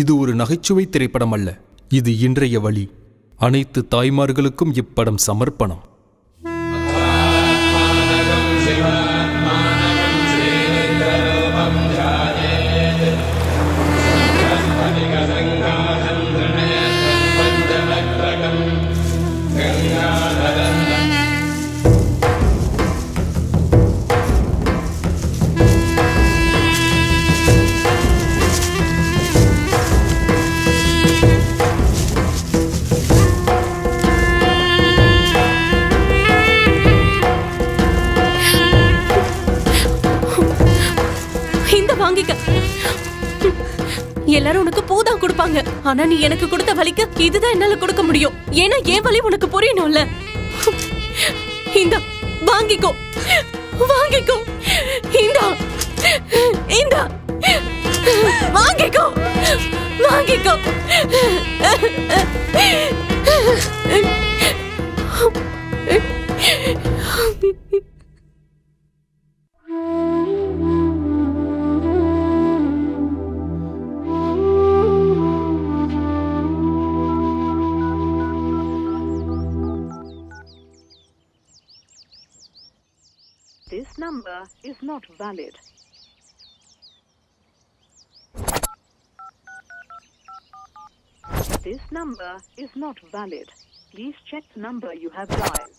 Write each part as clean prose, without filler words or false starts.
இது ஒரு நகைச்சுவை திரைப்படம் அல்ல, இது இன்றைய வழி. அனைத்து தாய்மார்களுக்கும் இப்படம் சமர்ப்பணம். எல்லாரும் உனக்கு பூதான் கொடுப்பாங்க, ஆனா நீ எனக்கு கொடுத்த வலிக்கு இதுதான் என்னால கொடுக்க முடியும். ஏன்னா என் வலி உனக்கு புரியணும்ல. இந்தா வாங்கிக்கோ, வாங்கிக்கோ, இந்தா இந்தா வாங்கிக்கோ, வாங்கிக்கோ. This number is not valid. This number is not valid. Please check the number you have dialed.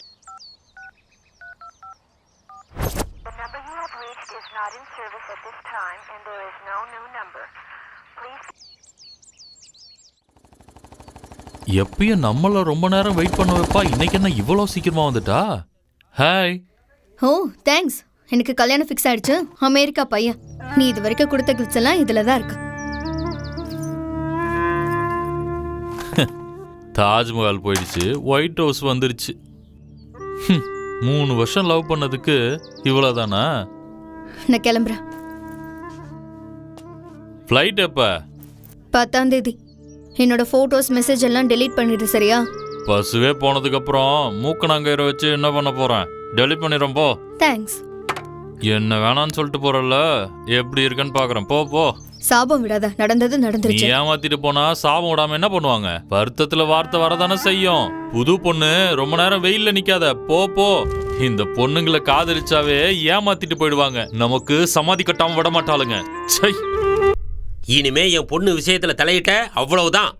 The number you have reached is not in service at this time and there is no new number. Please. எப்பயும் நம்மள ரொம்ப நேரம் wait பண்ண வைப்பா, இன்னைக்கு என்ன இவ்வளோ சீக்கிரமா வந்துட்டா? ஹாய். ஓ தேங்க்ஸ், எனக்கு கல்யாணம் ஃபிக்ஸ் ஆயிடுச்சு. அமெரிக்கா பையன். நீ இது வரைக்கும் கொடுத்த கிஃப்ட்ஸ் எல்லாம் இதுல தான் இருக்கு. தாஜ்மஹால் போயிடுச்சு, ஒயிட் ஹவுஸ் வந்துருச்சு. 3 வருஷம் லவ் பண்ணதுக்கு இவ்வளோதானா? நான் கிளம்புறேன். ஃப்ளைட் எப்ப? 10ஆம் தேதி. என்னோட போட்டோஸ் மெசேஜ் எல்லாம் டெலீட் பண்ணிடு, சரியா? பஸ்ஸுவே போனதுக்கு அப்புறம் மூக்கணாங்கயிற வச்சு என்ன பண்ண போறேன்? டெலிட் பண்ணிடுறோம் போ. தேங்க்ஸ். என்ன வேணான்னு சொல்லிட்டு போறல, எப்படி இருக்குன்னு பாக்குறேன். போ போ. சாபம் விடாத, நடந்தது நீ நடந்துருச்சு. ஏமாத்திட்டு போனா சாபம் விடாம என்ன பண்ணுவாங்க? வருத்தத்துல வார்த்தை வரதானே செய்யும். புது பொண்ணு ரொம்ப நேரம் வெயில்ல நிக்காத, போ போ. இந்த பொண்ணுங்களை காதலிச்சாவே ஏமாத்திட்டு போயிடுவாங்க, நமக்கு சமாதி கட்டாம விட மாட்டாளுங்க. சை, இனிமே என் பொண்ணு விஷயத்துல தலையிட்ட அவ்வளவுதான்,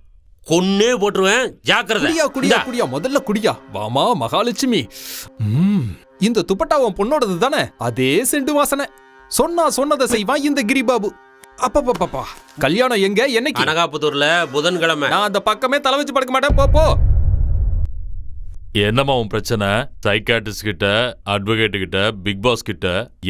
கொன்னே போட்டுருவேன், ஜாக்கிரதை. குடியா குடியா குடியா, முதல்ல குடியா. வாமா மகாலட்சுமி. இந்த துப்பட்டா உன் பொண்ணோடது தானே? அதே செண்டு வாசனை. சொன்னா சொன்னதை செய்வான் இந்த கிரிபாபு. அப்பப்பா, கல்யாணம் எங்க, என்னைக்கு? அனகாபுத்தூர்ல புதன்கிழமை. நான் அந்த பக்கமே தலை வச்சு படுக்க மாட்டேன், போ போ. என்னம்மா உன் பிரச்சனை? சைக்காட்ரிஸ்ட் கிட்ட, அட்வொகேட் கிட்ட, பிக் பாஸ் கிட்ட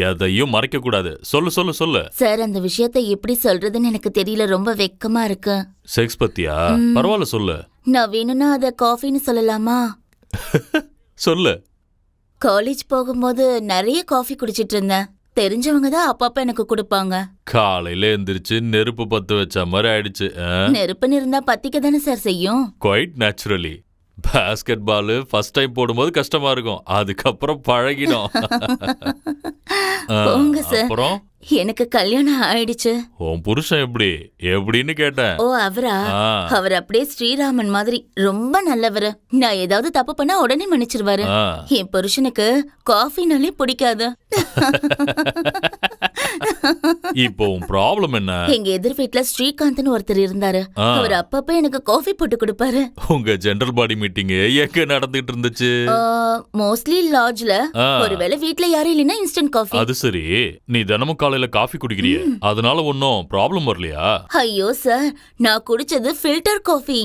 எதையும் மறைக்க கூடாது. சொல்லு சொல்லு சொல்லு. சார், அந்த விஷயத்தை எப்படி சொல்றதுன்னு எனக்கு தெரியல, ரொம்ப வெக்கமா இருக்கு. செக்ஸ் பத்தியா? பரவாயில்ல சொல்லு. நான் வேணும்னா அத காஃபின்னு சொல்லலாமா? சொல்லு. காலேஜ் போகும்போது நிறைய காஃபி குடிச்சிட்டு இருந்தேன். தெரிஞ்சவங்க தான் அப்பப்ப எனக்கு கொடுப்பாங்க. காலையில எந்திரிச்சு நெருப்பு பத்து வச்ச மாதிரி ஆயிடுச்சு. நெருப்புன்னு இருந்தா பத்திக்க தானே சார் செய்யும். Quite naturally. Basket ball first time போடும்போது கஷ்டமா இருக்கும், அதுக்கப்புறம் பழகிடும். போங்க சார். அப்புறம் எனக்கு கல்யாணம் ஆயிடுச்சு. உன் புருஷன் எப்படின்னு கேட்டேன். ஓ அவரா? அவர் அப்படியே ஸ்ரீராமன் மாதிரி ரொம்ப நல்லவர். நான் ஏதாவது தப்பு பண்ணா உடனே மன்னிச்சிருவாரு. என் புருஷனுக்கு காஃபினாலே பிடிக்காது. இப்போ உன் ப்ராப்ளம் என்ன? எங்க எதிர் வீட்டுல ஸ்ரீகாந்த்னு ஒருத்தர் இருந்தாரு. அவர் அப்பப்ப எனக்கு காஃபி போட்டு கொடுப்பாரு. உங்க ஜெனரல் பாடி மீட்டிங் எங்க நடந்துட்டு இருந்துச்சு? மோஸ்ட்லி லாட்ஜ்ல. ஒருவேளை வீட்ல யாரும் இல்லைன்னா இன்ஸ்டன்ட் காஃபி. அது சரி, நீ தினமும் காலையில காஃபி குடிக்கிறிய, அதனால ஒன்னும் ப்ராப்ளம் வரலையா? ஐயோ சார், நான் குடிச்சது ஃபில்டர் காஃபி.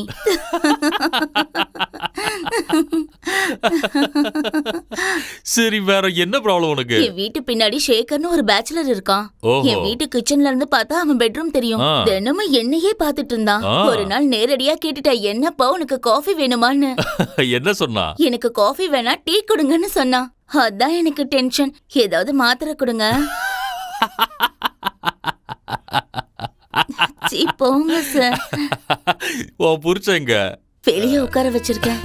சரி, வேற என்ன ப்ராப்ளம் உனக்கு? என் வீட்டு பின்னாடி ஷேகர்னு ஒரு பேச்சுலர் இருக்கான். என் வீட்டு கிச்சன்ல இருந்து பார்த்தா அவன் பெட்ரூம் தெரியும். தினமும் என்னையே பாத்துட்டு இருந்தான். ஒரு நாள் நேரடியா கேட்டுட்டா, என்னப்பா உனக்கு காஃபி வேணுமான்னு. என்ன சொன்னா? எனக்கு காஃபி வேணா டீ கொடுங்கன்னு சொன்னான். அதான் எனக்கு டென்ஷன். ஏதாவது மாத்திரை கொடுங்க. போங்க சார். உன் புருஷங்க வெளியே உட்கார வச்சிருக்கேன்.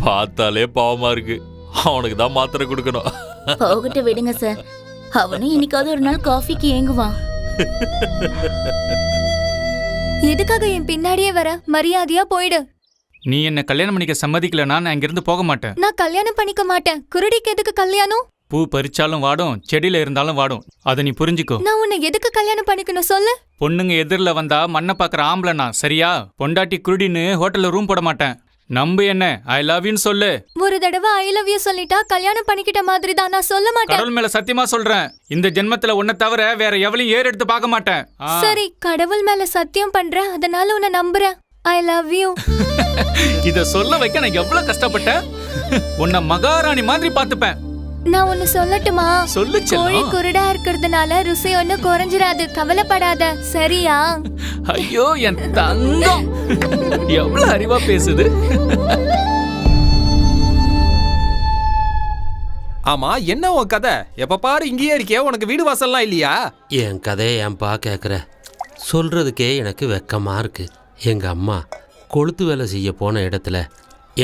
பார்த்தாலே பாவமா இருக்கு, அவனுக்கு தான் மாத்திரை கொடுக்கணும். போகட்டு விடுங்க சார். அவனும் இன்னைக்காவது ஒரு நாள் காஃபிக்கு ஏங்குவான். எதுக்காக என் பின்னாடியே வர? மரியாதையா போயிடு. நீ என்ன கல்யாணம் பண்ணிக்க சம்மதிக்கலனா நான் இங்கிருந்து போக மாட்டேன். நான் கல்யாணம் பண்ணிக்க மாட்டேன். குருடிக்கு எதுக்கு கல்யாணம்? பூ பறிச்சாலும் வாடும், செடியில இருந்தாலும் வாடும். அதை நீ புரிஞ்சுக்கோ. நான் உன்னை எதுக்கு கல்யாணம் பண்ணிக்கணும் சொல்லு? பொண்ணுங்க எதிரில் வந்தா மண்ணை பாக்குற ஆம்பளனா சரியா? பொண்டாட்டி குருடின்னு ஹோட்டல்ல ரூம் போட மாட்டேன். நம்பு என்ன, ஐ லவ் யூன்னு சொல்லு. ஒரு தடவை ஐ லவ் யூ சொல்லிட்டா கல்யாணம் பண்ணிக்கிட்ட மாதிரி தான். நான் சொல்ல மாட்டேன். கடவுள் மேல சத்தியமா சொல்றேன், இந்த ஜென்மத்துல உன்னை தவிர வேற எவளையும் ஏறு எடுத்து பார்க்க மாட்டேன். சரி, கடவுள் மேல சத்தியம் பண்றேன், அதனால உன்னை நம்புறேன். ஐ லவ் யூ. இத சொல்ல வைக்க நான் எவ்வளவு கஷ்டப்பட்டேன். உன்னை மகாராணி மாதிரி பாத்துப்பேன். நான் ஒன்னு சொல்லட்டுமா? சொல்லு செல்லம். கோழி குருடா இருக்கிறதுனால ருசி ஒண்ணு குறைஞ்சிராது, கவலைப்படாத, சரியா? ஐயோ என் தங்கம், எவ்வளவு அறிவா பேசுது. ஆமா, என்ன உன் கதை? எப்ப பாரு இங்கேயே இருக்கியே, உனக்கு வீடு வாசல்லாம் இல்லையா? என் கதையை ஏன்பா கேட்குற? சொல்கிறதுக்கே எனக்கு வெக்கமாக இருக்கு. எங்கள் அம்மா கொளுத்து வேலை செய்ய போன இடத்துல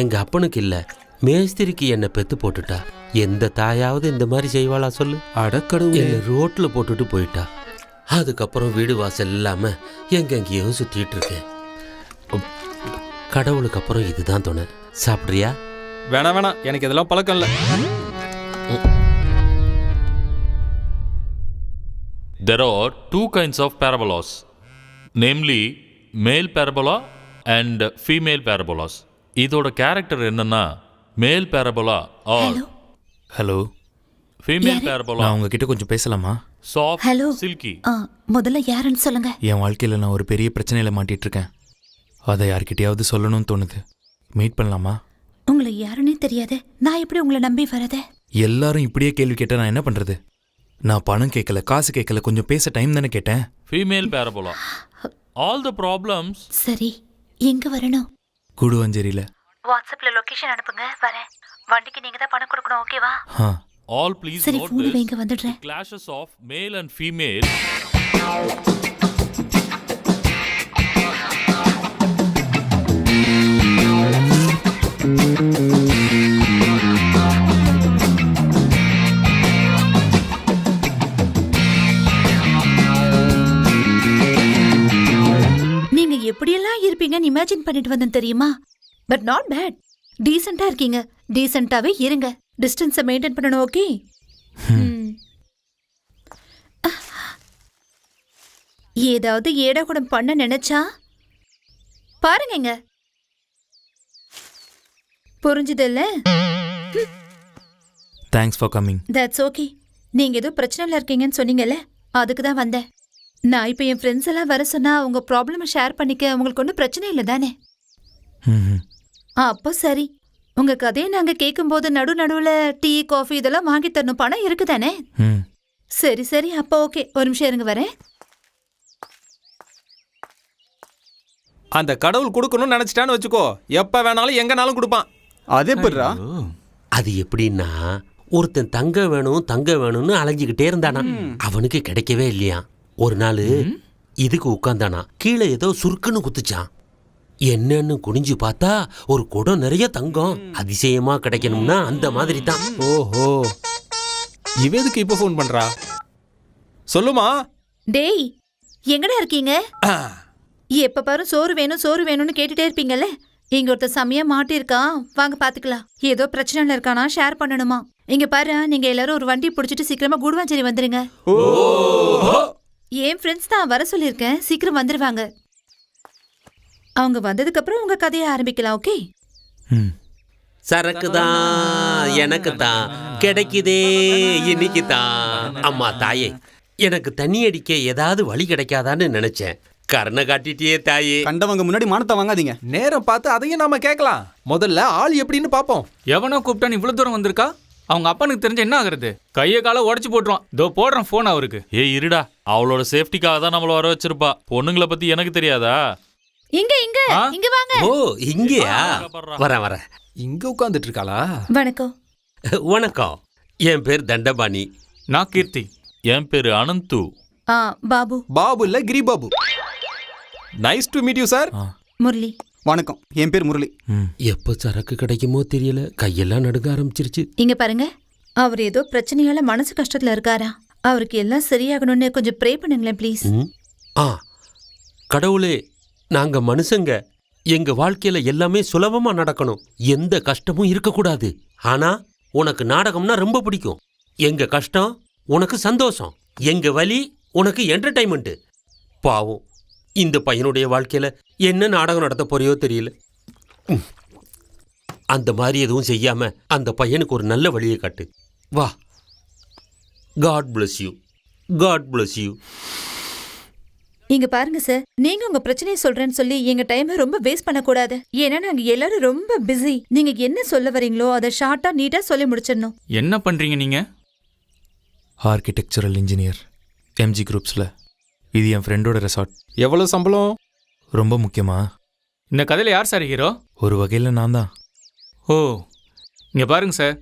எங்கள் அப்பனுக்கு இல்லை, மேஸ்திரிக்கு என்னை பெத்து போட்டுட்டா. எந்த தாயாவது இந்த மாதிரி செய்வாளா சொல்லு? அடக்கடவுளே. என்னை ரோட்டில் போட்டுட்டு போயிட்டா. அதுக்கப்புறம் வீடு வாசல் இல்லாமல் எங்கெங்கேயோ சுற்றிட்டு இருக்கேன். கடவுளுக்கு அப்புறம் இதுதான் துணை. சாப்பிட்றியா? வேணாம், எனக்கு இதெல்லாம் பழக்கம் இல்லை. There are two kinds of parabolas, namely male parabola and female parabolas. இதோட கேரக்டர் என்னன்னா, மேல் parabola or hello, female parabola நான் உங்ககிட்ட கொஞ்சம் பேசலாமா? soft, hello. silky. முதல்ல யாருன்னு சொல்லுங்க. என் வாழ்க்கையில் நான் ஒரு பெரிய பிரச்சனையில் மாட்டிட்டு இருக்கேன். அதை யார்கிட்டயாவது சொல்லணும்னு தோணுது. மீட் பண்ணலாமா? உங்களை யாருன்னே தெரியாது, நான் எப்படி உங்களை நம்பி வரது? எல்லாரும் இப்படியே கேள்வி கேட்டால் நான் என்ன பண்ணுறது? நான் பணம் கேட்கல, காசு கேட்கல, கொஞ்சம் பேச டைம் தானே கேட்டேன். Female parabola. All the problems. சரி, எங்க வரணும்? கூடுவஞ்சேரியில். வாட்ஸ்அப்ல லொகேஷன் அனுப்புங்க, வரேன். வண்டிக்கு நீங்க தான் பணம் கொடுக்கணும், ஓகேவா? All please சரி, note ஃபோன் this. வைங்க, வந்துடுறேன். Clashes of male and female. நீங்க எப்படியெல்லாம் இருப்பீங்கன்னு இமேஜின் பண்ணிட்டு வந்தேன் தெரியுமா? But not bad. டீசெண்டா இருக்கீங்க. டீசெண்டாவே இருங்க. டிஸ்டன்ஸை மெயின்டைன் பண்ணணும், ஓகே? ஏதாவது ஏடாகுடம் பண்ண நினைச்சா பாருங்க. புரிஞ்சுதல்ல? Thanks for coming. That's okay. நீங்க ஏதோ பிரச்சனைல இருக்கீங்கன்னு சொன்னீங்கல்ல, அதுக்கு தான் வந்தேன். நான் இப்போ என் ஃப்ரெண்ட்ஸ் எல்லாம் வர சொன்னா உங்க ப்ராப்ளமை ஷேர் பண்ணிக்க உங்களுக்கு ஒன்றும் பிரச்சனை இல்லை தானே? அப்போ சரி. உங்க கதையை நாங்க கேட்கும்போது நடுவுல டீ காஃபி இதெல்லாம் வாங்கி தரணும், பணம் இருக்குதானே? சரி, அப்போ ஓகே. ஒரு நிமிஷம் இருங்க, வரேன். அந்த கடவுள் கொடுக்கணும்னு நினைச்சிட்டான்னு வச்சுக்கோ, எப்ப வேணாலும் எங்கனாலும் கொடுப்பான். அதே பெறா. அது எப்படின்னா, ஒருத்தன் தங்க வேணும்னு அலைஞ்சிக்கிட்டே இருந்தானா. அவனுக்கு கிடைக்கவே இல்லையா. ஒரு நாள் இதுக்கு உட்கார்ந்தானா, கீழே ஏதோ சுருக்குன்னு குத்துச்சான். என்னன்னு குனிஞ்சு பார்த்தா ஒரு குடம் நிறைய தங்கம். அதிசயமா கிடைக்கணும்னா அந்த மாதிரி தான். ஓஹோ, இவ எதுக்கு இப்ப ஃபோன் பண்றா? சொல்லுமா. டேய், எங்கடா இருக்கீங்க? எப்ப பாரு சோறு வேணும்னு கேட்டுட்டே இருப்பீங்கல்ல. இங்க ஒருத்தர் செமையா மாட்டிருக்கான், வாங்க பாத்துக்கலாம். ஏதோ பிரச்சனைல இருக்கானா, ஷேர் பண்ணணுமா. இங்க பாரு, நீங்க எல்லாரும் ஒரு வண்டி பிடிச்சிட்டு சீக்கிரமா கூடுவாஞ்சேரி வந்துருங்க. என் ஃப்ரெண்ட்ஸ் தான் வர சொல்லியிருக்கேன், சீக்கிரம் வந்துருவாங்க. அவங்க வந்ததுக்கு அப்புறம் உங்க கதையை ஆரம்பிக்கலாம், ஓகே? சரக்கு தான் எனக்கு தான் கிடைக்குதே இன்னைக்கு தான். அம்மா தாயே, எனக்கு தண்ணி அடிக்க ஏதாவது வழி கிடைக்காதான்னு நினைச்சேன். கருணை காட்டிட்டியே தாயே. கண்டவங்க முன்னாடி மானத்தை வாங்காதீங்க. நேரம் பார்த்து அதையும் நாம கேட்கலாம். முதல்ல ஆள் எப்படின்னு பாப்போம். எவனோ கூப்பிட்டான் இவ்வளவு தூரம் வந்திருக்கா? அவங்க அப்பனுக்கு தெரிஞ்ச என்ன ஆகுறது? கையை காலை உடச்சு போட்டுருவான். இதோ போடுறேன் போன் அவருக்கு. ஏய் இருடா, அவளோட சேஃப்டிக்காக தான் நம்மள வர வச்சிருப்பா. பொண்ணுங்களை பத்தி எனக்கு தெரியாதா? இங்க வாங்க. ஓ, இங்கேயா? வரேன். இங்க உட்கார்ந்துட்டு இருக்காளா? வணக்கம். வணக்கம். என் பேர் தண்டபாணி. நான் கீர்த்தி. என் பேரு அனந்து. பாபு. பாபு இல்ல, Giri Babu. Nice to meet you sir. Murali. வணக்கம், என் பேர் முரளி. எப்ப சரக்கு கிடைக்குமோ தெரியல, கையெல்லாம் நடுங்க ஆரம்பிச்சிருச்சு. இங்க பாருங்க, அவர் ஏதோ பிரச்சனையால மனசு கஷ்டத்துல இருக்காரா. அவருக்கு எல்லாம் சரியாகணும்னு கொஞ்சம் ப்ரே பண்ணுங்களேன் ப்ளீஸ். ஆ கடவுளே, நாங்க மனுஷங்க, எங்க வாழ்க்கையில எல்லாமே சுலபமா நடக்கணும், எந்த கஷ்டமும் இருக்கக்கூடாது. ஆனா உனக்கு நாடகம்னா ரொம்ப பிடிக்கும். எங்க கஷ்டம் உனக்கு சந்தோஷம், எங்க வலி உனக்கு என்டர்டைன்மெண்ட். பாவம், இந்த பையனுடைய வாழ்க்கையில என்ன நாடகம் நடத்த போறியோ தெரியல. அந்த மாதிரி எதுவும் செய்யாம அந்த பையனுக்கு ஒரு நல்ல வழியை காட்டு. வா. God bless you, God bless you. இங்க பாருங்க சார், நீங்க உங்க பிரச்சனையை சொல்றேன்னு சொல்லி எங்க டைமை ரொம்ப வேஸ்ட் பண்ணக்கூடாது. ஏன்னா நாங்க எல்லாரும் ரொம்ப பிஸி. நீங்க என்ன சொல்ல வரீங்களோ அதை ஷார்ட்டா நீட்டா சொல்லி முடிச்சிடணும். என்ன பண்றீங்க நீங்க? ஆர்கிடெக்சரல் இன்ஜினியர், எம்ஜி குரூப்ஸில். இது என் ஃப்ரெண்டோட ரெசார்ட். எவ்வளவு சம்பளம்? ரொம்ப முக்கியமா? இந்த கதையில யார் சார் ஹீரோ? ஒரு வகையில் நான் தான். ஓ, இங்க பாருங்க சார்,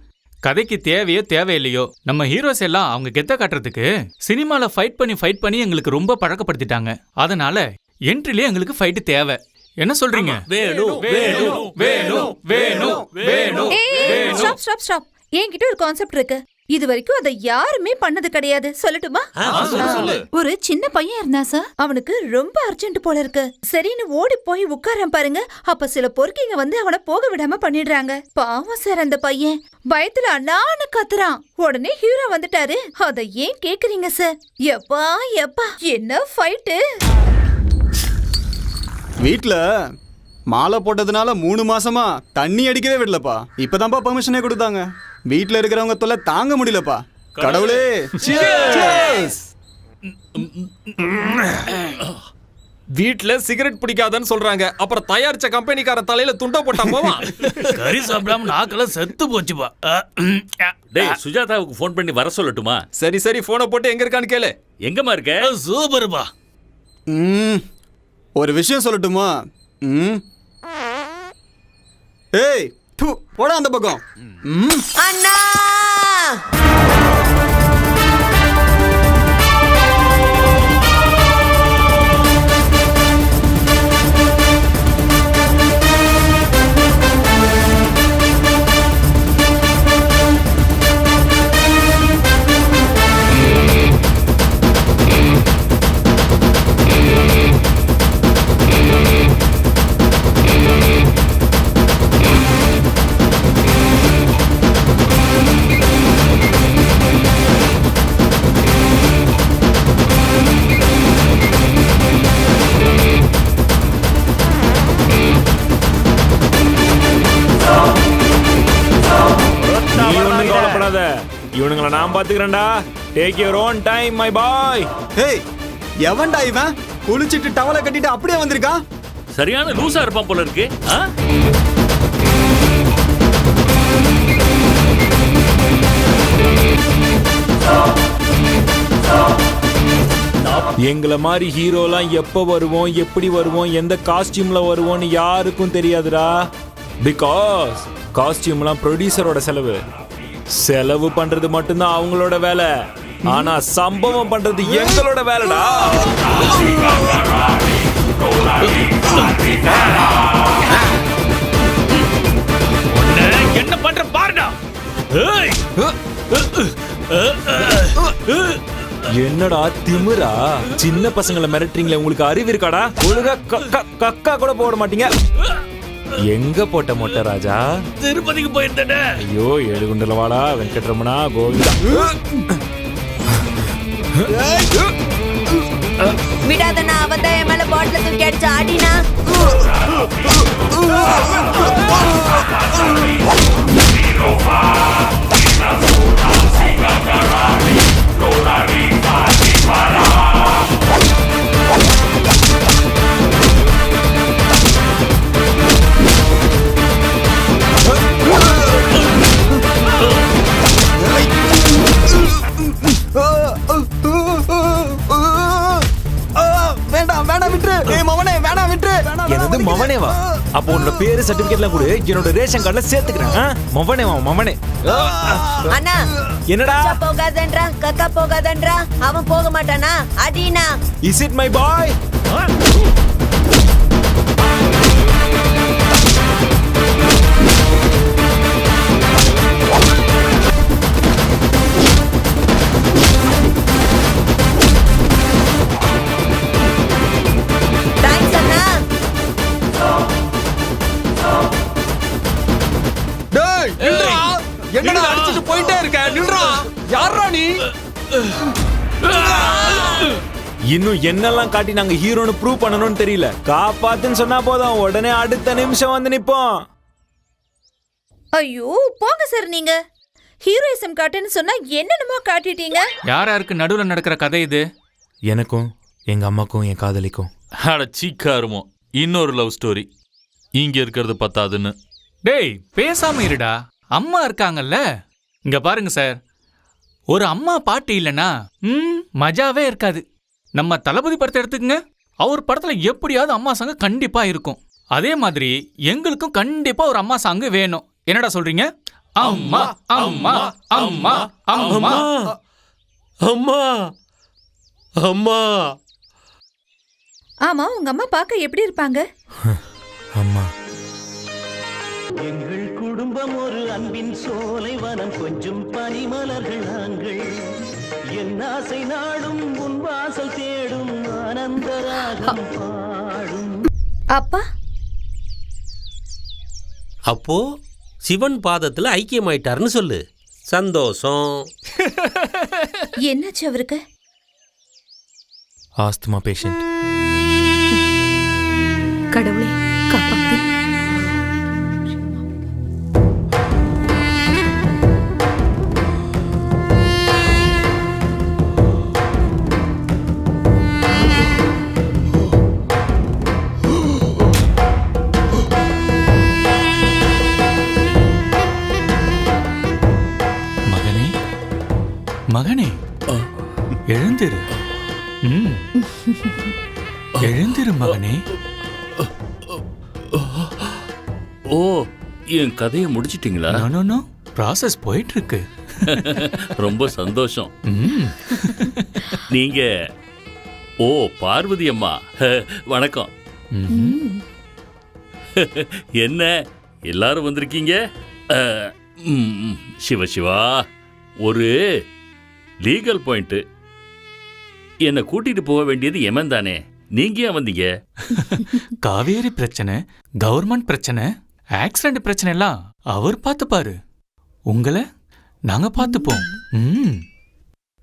கதைக்கு தேவையோ தேவையில்லையோ நம்ம ஹீரோஸ் எல்லாம் அவங்க கெத்த காட்டுறதுக்கு சினிமால ஃபைட் பண்ணி எங்களுக்கு ரொம்ப பழக்கப்படுத்திட்டாங்க. அதனால என்ட்ரிலே எங்களுக்கு ஃபைட் தேவை. என்ன சொல்றீங்க? வேணும் வேணும் வேணும் வேணும் வேணும். Stop stop stop. என்கிட்ட ஒரு கான்செப்ட் இருக்கு. இது வரைக்கும் அதை யாருமே பண்ணது கிடையாது. சொல்லட்டுமா? ஒரு சின்ன பையன் இருந்தா சார், அவனுக்கு ரொம்ப அர்ஜென்ட் போல இருக்கு. சரின்னு ஓடி போய் உட்காரான் பாருங்க. அப்ப சில பொறுக்கிங்க வந்து அவனை போக விடாம பண்ணிடுறாங்க. பாவம் சார், அந்த பையன் பயத்துல அண்ணான்னு கத்துறான். உடனே ஹீரோ வந்துட்டாரு. அத ஏன் கேக்குறீங்க சார்? எப்பா எப்பா என்ன ஃபைட்டு! வீட்ல மாலை போட்டதுனால 3 மாசமா தண்ணி அடிக்கவே விடலப்பா. இப்பதான்ப்பா பெர்மிஷனே கொடுத்தாங்க. வீட்ல இருக்கிறவங்க தொல்லை தாங்க முடியலப்பா. கடவுளே, வீட்ல சிகரெட் பிடிக்காதன்னு சொல்றாங்க, அப்புறம் தயாரிச்ச கம்பெனிக்காரன் தலையில துண்ட போட்டா போவான். கறி சாப்பிடாம நாக்கெல்லாம் செத்து போச்சுப்பா. டேய், சுஜாதாவுக்கு ஃபோன் பண்ணி வர சொல்லட்டுமா? சரி சரி, போனை போட்டு எங்க இருக்கான்னு கேளு. எங்கம்மா இருக்க? சூப்பர்ப்பா. ஒரு விஷயம் சொல்லட்டுமா? ஏய், போடா அந்த பக்கம். அண்ணா, இவனுங்களை நான் பாத்துக்கிறேன்டா. Take your own time my boy. ஏய், எவன்டா இவன்? குளிச்சிட்டு டவலை கட்டிட்டு அப்படியே வந்திருக்கான். சரியான லூசா இருப்பான் போல இருக்கு. எங்களை மாதிரி ஹீரோலாம் எப்போ வருவோம், எப்படி வருவோம், எந்த காஸ்டியூம்ல வருவோம்னு யாருக்கும் தெரியாதுடா. பிகாஸ் காஸ்டியூம்லாம் ப்ரொடியூசரோட செலவு பண்றது மட்டும்தான் அவங்களோட வேலை. ஆனா சம்பவம் பண்றது எங்களோட வேலைடா. என்ன பண்ற பாருடா. என்னடா திமிரா? சின்ன பசங்களை மிரட்டுறீங்களே, உங்களுக்கு அறிவு இருக்காடா? ஒழுங்கா கக்கா கூட போட மாட்டீங்க. எங்க போட்ட மொட்டை ராஜா? திருப்பதிக்கு போயிருந்தேன். ஐயோ, ஏழுகுண்டல வாடா வெங்கட்ரமணா கோவிந்தா. விடாதண்ணா, அவன் தான் என் மேல பாட்டில தூக்கி அடிச்சு ஆடினா. எனது மவனேவா? அப்போ உன்னோட பேரு சர்டிபிகேட்லாம் கூட என்னோட ரேஷன் கார்டுல சேர்த்துக்கிறேன். மவனேவா மவனே. அண்ணா, என்னடா போகாதன்றா, கக்கா போகாதன்றா. அவன் போக மாட்டானா? அடினா. Is it my boy? என்னடா அடிச்சிட்டு போயிட்டே இருக்க? நில்றா. யாரா நீ? இன்னும் என்னெல்லாம் காட்டி நாங்க ஹீரோன்னு ப்ரூவ் பண்ணணும்னு தெரியல. காப்பாத்துன்னு சொன்னா போதும், உடனே அடுத்த நிமிஷம் வந்து நிப்போம். ஐயோ போங்க சார், நீங்க ஹீரோயிசம் காட்டுன்னு சொன்னா என்னென்னமோ காட்டிட்டீங்க. யார் யாருக்கு நடுவில் நடக்கிற கதை இது? எனக்கும் எங்க அம்மாக்கும் என் காதலிக்கும். அட சீக்காருமோ, இன்னொரு லவ் ஸ்டோரி. இங்க இருக்கிறது பத்தாதுன்னு. டேய் பேசாம இருடா, அம்மா இருக்காங்கல்ல. இங்க பாருங்க சார், ஒரு அம்மா பாட்டு இல்லைன்னா மஜாவே இருக்காது. நம்ம தளபதி படத்தை எடுத்துக்கங்க, அவர் படத்துல எப்படியாவது அம்மா சாங்கு கண்டிப்பா இருக்கும். அதே மாதிரி எங்களுக்கும் கண்டிப்பா ஒரு அம்மா சாங்கு வேணும். என்னடா சொல்றீங்க? அம்மா அம்மா அம்மா அம்மா அம்மா அம்மா. ஆமா, உங்க அம்மா பார்க்க எப்படி இருப்பாங்க? அம்மா. எங்கள் குடும்பம் ஒரு அன்பின் சோலைவனம், கொஞ்சம் பனிமலர்கள் நாங்கள். என் ஆசை நாடும் உன் வாசல் தேடும் ஆனந்தராகம் பாடும். அப்பா அப்போ சிவன் பாதத்துல ஐக்கியமாயிட்டாருன்னு சொல்லு. சந்தோஷம். என்னாச்சு அவருக்கு? Asthma patient. கடவுளே காப்பாத்து. மகனே மகனே, எழுந்திரு. எழுந்திரு மகனே. ஓ, என் கதையை முடிச்சிட்டீங்களா? நோ, ப்ராசஸ் போயிட்டு இருக்கு. ரொம்ப சந்தோஷம். நீங்க ஓ பார்வதி அம்மா, வணக்கம். என்ன எல்லாரும் வந்திருக்கீங்க? சிவா, ஒரு லீகல் பாயிண்ட். என்னை கூட்டிட்டு போக வேண்டியது எமன் தானே, நீங்க ஏன் வந்தீங்க? காவேரி பிரச்சனை, கவர்மெண்ட் பிரச்சனை, ஆக்சிடென்ட் பிரச்சனை எல்லாம் அவர் பார்த்துப்பாரு. உங்களை நாங்க பார்த்துப்போம்.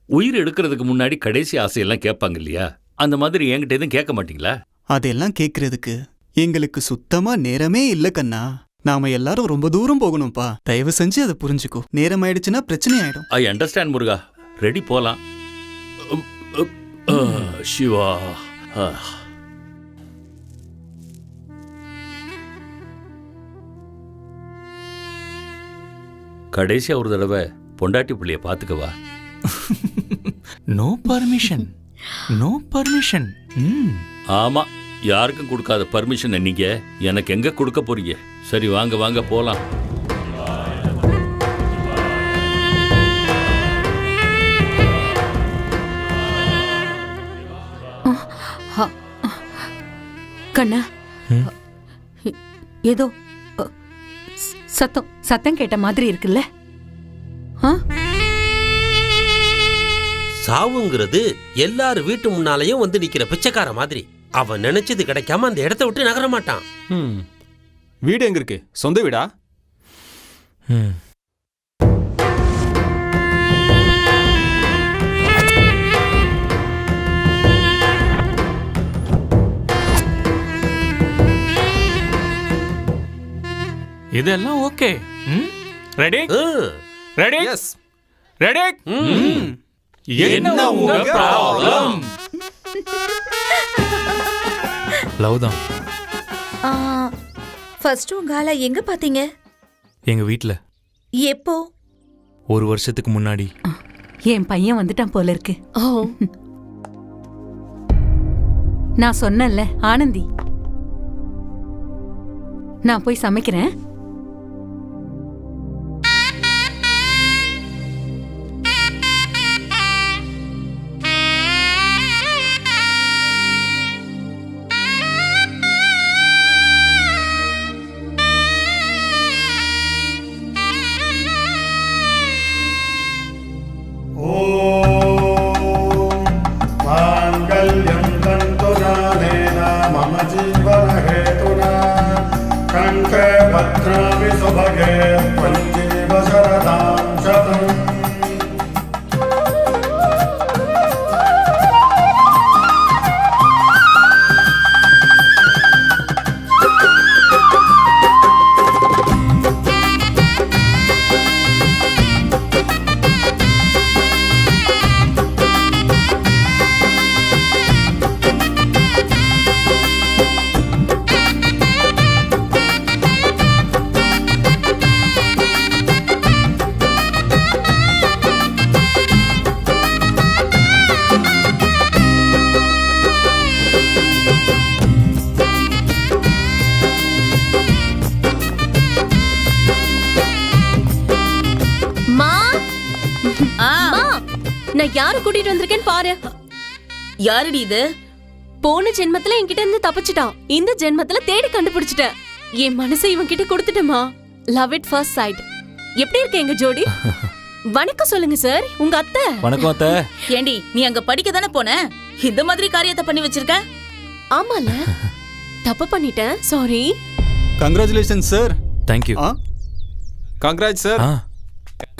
உயிர் எடுக்கிறதுக்கு முன்னாடி கடைசி ஆசையெல்லாம் கேட்பாங்க இல்லையா? அந்த மாதிரி என்கிட்ட எதுவும் கேட்க மாட்டீங்களா? அதெல்லாம் கேட்கறதுக்கு எங்களுக்கு சுத்தமா நேரமே இல்ல கண்ணா. நாம எல்லாரும் ரொம்ப தூரம் போகணும்பா. தயவு செஞ்சு அதை புரிஞ்சுக்கோ. நேரம் ஆயிடுச்சுன்னா பிரச்சனை ஆயிடும். I understand Muruga. ரெடி, போலாம். சிவா, கடைசியா ஒரு தடவை பொண்டாட்டி பிள்ளைய பாத்துக்கவா. No permission, no permission. ஆமா, யாருக்கும் கொடுக்காத பர்மிஷன் நீங்க எனக்கு எங்க கொடுக்க போறீங்க? சரி, வாங்க வாங்க போலாம். கண்ணா, ஏதோ சத்தம் கேட்ட மாதிரி இருக்குல்ல? சாவுங்கிறது எல்லாரும் வீட்டு முன்னாலேயும் வந்து நிக்கிற பிச்சைக்கார மாதிரி. அவன் நினைச்சது கிடைக்காம அந்த இடத்த விட்டு நகர மாட்டான். வீடு எங்க இருக்கு? சொந்த வீடா? இதெல்லாம் okay. Ready ready yes ready. என்ன உங்க ப்ராப்ளம்? லவ் தான். ஃபர்ஸ்ட் உங்க ஆளை எங்க பாத்தீங்க? எங்க வீட்ல. எப்போ? ஒரு வருஷத்துக்கு முன்னாடி. என் பையன் வந்துட்டான் போல இருக்கு. நான் சொன்னேன்ல, ஆனந்தி. நான் போய் சமைக்கிறேன். பத்ர அம்மா, நான் யார கூட்டிட்டு வந்திருக்கேன்னு பாரு. யாருடி இது? போன ஜென்மத்துல என்கிட்ட இருந்து தப்பிச்சிட்டான். இந்த ஜென்மத்துல தேடி கண்டுபிடிச்சிட்டேன். என் மனசை இவன் கிட்ட கொடுத்துட்டேமா. Love at first sight. எப்படி இருக்கு எங்க ஜோடி? வணக்கம் சொல்லுங்க சார். உங்க அத்தை. வணக்கம் அத்தை. ஏண்டி நீ அங்க படிக்க தானே போன? இந்த மாதிரி காரியத்தை பண்ணி வச்சிருக்க? ஆமால, தப்பு பண்ணிட்டேன். Sorry. Congratulation sir. Thank you. Congrats sir.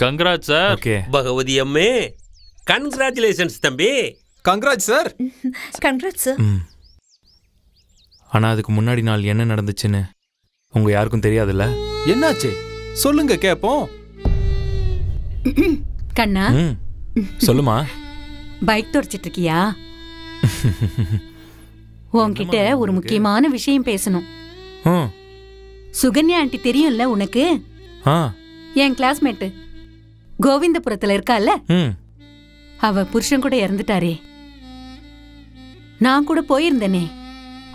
Congrat sir. Okay. Bhagavathi அம்மே கன்கிராச்சுலேஷன்ஸ் தம்பி. Congrats sir. Congrats sir. ஆனா அதுக்கு முன்னாடி நாள் என்ன நடந்துச்சுன்னு உங்க யாருக்கும் தெரியாதுல்ல? என்னாச்சு சொல்லுங்க கேப்போம். கண்ணா, சொல்லுமா. பைக் துடைச்சிட்டு இருக்கியா? உன்கிட்ட ஒரு முக்கியமான விஷயம் பேசணும். சுகன்யா ஆண்டி தெரியும்ல உனக்கு? என் கிளாஸ்மேட்டு கோவிந்தபுரத்துல இருக்கால, அவ புருஷன் கூட இறந்துட்டாரே. நான் கூட போயிருந்தேனே.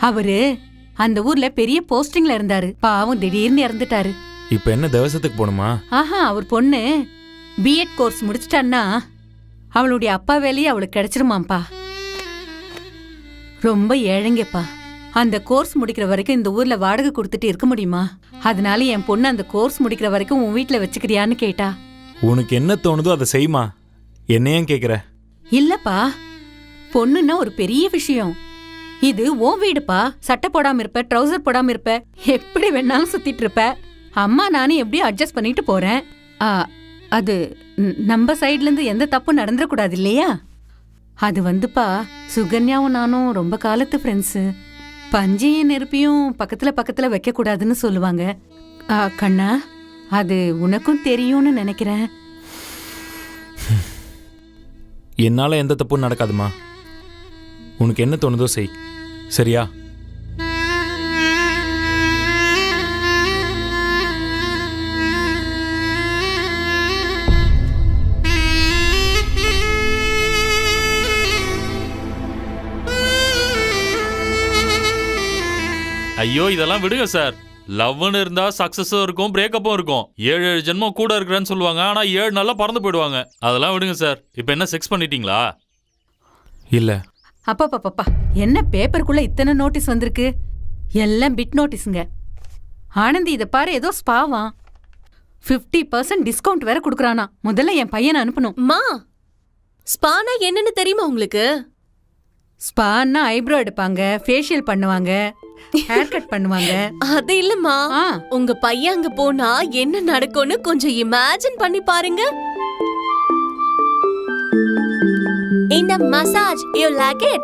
அவரு அந்த ஊர்ல பெரிய போஸ்டிங்ல இருந்தாரு. பாவம் திடீர்னு இறந்துட்டாரு. இப்ப என்ன தேவசத்துக்கு போணுமா? ஆஹா, அவர் பொண்ணு பிஎட் கோர்ஸ் முடிச்சிட்டான்னா அவளுடைய அப்பா வேலையே அவளுக்கு கிடைச்சிருமாப்பா. ரொம்ப ஏழைங்கப்பா. அந்த கோர்ஸ் முடிக்கிற வரைக்கும் இந்த ஊர்ல வாடகை கொடுத்துட்டு இருக்க முடியுமா? அதனால என் பொண்ணு அந்த கோர்ஸ் முடிக்கிற வரைக்கும் உன் வீட்டுல வச்சுக்கிறியான்னு கேட்டா. உனக்கு என்ன தோணுதோ அதை செய்யுமா. என்னையும் கேக்குற? இல்லப்பா, பொண்ணுன்னா ஒரு பெரிய விஷயம். இது உன் வீடுப்பா. சட்டை போடாம இருப்ப, ட்ரௌசர் போடாம இருப்ப, எப்படி வேணாலும் சுத்திட்டு இருப்ப. அம்மா நானும் எப்படியும் அட்ஜஸ்ட் பண்ணிட்டு போறேன். அது நம்ம சைட்ல இருந்து எந்த தப்பும் நடந்துடக்கூடாது இல்லையா? அது வந்துப்பா, சுகன்யாவும் நானும் ரொம்ப காலத்து ஃப்ரெண்ட்ஸு. பஞ்சையும் நெருப்பியும் பக்கத்துல பக்கத்துல வைக்க கூடாதுன்னு சொல்லுவாங்க. கண்ணா, அது உனக்கும் தெரியும்னு நினைக்கிறேன். என்னால எந்த தப்பும் நடக்காதுமா. உனக்கு என்ன தோணுதோ செய், சரியா? ஐயோ இதெல்லாம் விடுங்க சார். லவ்னு இருந்தா சக்சஸும் இருக்கும், பிரேக்கப்பும் இருக்கும். 7 ஜென்மம் கூட இருக்கிறேன்னு சொல்லுவாங்க, ஆனா 7 நாள்ல பறந்து போயிடுவாங்க. அதெல்லாம் விடுங்க சார். இப்போ என்ன செக்ஸ் பண்ணிட்டீங்களா? இல்ல. அப்பா, என்ன பேப்பருக்குள்ள இத்தனை நோட்டீஸ் வந்திருக்கு? எல்லாம் பிட் நோட்டீஸுங்க. ஆனந்தி, இதை பாரு, ஏதோ ஸ்பாவா 50% டிஸ்கவுண்ட் வேற கொடுக்குறானா. முதல்ல என் பையனை அனுப்பணும். மா, ஸ்பானா என்னன்னு தெரியுமா உங்களுக்கு? ஸ்பான்னா ஐப்ரோ எடுப்பாங்க, ஃபேஷியல் பண்ணுவாங்க, ஹேர் கட் பண்ணுவாங்க. அது இல்லம்மா, உங்க பையன் அங்க போனா என்ன நடக்கும்னு கொஞ்சம் இமேஜின் பண்ணி பாருங்க. இந்த massage, you like it?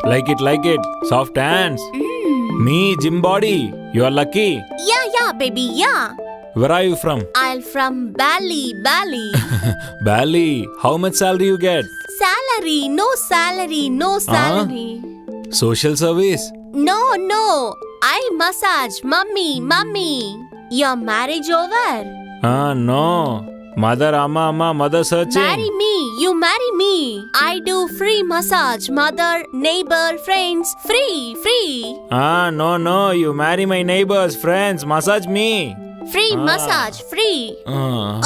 Like it. Soft hands. Me, gym body. You are lucky. Yeah, baby, yeah. Where are you from? I'm from Bali. Bali. How much salary you get? Salary, no salary. Social service? No. I massage, mummy. Your marriage over? No. Mother, amma, mother searching. Marry me, you marry me. I do free massage, mother, neighbor, friends, free. No, you marry my neighbors, friends, massage me. Free massage, free.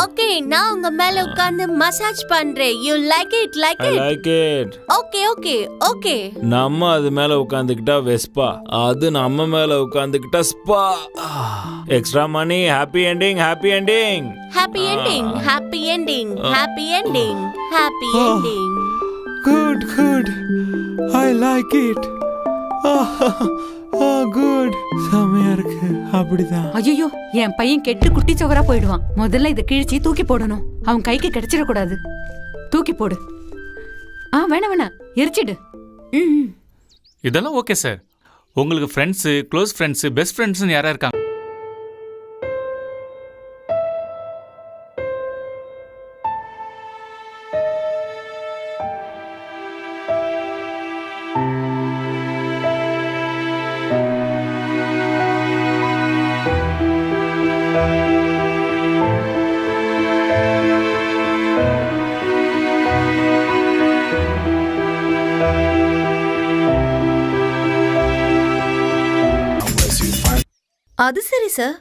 Okay, நான் உங்க மேல உட்கார்ந்து massage பண்றேன். You like it? I like it. Okay. நம்ம அது மேல உட்கார்ந்துக்கிட்டா Vespa, அது நம்ம மேல உட்கார்ந்துக்கிட்டா spa. Extra money, happy ending. Happy ending. Good. I like it. குட். செமையா இருக்கு. அப்படிதான். ஐயோ, என் பையன் கெட்டு குட்டி சவரா போயிடுவான். முதல்ல இதை கிழிச்சி தூக்கி போடணும். அவன் கைக்கு கிடைச்சிடக்கூடாது. தூக்கி போடு. வேணாம், எரிச்சிடு. இதெல்லாம் ஓகே சார். உங்களுக்கு ஃப்ரெண்ட்ஸு, க்ளோஸ் ஃப்ரெண்ட்ஸு, பெஸ்ட் ஃப்ரெண்ட்ஸ்னு யாரா இருக்காங்க? அது சரி சார்,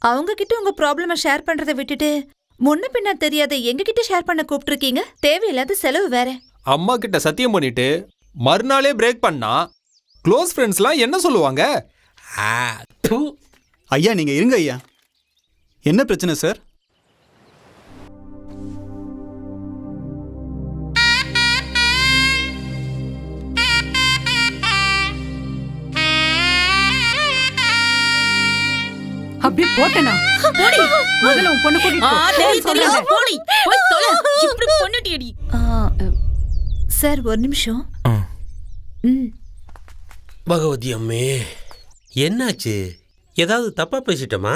அவங்க கிட்ட உங்க ப்ராப்ளமை ஷேர் பண்றதை விட்டுட்டு முன்ன பின்ன தெரியாத எங்ககிட்ட ஷேர் பண்ண கூப்பிட்டுருக்கீங்க. தேவையில்லாத செலவு வேற. அம்மா கிட்ட சத்தியம் பண்ணிட்டு மறுநாளே பிரேக் பண்ணா க்ளோஸ் ஃப்ரெண்ட்ஸ்லாம் என்ன சொல்லுவாங்க? ஐயா நீங்க இருங்க ஐயா. என்ன பிரச்சனை சார்? அப்படியே போட்டேனா? போடி. முதல்ல உன் பொண்ணு கூட்டிட்டு போ. சார் ஒரு நிமிஷம். பகவதி அம்மே, என்னாச்சு? ஏதாவது தப்பா பேசிட்டோமா?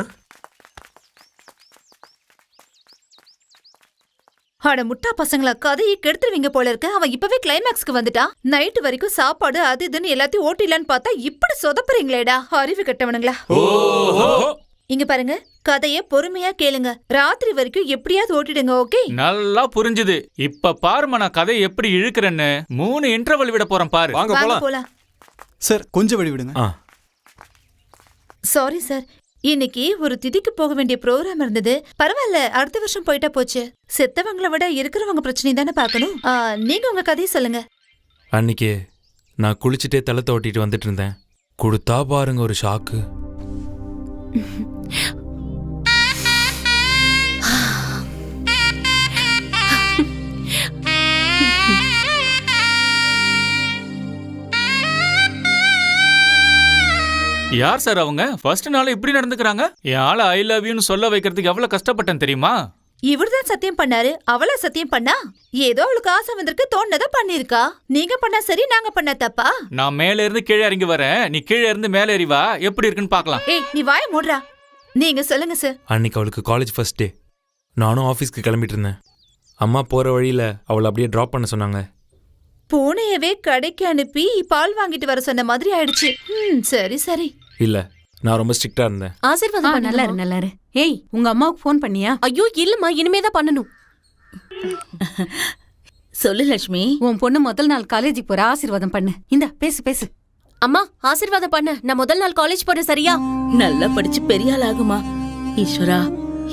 அட முட்டா பசங்களா, கதையை கெடுத்துருவீங்க போல இருக்கு. அவன் இப்பவே கிளைமேக்ஸ்க்கு வந்துட்டான். நைட்டு வரைக்கும் சாப்பாடு அது இதுன்னு எல்லாத்தையும் ஓட்டிடலான்னு பார்த்தா இப்படி சொதப்புறீங்களேடா, அறிவு கெட்டவனுங்களா. இங்க பாருங்க, கதைய பொறுமையா கேளுங்க. ராத்திரி வரைக்கும் எப்படியாவது ஓட்டிடுங்க. ஓகே? நல்லா புரிஞ்சுது. இப்ப பாருமா நான் கதையை எப்படி இழுக்கிறேன்னு. 3 இன்டர்வல் விட போறேன் பாரு. வாங்க போலாம். சார் கொஞ்சம் வழி விடுங்க. சாரி சார், இன்னைக்கு ஒரு திதிக்கு போக வேண்டிய ப்ரோக்ராம் இருந்தது. பரவாயில்ல, அடுத்த வருஷம் போயிட்டா போச்சு. செத்தவங்களை விட இருக்கிறவங்க பிரச்சனை தானே பார்க்கணும். நீங்க உங்க கதையை சொல்லுங்க. அன்னைக்கு நான் குளிச்சுட்டே தலை தோட்டிட்டு வந்துட்டு இருந்தேன். கொடுத்தா பாருங்க ஒரு ஷாக்கு. யார் சார் அவங்க? ஃபர்ஸ்ட் நாள் இப்படி நடந்துக்கிறாங்க. என் ஆளை ஐ லவ் யூன்னு சொல்ல வைக்கிறதுக்கு எவ்வளவு கஷ்டப்பட்டேன் தெரியுமா? இவர்தான் சத்தியம் பண்ணாரு, அவளா சத்தியம் பண்ணா? ஏதோ அவளுக்கு ஆசை வந்திருக்கு, தோணுனத பண்ணிருக்கா. நீங்க பண்ணா சரி, நாங்க பண்ண தப்பா? நான் மேல இருந்து கீழே இறங்கி வரேன், நீ கீழே இருந்து மேலே ஏறி வா. எப்படி இருக்குன்னு பார்க்கலாம். ஏய், நீ வாய மூடுறா. நீங்க சொல்லுங்க சார். அன்னைக்கு அவளுக்கு காலேஜ் ஃபர்ஸ்ட் டே. நானும் ஆஃபீஸ்க்கு கிளம்பிட்டு இருந்தேன். அம்மா போகிற வழியில் அவளை அப்படியே ட்ராப் பண்ண சொன்னாங்க. பூனையவே கடைக்கு அனுப்பி பால் வாங்கிட்டு வர சொன்ன மாதிரி ஆயிடுச்சு. சரி சரி. இல்லை, நான் ரொம்ப ஸ்ட்ரிக்டா இருந்தேன். ஆசீர்வாதம் நல்லா இரு, நல்லா இரு. ஏய், உங்க அம்மாவுக்கு ஃபோன் பண்ணியா? ஐயோ இல்லம்மா, இனிமே தான் பண்ணணும். சொல்லு லட்சுமி. உன் பொண்ணு முதல் நாள் காலேஜுக்கு போற, ஆசீர்வாதம் பண்ணு. இந்தா பேசு பேசு. அம்மா ஆசீர்வாதம் பண்ண. நான் முதல் நாள் காலேஜ் போறேன், சரியா? நல்லா படிச்சு பெரிய ஆள் ஆகுமா. ஈஸ்வரா,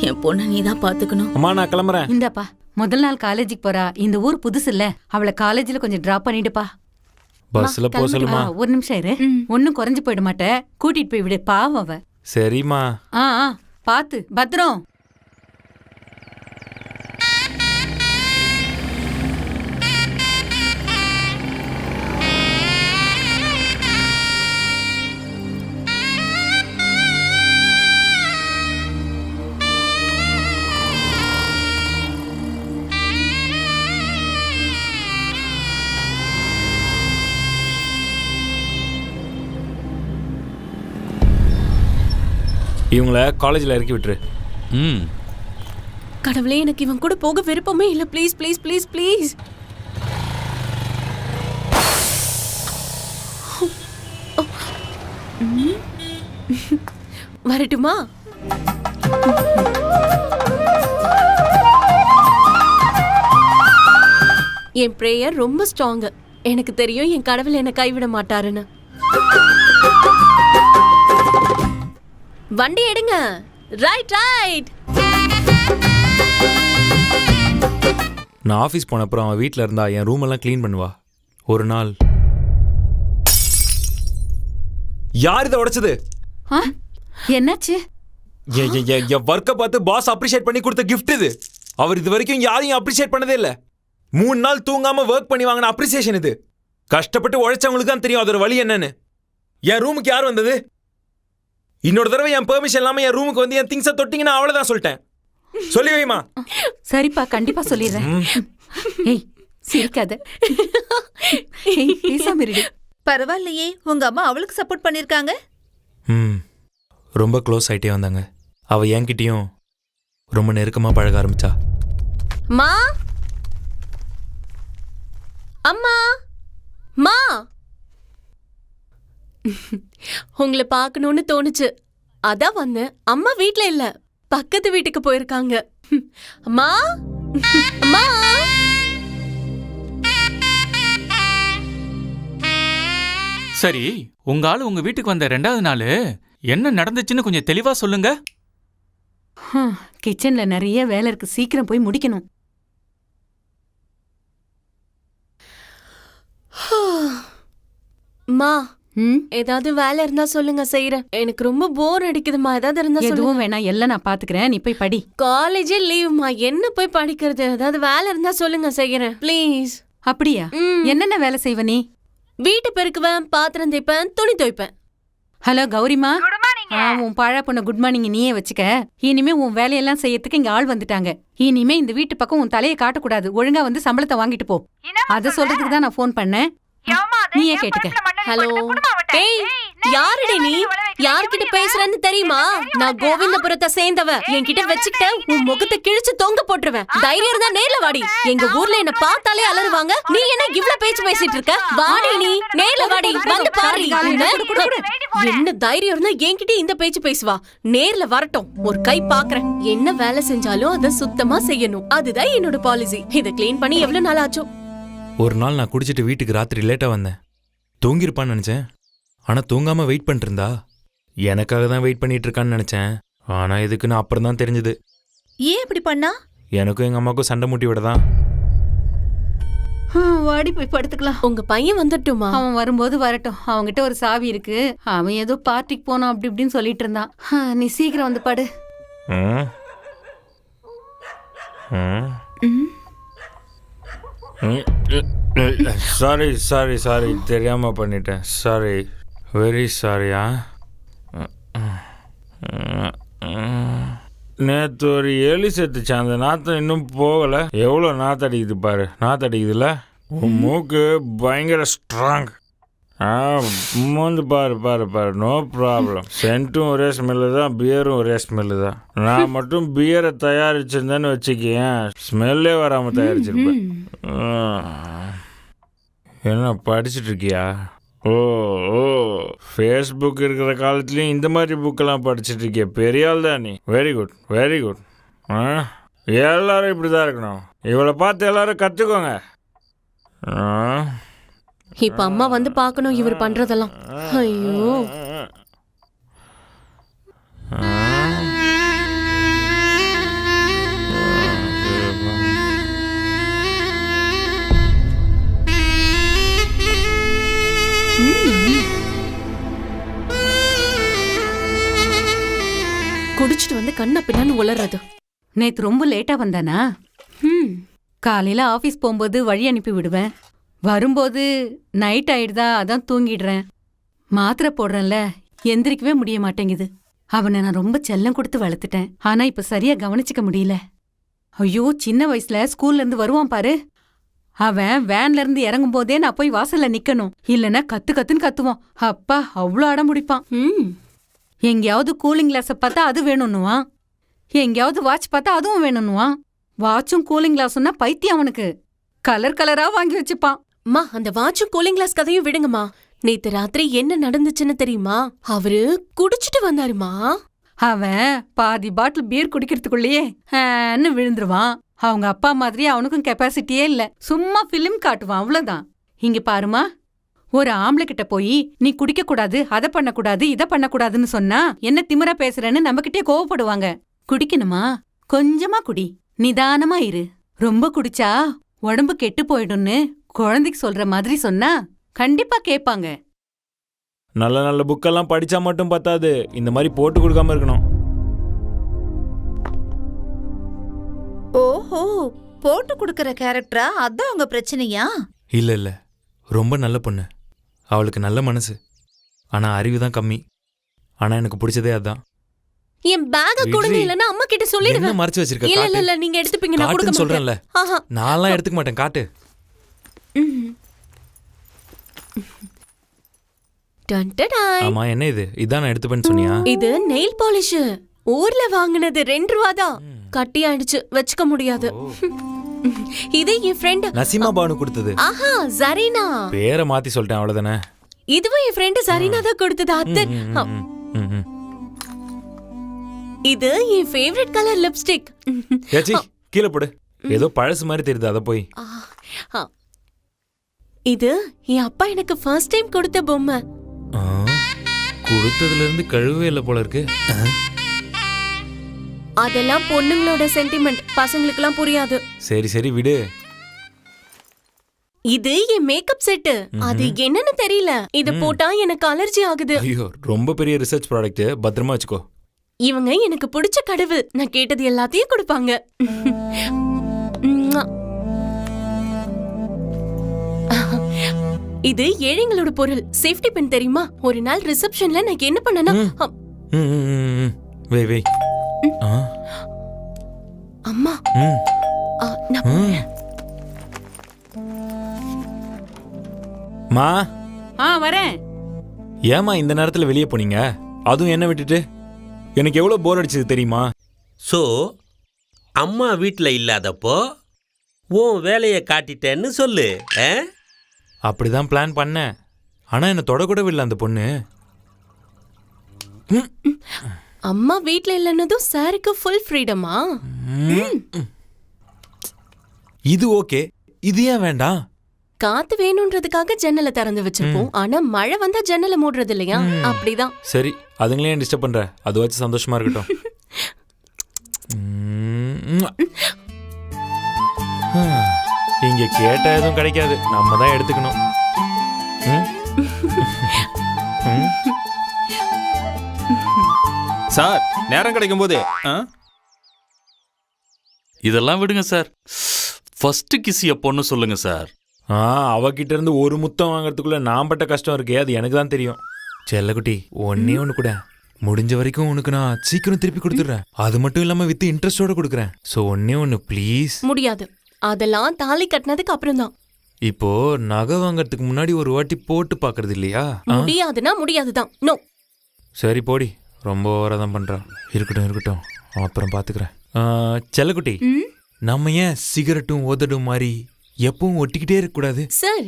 என் பொண்ணை நீதான் பாத்துக்கணும். அம்மா நான் கிளம்புறேன். இந்தாப்பா, முதல் நாள் காலேஜுக்கு போறா. இந்த ஊர் புதுசு இல்ல, அவளை காலேஜ்ல கொஞ்சம் டிராப் பண்ணிடுப்பா. பஸ்ல போ சொல்லுமா. ஒரு நிமிஷம் இரு. ஒன்னும் குறைஞ்சு போயிட மாட்டேன். கூட்டிட்டு போய் விடு, பாவம் அவ. சரிம்மா. பாத்து பத்திரம். இவங்கள காலேஜில் இறக்கி விட்டுரு. கடவுளே, எனக்கு இவன் கூட போக விருப்பமே இல்ல. Please please please please. வரட்டுமா? என் பிரேயர் ரொம்ப ஸ்ட்ராங். எனக்கு தெரியும் என் கடவுள் என்னை கைவிட மாட்டாருன்னு. வண்டி எடுங்க. Right right. நான் ஆஃபீஸ் போன அப்புறம் அவன் வீட்டில் இருந்தா என் ரூம் எல்லாம் க்ளீன் பண்ணுவா. ஒரு நாள் யார் இதை உடைச்சது? என்னாச்சு? என் ஒர்க்கை பார்த்து பாஸ் அப்ரிஷியேட் பண்ணி கொடுத்த கிஃப்ட் இது. அவர் இது வரைக்கும் யாரையும் அப்ரிஷியேட் பண்ணதே இல்லை. 3 நாள் தூங்காம ஒர்க் பண்ணி வாங்கின அப்ரிசியேஷன் இது. கஷ்டப்பட்டு உழைச்சவங்களுக்கு தான் தெரியும் அதோட வழி என்னன்னு. என் ரூமுக்கு யார் வந்தது? இன்னொரு தடவை என் பெர்மிஷன் இல்லாம என் ரூமுக்கு வந்து என் திங்ஸை தொட்டிங்கன்னா அவ்வளவுதான் சொல்லிட்டேன். சொல்லி வைமா. சரிப்பா, கண்டிப்பா சொல்லிடுறேன். ஏய், சிரிக்காத. ஏய், பேசாம இரு. பரவாயில்லையே, உங்க அம்மா அவளுக்கு சப்போர்ட் பண்ணிருக்காங்க. ரொம்ப க்ளோஸ் ஆயிட்டே வந்தாங்க. அவ என்கிட்டயும் ரொம்ப நெருக்கமா பழக ஆரம்பிச்சா. மா, அம்மா, மா, உங்களை பார்க்கணும்னு தோணுச்சு, அதான் வந்தேன். அம்மா வீட்ல இல்ல, பக்கத்து வீட்டுக்கு போயிருக்காங்க. அம்மா, அம்மா. சரி, உங்க ஆளு உங்க வீட்டுக்கு வந்த 2வது நாள் என்ன நடந்துச்சுன்னு கொஞ்சம் தெளிவா சொல்லுங்க. கிச்சன்ல நிறைய வேலை இருக்கு, சீக்கிரம் போய் முடிக்கணும். மா ஏதாவது வேலை இருந்தா சொல்லுங்க, செய்யறேன். எனக்கு ரொம்ப போர் அடிக்குதுமா. ஏதாவது இருந்தா எதுவும் வேணா, எல்லாம் நான் பாத்துக்கிறேன், நீ போய் படி. காலேஜே லீவுமா, என்ன போய் படிக்கிறது? ஏதாவது வேலை இருந்தா சொல்லுங்க, செய்யறேன் ப்ளீஸ். அப்படியா? என்னென்ன வேலை செய்வ நீ? வீட்டு பெருக்குவேன், பாத்திரம் தேய்ப்பேன், துணி துவைப்பேன். ஹலோ கௌரிமா, உன் பழ பொண்ணு குட் மார்னிங் நீயே வச்சுக்க. இனிமே உன் வேலையெல்லாம் செய்யறதுக்கு இங்க ஆள் வந்துட்டாங்க. இனிமே இந்த வீட்டு பக்கம் உன் தலையை காட்டக்கூடாது. ஒழுங்கா வந்து சம்பளத்தை வாங்கிட்டு போ. அத சொல்றதுக்கு தான் நான் போன் பண்ணேன். நீயே கேட்டுக்க. ஹலோ, ஏய் யாருடி நீ? யார்கிட்ட பேசுறேன்னு தெரியுமா? நான் கோவிந்தபுரத்தை சேர்ந்தவ. என்கிட்ட வச்சுக்கிட்ட உன் முகத்தை கிழிச்சு தொங்க போட்டுருவேன். தைரியம் இருந்தா நேர்ல வாடி. எங்க ஊர்ல என்ன பார்த்தாலே அலறுவாங்க. நீ என்ன இவ்ளோ பேச்சு பேசிட்டு இருக்க? வாடி நீ, நேர்ல வாடி, வந்து பாரு. என்ன தைரியம் இருந்தா என்கிட்ட இந்த பேச்சு பேசுவா? நேர்ல வரட்டும், ஒரு கை பாக்குறேன். என்ன வேலை செஞ்சாலும் அதை சுத்தமா செய்யணும். அதுதான் என்னோட பாலிசி. இதை கிளீன் பண்ணி எவ்வளவு நாள் ஆச்சோ? ஒரு நாள் நான் குடிச்சிட்டு வீட்டுக்கு ராத்திரி லேட்டாக வந்தேன். தூங்கிருப்பான்னு நினச்சேன். ஆனால் தூங்காமல் வெயிட் பண்ணிட்டு இருந்தா. எனக்காக தான் வெயிட் பண்ணிட்டு இருக்கான்னு நினச்சேன். ஆனால் இதுக்குன்னு அப்புறம் தான் தெரிஞ்சது. ஏன் இப்படி பண்ணா? எனக்கும் எங்கள் அம்மாவுக்கும் சண்டை மூட்டி விடதான். வாடி போய் படுத்துக்கலாம். உங்க பையன் வந்துட்டுமா? அவன் வரும்போது வரட்டும். அவன்கிட்ட ஒரு சாவி இருக்கு. அவன் ஏதோ பார்ட்டிக்கு போனோம் அப்படி இப்படின்னு சொல்லிட்டு இருந்தான். நீ சீக்கிரம் வந்து படு. சாரி சாரி சாரி, தெரியாமல் பண்ணிட்டேன். சாரி, வெரி சாரியா. நேற்று ஒரு எலி செத்துச்சு. அந்த நாற்றம் இன்னும் போகலை. எவ்வளோ நாத்தடிக்குது பாரு. நாத்தடிக்குதுல்ல. உன் மூக்கு பயங்கர ஸ்ட்ராங். மூந்து பாரு பாரு பாரு, நோ ப்ராப்ளம். சென்ட்டும் ஒரே ஸ்மெல்லு தான், பியரும் ஒரே ஸ்மெல்லு தான். நான் மட்டும் பியரை தயாரிச்சிருந்தேன்னு வச்சுக்கேன், ஸ்மெல்லே வராமல் தயாரிச்சிருப்பேன். என்ன படிச்சுட்டு இருக்கியா? ஓ ஓ, ஃபேஸ்புக் இருக்கிற காலத்துலேயும் இந்த மாதிரி புக்கெல்லாம் படிச்சுட்டு இருக்கியா? பெரிய ஆள் தான் நீ. Very good very good. எல்லாரும் இப்படி தான் இருக்கணும். இவளை பார்த்து எல்லாரும் கற்றுக்கோங்க. இப்ப அம்மா வந்து பார்க்கணும் இவர் பண்றதெல்லாம். ஐயோ, குடிச்சிட்டு வந்து கண்ண பின்னான்னு உளறது. நேத்து ரொம்ப லேட்டா வந்தானா? காலையில ஆபீஸ் போகும்போது வழி அனுப்பி விடுவேன். வரும்போது நைட் ஆயிடுதா, அதான் தூங்கிடுறேன். மாத்திரை போடுறேன்ல, எந்திரிக்கவே முடிய மாட்டேங்குது. அவனை நான் ரொம்ப செல்லம் கொடுத்து வளர்த்துட்டேன். ஆனா இப்ப சரியா கவனிச்சுக்க முடியல. ஐயோ, சின்ன வயசுல ஸ்கூல்ல இருந்து வருவான் பாரு. அவன் வேன்ல இருந்து இறங்கும் போதே நான் போய் வாசல்ல நிக்கணும். இல்லைன்னா கத்து கத்துன்னு கத்துவான். அப்பா அவ்வளோ அடம் முடிப்பான். எங்கேயாவது கூலிங் கிளாஸ பார்த்தா அது வேணும்னுவான். எங்கேயாவது வாட்ச் பார்த்தா அதுவும் வேணும்னுவான். வாட்சும் கூலிங் கிளாஸ்னா பைத்தியம் அவனுக்கு. கலர் கலரா வாங்கி வச்சுப்பான். அம்மா, அந்த வாட்சும் கூலிங் கிளாஸ் கதையும் விடுங்கம்மா. நேத்து ராத்திரி என்ன நடந்துச்சுன்னு தெரியுமா? அவரு குடிச்சிட்டு வந்தாருமா. அவன் பாதி பாட்டில் பீர் குடிக்கிறதுக்குள்ளேயே விழுந்துருவான். அவங்க அப்பா மாதிரி அவனுக்கும் கெப்பாசிட்டியே இல்ல. சும்மா பிலிம் காட்டுவான், அவ்வளவுதான். இங்க பாருமா, ஒரு ஆம்பளை கிட்ட போய் நீ குடிக்க கூடாது, அதை பண்ணக்கூடாது, இதை பண்ணக்கூடாதுன்னு சொன்னா என்ன திமிரா பேசுறேன்னு நம்மகிட்டே கோவப்படுவாங்க. குடிக்கணுமா, கொஞ்சமா குடி, நிதானமா இரு. ரொம்ப குடிச்சா உடம்பு கெட்டு போயிடும்னு குழந்தைக்கு சொல்ற மாதிரி சொன்னா கண்டிப்பா கேட்பாங்க. நல்ல நல்ல புக்கெல்லாம் படிச்சா மட்டும் பத்தாது, இந்த மாதிரி போட்டு கொடுக்காம இருக்கணும். ஓஹோ, போட்டு கொடுக்கற கேரக்டரா? அதான் உங்க பிரச்சனையா? இல்ல இல்ல, ரொம்ப நல்ல பொண்ணு. அவளுக்கு நல்ல மனசு, ஆனா அறிவு தான் கம்மி. ஆனா எனக்கு பிடிச்சதே அதான். என் பேக்க கொடுங்க, இல்லனா அம்மா கிட்ட சொல்லிடுவேன். என்ன மறைச்சு வச்சிருக்க? இல்ல இல்ல இல்ல, நீங்க எடுத்துப்பீங்க, நான் கொடுக்க மாட்டேன். சொல்றேன்ல, நான்லாம் எடுத்துக்க மாட்டேன். காட்டு. ஆமா, என்ன இது? இதான் நான் எடுத்துப்பேன்னு சொன்னியா? இது நெயில் பாலிஷ். ஊர்ல வாங்குனது 2 ரூபா தான். கட்டி ஆயிடுச்சு, வச்சுக்க முடியாது. இது என் ஃப்ரெண்ட் நசீமா பானு கொடுத்தது. ஆஹா, ஜரீனா. பேரை மாத்தி சொல்லிட்டேன், அவ்வளவுதானே. இதுவும் என் ஃப்ரெண்ட் ஜரீனா தான் கொடுத்தது. அத்தை, இது என் ஃபேவரட் கலர் லிப்ஸ்டிக். ஏச்சி, கீழே போடு. ஏதோ பழசு மாதிரி தெரியுது, அத போய். இது என் அப்பா எனக்கு ஃபர்ஸ்ட் டைம் கொடுத்த பொம்மை. கொடுத்ததுல இருந்து கழுவே இல்ல போல இருக்கு. அதெல்லாம் பொண்ணுங்களோட சென்டிமெண்ட், பசங்களுக்குலாம் புரியாது. சரி சரி விடு. இது என் மேக்கப் செட். அது என்னன்னு தெரியல. இது போட்டா எனக்கு அலர்ஜி ஆகுது. ஐயோ, ரொம்ப பெரிய ரிசர்ச் ப்ராடக்ட், பத்திரமா வச்சுக்கோ. இவங்க எனக்கு பிடிச்ச கடவுள். நான் கேட்டது எல்லாத்தையும் கொடுப்பாங்க. இது ஏழைங்களோட பொருள். சேஃப்டி பின் தெரியுமா? ஒரு நாள் ரிசப்ஷன்ல நான் என்ன பண்ணனா, வை வை. அம்மா மா. வரேன். ஏமா இந்த நேரத்துல வெளியே போனீங்க, அதுவும் என்ன விட்டுட்டு? எனக்கு எவ்வளவு போர் அடிச்சது தெரியுமா? ஸோ அம்மா வீட்டில் இல்லாதப்போ உன் வேலையை காட்டிட்டேன்னு சொல்லு. அப்படிதான் பிளான் பண்ணேன். ஆனா என்ன தொடக்கூடவே இல்லை அந்த பொண்ணு. அம்மா வீட்ல இல்லன்னதும் சாருக்கு ஃபுல் ஃப்ரீடமா? இது ஓகே, இது ஏன் வேண்டாம்? காத்து வேணும்ன்றதுக்காக ஜன்னலை திறந்து வச்சிருப்போம். ஆனா மழை வந்தா ஜன்னலை மூடுறது இல்லையா? அப்படிதான். சரி, அதுங்களே டிஸ்டர்ப் பண்ற, அது வச்சு சந்தோஷமா இருக்கட்டும். இங்க கேட்ட எதுவும் கிடைக்காது, நம்ம தான் எடுத்துக்கணும். சார், நேரம் கிடைக்கும் போது இதெல்லாம் விடுங்க சார். ஃபர்ஸ்ட் கிஸ் எப்போன்னு சொல்லுங்க சார். அவகிட்ட இருந்து ஒரு முத்தம் வாங்கறதுக்குள்ள நான் பட்ட கஷ்டம் இருக்கே, அது எனக்கு தான் தெரியும். செல்லக்குட்டி, ஒன்னே ஒன்று கூட, முடிஞ்ச வரைக்கும் உனக்கு நான் சீக்கிரம் திருப்பி கொடுத்துட்றேன். அது மட்டும் இல்லாம வித் இன்ட்ரெஸ்டோட கொடுக்குறேன். ஸோ ஒன்னே ஒன்று ப்ளீஸ். முடியாது, அதெல்லாம் தாலி கட்டினதுக்கு அப்புறம் தான். இப்போ நகை வாங்கறதுக்கு முன்னாடி ஒரு வாட்டி போட்டு பாக்குறது இல்லையா? முடியாதுன்னா முடியாதுதான். நோ. சரி போடி, ரொம்ப ஓவராதான் பண்றான். இருக்கட்டும் இருக்கட்டும், அப்புறம் பாத்துக்கிறேன். செல்லக்குட்டி, நம்ம ஏன் சிகரெட்டும் உதடும் மாதிரி எப்பவும் ஒட்டிக்கிட்டே இருக்க கூடாது? சார்,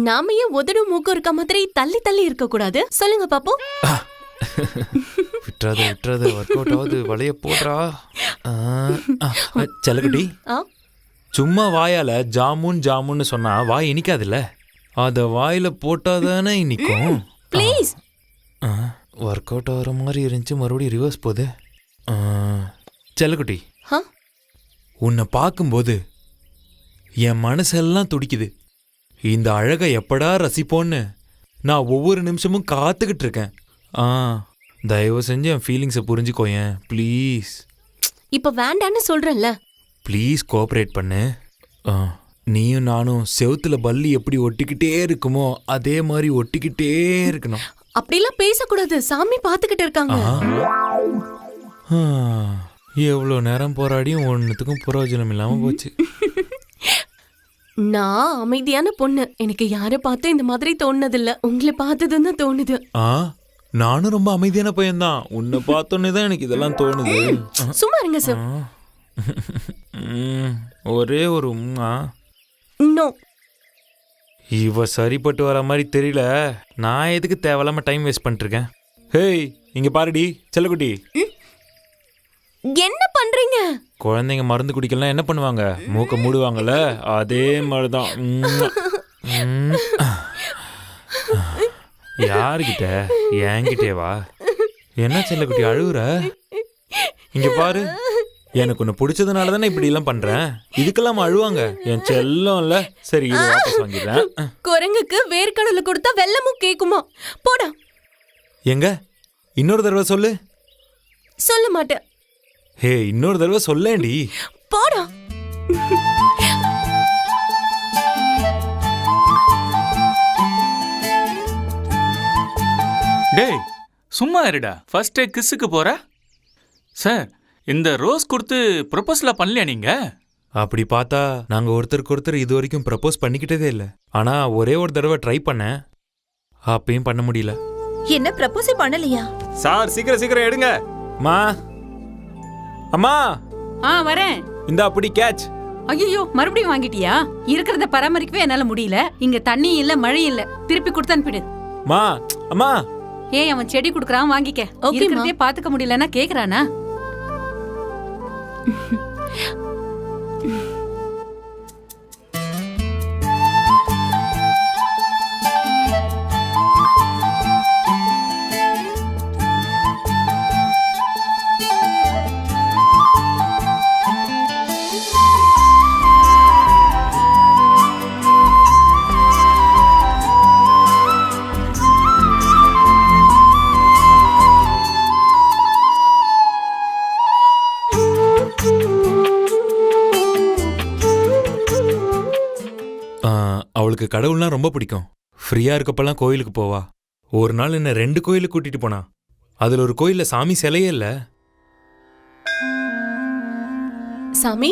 நாம ஏன் உதடும் மூக்கு இருக்க மாதிரி தள்ளி தள்ளி இருக்க கூடாது? சொல்லுங்க பாப்போம். விட்டுறாத விட்டுறாத, ஒர்க் அவுட் ஆகுது, வளைய போடுறா. செல்லக்குட்டி, சும்மா வாயால ஜாமுன் ஜாமுன்னு சொன்னா வாய் இனிக்காதுல்ல, அத வாயில போட்டாதானே இனிக்கும். ப்ளீஸ். ஒர்க் அவுட் ஆகிற மாதிரி இருந்துச்சு, மறுபடியும் ரிவர்ஸ் போகுது. செல்லக்குட்டி, உன்னை பார்க்கும்போது என் மனசெல்லாம் துடிக்குது. இந்த அழகை எப்படா ரசிப்போன்னு நான் ஒவ்வொரு நிமிஷமும் காத்துக்கிட்டு இருக்கேன். தயவு செஞ்சு என் ஃபீலிங்ஸை புரிஞ்சுக்கோயேன் ப்ளீஸ். இப்ப வேண்டான்னு சொல்றேன்ல. ப்ளீஸ் கோஆப்ரேட் பண்ணு. நீயும் நானும் செவுத்துல பல்லி எப்படி ஒட்டிக்கிட்டே இருக்குமோ அதே மாதிரி ஒட்டிக்கிட்டே இருக்கணும். அப்படிலாம் பேசக்கூடாது, சாமி பாத்துக்கிட்டு இருக்காங்க. எவ்வளோ நேரம் போராடியும் ஒன்னுத்துக்கும் பிரயோஜனம் இல்லாம போச்சு. நான் அமைதியான பொண்ணு, எனக்கு யாரை பார்த்து இந்த மாதிரி தோணுனதில்ல. உங்களை பார்த்ததுன்னு தோணுது. நானும் ரொம்ப அமைதியான பையன்தான், உன்னை பார்த்தோன்னே தான் எனக்கு இதெல்லாம் தோணுது. சும்மா இருங்க சார். ஒரே ஒரு நோ. இவ சரிப்பட்டு வர மாதிரி தெரியல. நான் எதுக்கு தேவையில்லாம டைம் வேஸ்ட் பண்ணிட்டு இருக்கேன்? ஹேய், இங்க பாருடி செல்லக்குட்டி. என்ன பண்றீங்க? குழந்தைங்க மருந்து குடிக்கலாம் என்ன பண்ணுவாங்க? மூக்க மூடுவாங்கல்ல, அதே மாதிரிதான். யாருக்கிட்ட? என்கிட்டே வா. என்ன செல்லக்குட்டி அழுவுற? இங்க பாரு, எனக்கு ஒன்று பிடிச்சதுனால தானே இப்படி எல்லாம் பண்றேன். இதுக்கெல்லாம் அழுவாங்க என் செல்லம் இல்ல. சரி, இது வாபஸ் வாங்கிடுறேன். குரங்குக்கு வேர்க்கடலை கொடுத்தா வெள்ளமும் கேக்குமா? போடா. எங்க இன்னொரு தடவை சொல்லு. சொல்ல மாட்டேன். ஹே, இன்னொரு தடவை சொல்லேண்டி. போடா. டேய், சும்மா இருடா. ஃபர்ஸ்ட் கிஸ்ஸுக்கு போற சார். இந்த ரோஸ் கொடுத்து ப்ரொபோஸ்லாம் பண்ணலையா நீங்க? அப்படி பார்த்தா நாங்க ஒருத்தருக்கு ஒருத்தர் இது வரைக்கும் ப்ரப்போஸ் பண்ணிக்கிட்டதே இல்லை. ஆனா ஒரே ஒரு தடவை ட்ரை பண்ணேன், அப்பயும் பண்ண முடியல. என்ன ப்ரப்போஸ் பண்ணலையா? சார், சீக்கிரம் சீக்கிரம் எடுங்க. மா, அம்மா. வரேன். இந்த அப்படி கேட்ச். ஐயோ, மறுபடியும் வாங்கிட்டியா? இருக்கிறத பராமரிக்கவே என்னால முடியல. இங்க தண்ணி இல்ல, மழை இல்ல. திருப்பி கொடுத்து அனுப்பிடு. மா, அம்மா. ஏய், அவன் செடி குடுக்கறான், வாங்கிக்க. இருக்கிறதே பாத்துக்க முடியலன்னா கேக்குறானா? அவளுக்கு கடவுள்னா ரொம்ப பிடிக்கும். ஃப்ரீயா இருக்கப்பெல்லாம் கோயிலுக்கு போவா. ஒரு நாள் என்ன 2 கோயிலுக்கு கூட்டிட்டு போனா. அதுல ஒரு கோயில்ல சாமி சிலையே இல்ல. சாமி,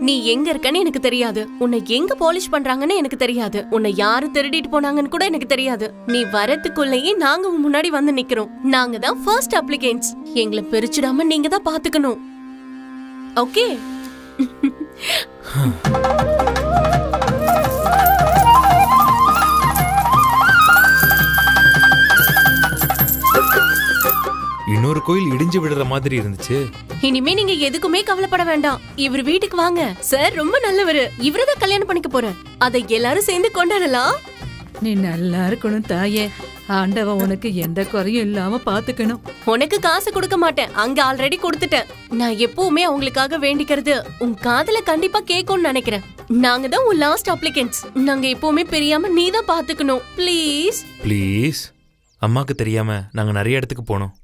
நீ எங்க இருக்கன்னு எனக்கு தெரியாது. உன்னை எங்க பாலிஷ் பண்றாங்கன்னு எனக்கு தெரியாது. உன்னை யாரு திருடிட்டு போனாங்கன்னு கூட எனக்கு தெரியாது. நீ வரதுக்குள்ளேயே நாங்க உன் முன்னாடி வந்து நிக்கிறோம். நாங்க தான் ஃபர்ஸ்ட் அப்ளிகன்ட்ஸ். எங்களை பிரிச்சிடாம நீங்க தான் பாத்துக்கணும். ஓகே? இன்னொரு கோயில் இடிஞ்சு விடுற மாதிரி இருந்துச்சு. இனிமே நீங்க எதுக்குமே கவலைப்பட வேண்டாம். இவர் வீட்டுக்கு வாங்க. சார் ரொம்ப நல்லவரு. இவரதான் கல்யாணம் பண்ணிக்க போறேன். அதை எல்லாரும் சேர்ந்து கொண்டாடலாம். நீ நல்லா இருக்கணும் தாயே. ஆண்டவன் உனக்கு எந்த குறையும் இல்லாம பாத்துக்கணும். உனக்கு காசு கொடுக்க மாட்டேன். அங்க ஆல்ரெடி கொடுத்துட்டேன். நான் எப்பவுமே அவங்களுக்காக வேண்டிக்கிறது உன் காதுல கண்டிப்பா கேட்கும்னு நினைக்கிறேன். நாங்க தான் உன் லாஸ்ட் அப்ளிகன்ட்ஸ். நாங்க எப்பவுமே பிரியாம நீ தான் பாத்துக்கணும். Please please. அம்மாக்கு தெரியாம நாங்க நிறைய இடத்துக்கு போனோம்.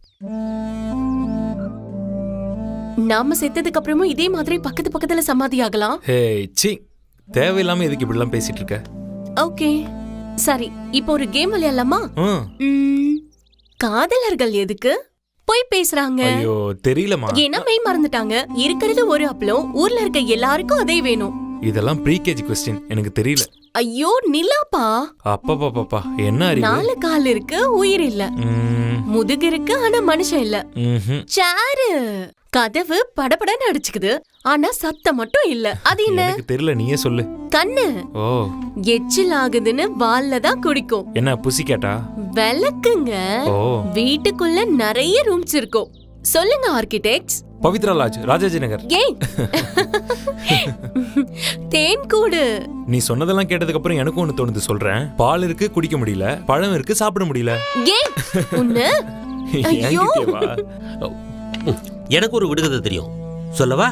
நாம செத்ததுக்கு அப்புறமும் இதே மாதிரி பக்கத்து பக்கத்துல சமாதி ஆகலாம். ஹே சி, தேவையில்லாம எதுக்கு இப்படிலாம் பேசிட்டு இருக்க? ஓகே சரி, இப்போ ஒரு கேம் விளையாடலாமா? காதலர்கள் எதுக்கு போய் பேசுறாங்க? ஐயோ தெரியலமா. ஏன்னா மெய் மறந்துட்டாங்க. இருக்கிறது ஒரு அப்பளம். ஊர்ல இருக்க எல்லாருக்கும் அதே வேணும். இதெல்லாம் ப்ரீகேஜி क्वेश्चन. எனக்கு தெரியல. ஐயோ நிலாப்பா. அப்பா என்ன அறிவு? 4 கால் இருக்கு, உயிர் இல்ல. முதுகு இருக்கு, ஆனா மனுஷன் இல்ல. சேரு, கதவு படபடன்னு அடிச்சுக்குது, ஆனா சத்தம் மட்டும் இல்ல. அது என்ன? எனக்கு தெரியல, நீயே சொல்லு. கண்ணு. ஓ. எச்சில் ஆகுதுன்னு வால்ல தான் குடிக்கும். என்ன புசி கேட்டா? விளக்குங்க. ஓ. வீட்டுக்குள்ள நிறைய ரூம்ஸ் இருக்கும். சொல்லுங்க ஆர்கிடெக்ட்ஸ். பவித்ரா லாட்ஜ், ராஜாஜி நகர். ஏய் தேன் கூடு. நீ சொன்னதெல்லாம் கேட்டதுக்கு அப்புறம் எனக்கு ஒன்னு தோணுது, சொல்றேன். பால் இருக்கு குடிக்க முடியல, பழம் இருக்கு சாப்பிட முடியல. ஏய் உன்ன ஐயோ. எனக்கு ஒரு விடுகதை தெரியும், சொல்லவா?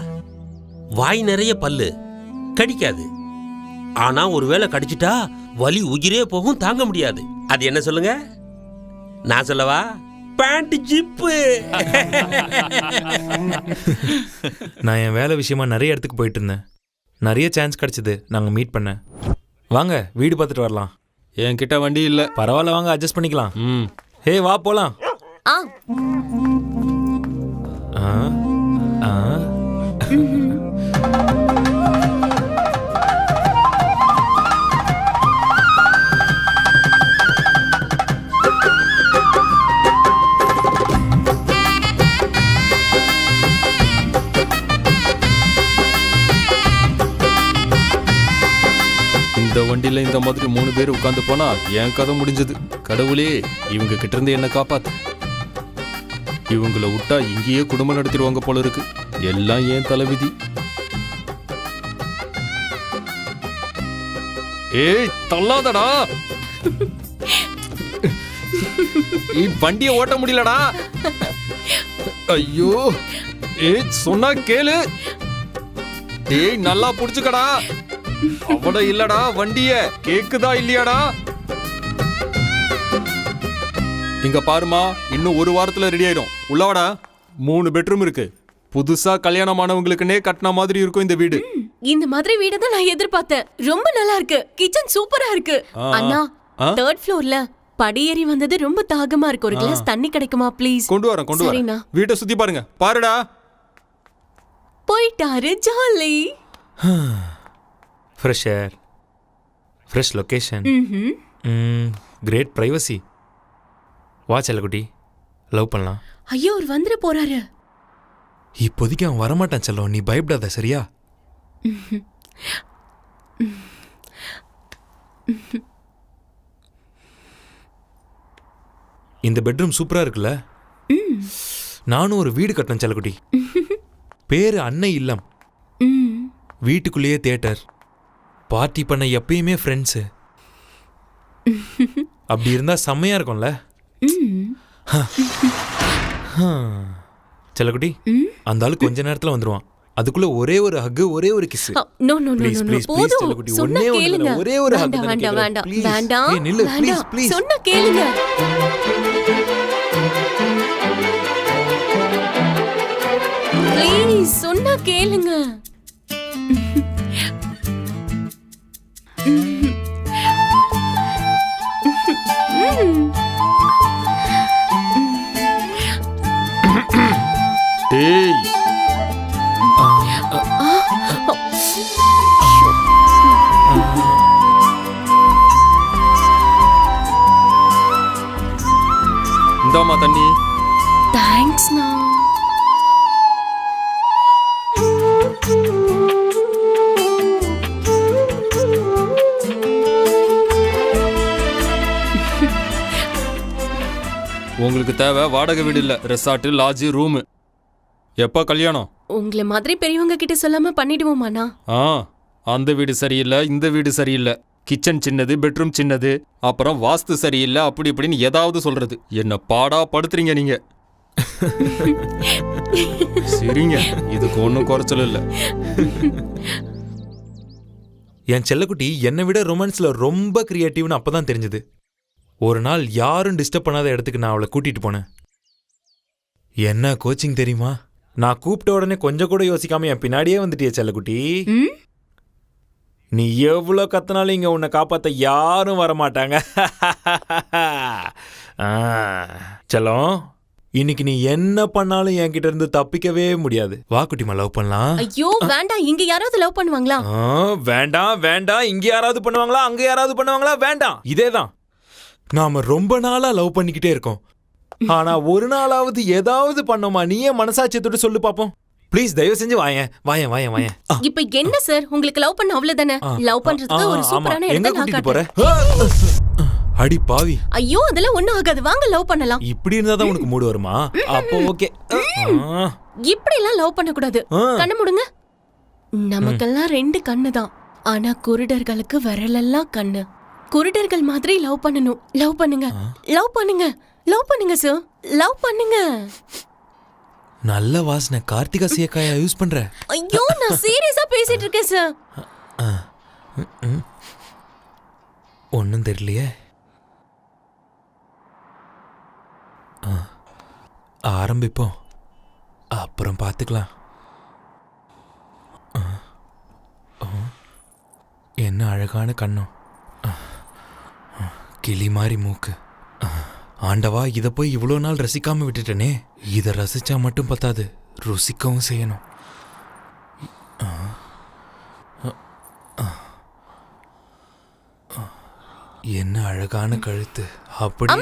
வாய் நிறைய பல்லு, கடிக்காது. ஆனா ஒருவேளை கடிச்சிட்டா வலி உயிரே போகும், தாங்க முடியாது. அது என்ன சொல்லுங்க? நான் சொல்லவா? Pant zip. நான் என் வேலை விஷயமா நிறைய இடத்துக்கு போயிட்டு இருந்தேன். நிறைய சான்ஸ் கிடைச்சது நாங்க மீட் பண்ண. வாங்க வீடு பார்த்துட்டு வரலாம். என்கிட்ட வண்டி இல்ல. பரவாயில்ல, வாங்க அட்ஜஸ்ட் பண்ணிக்கலாம். ஹே வா போலாம். இந்த வண்டியில இந்த மாதிரி 3 பேர் உட்கார்ந்து போனா என் கதை முடிஞ்சது. கடவுளே, இவங்க கிட்ட இருந்து என்ன காப்பாத்து. இவங்கள விட்டா இங்கேயே குடும்பம் நடத்திடுவாங்க போல இருக்கு. எல்லாம் ஏன் தலைவிதி. ஏய் தள்ளாதடா. வண்டிய ஓட்ட முடியலடா. ஐயோ. ஏய் சொன்னா கேளு. ஏய் நல்லா புடிச்சுக்கடா. அவட இல்லடா வண்டிய, கேக்குதா இல்லையாடா? இங்க பாருமா, இன்னும் 1 வாரத்துல ரெடி ஆயிடும். உள்ளவாடா. 3 பெட்ரூம் இருக்கு. புதுசா கல்யாணமானவங்களுக்குன்னே கட்டின மாதிரி இருக்கும் இந்த வீடு. இந்த மாதிரி வீடு தான் நான் எதிர்பார்த்தேன். ரொம்ப நல்லா இருக்கு. கிச்சன் சூப்பரா இருக்கு. அண்ணா 3rd ஃப்ளோர்ல படியேறி வந்தது ரொம்ப தாகமா இருக்கு. ஒரு கிளாஸ் தண்ணி கிடைக்குமா ப்ளீஸ்? கொண்டு வரேன். வீட்டை சுத்தி பாருங்க. பாருடா. போயிட்டாரு jolly. Fresh air, fresh location, great privacy. வா செல்லக்குட்டி, லவ் பண்ணலாம். ஐயோ அவர் வந்துட போறாரு. இப்போதைக்கு அவன் வரமாட்டான் செல்லம், நீ பயப்படாத சரியா? இந்த பெட்ரூம் சூப்பரா இருக்குல்ல? நானும் ஒரு வீடு கட்டினேன் செல்லக்குட்டி. பேரு அன்னை இல்லம். வீட்டுக்குள்ளேயே தியேட்டர். பார்ட்டி பண்ண எப்பயுமே ஃப்ரெண்ட்ஸு. அப்படி இருந்தா செம்மையா இருக்கும்ல? செல்லக்குட்டி, அந்த ஆளு கொஞ்ச நேரத்துல வந்துருவான். அதுக்குள்ள ஒரே ஒரு ஹக், ஒரே ஒரு kiss. No no no no போதும். செல்லக்குட்டி, சொன்னா கேளுங்க. ஒரே ஒரு ஹக். வேண்டாம் வேண்டாம் வேண்டாம். ஏய் நில்லு ப்ளீஸ் ப்ளீஸ். சொன்னா கேளுங்க. ப்ளீஸ் சொன்னா கேளுங்க. டேய் இந்தாம்மா தண்ணி. தேங்க்ஸ்ண்ணா. உங்களுக்கு தேவை வாடகை வீடு இல்ல, ரெசார்ட், லாட்ஜ், ரூம். எப்ப கல்யாணம்? உங்களை மாதிரி பெரியவங்க கிட்ட சொல்லாம பண்ணிடுவோமாண்ணா? அந்த வீடு சரியில்லை, இந்த வீடு சரியில்லை, கிச்சன் சின்னது, பெட்ரூம் சின்னது, அப்புறம் வாஸ்து சரியில்லை, அப்படி இப்படின்னு ஏதாவது சொல்றது. என்ன பாடா படுத்துறீங்க நீங்க. சரிங்க, இதுக்கு ஒன்றும் குறைச்சல் இல்லை. என் செல்லக்குட்டி என்னை விட ரொமான்ஸ்ல ரொம்ப கிரியேட்டிவ்னு அப்பதான் தெரிஞ்சது. ஒரு நாள் யாரும் டிஸ்டர்ப் பண்ணாத இடத்துக்கு நான் அவளை கூட்டிட்டு போனேன். என்ன கோச்சிங் தெரியுமா? நான் கூப்பிட்ட உடனே கொஞ்சம் கூட யோசிக்காம என் பின்னாடியே வந்துட்டிய செல்லக்குட்டி. நீ எவ்வளோ கத்தினாலும் இங்க உன்னை காப்பாத்த யாரும் வரமாட்டாங்க. செல்லம், இன்னைக்கு நீ என்ன பண்ணாலும் என்கிட்ட இருந்து தப்பிக்கவே முடியாது. வா குட்டிமா, லவ் பண்ணலாம். ஐயோ வேண்டாம், இங்க யாராவது லவ் பண்ணுவாங்களா? வேண்டாம் வேண்டாம், இங்க யாராவது பண்ணுவாங்களா, அங்க யாராவது பண்ணுவாங்களா? வேண்டாம். இதேதான், நாம ரொம்ப நாளா லவ் பண்ணிக்கிட்டே இருக்கோம். ஆனா ஒரு நாளாவது ஏதாவது பண்ணோமா? நீயே மனசாட்சியத்தோட சொல்லு பாப்போம். ப்ளீஸ் தயவு செஞ்சு வாயேன் வாயேன் வாயேன் வாயேன். இப்ப என்ன சார், உங்களுக்கு லவ் பண்ண அவ்வளவுதானே? லவ் பண்றதுக்கு ஒரு சூப்பரான எங்க இடத்தை கூட்டிட்டு நான் போற? காட்டுறேன். அடி பாவி. ஐயோ அதெல்லாம் ஒண்ணும் ஆகாது, வாங்க லவ் பண்ணலாம். இப்படி இருந்தாதான் உனக்கு மூடு வருமா? அப்போ ஓகே. இப்படி எல்லாம் லவ் பண்ண கூடாது. கண்ணு மூடுங்க. நமக்கெல்லாம் 2 கண்ணு தான், ஆனா குருடர்களுக்கு விரலெல்லாம் கண்ணு. குருடர்கள் மாதிரி லவ் பண்ணணும். லவ் பண்ணுங்க, லவ் பண்ணுங்க, லவ் பண்ணுங்க சார், லவ் பண்ணுங்க. நல்ல வாசனை. கார்த்திகா சீயக்காயா யூஸ் பண்ற? ஐயோ நான் சீரியஸா பேசிட்டு இருக்கேன் சார். ஒன்னும் தெரியலையே. ஆரம்பிப்போம், அப்புறம் பார்த்துக்கலாம். என்ன அழகான கண்ணம், கிளி மாதிரி மூக்கு. ஆண்டவா, இதை போய் இவ்வளோ நாள் ரசிக்காம விட்டுட்டனே. இதை ரசிச்சா மட்டும் பத்தாது, ருசிக்கவும் செய்யணும். என்ன அழகான கழுத்து. அப்படி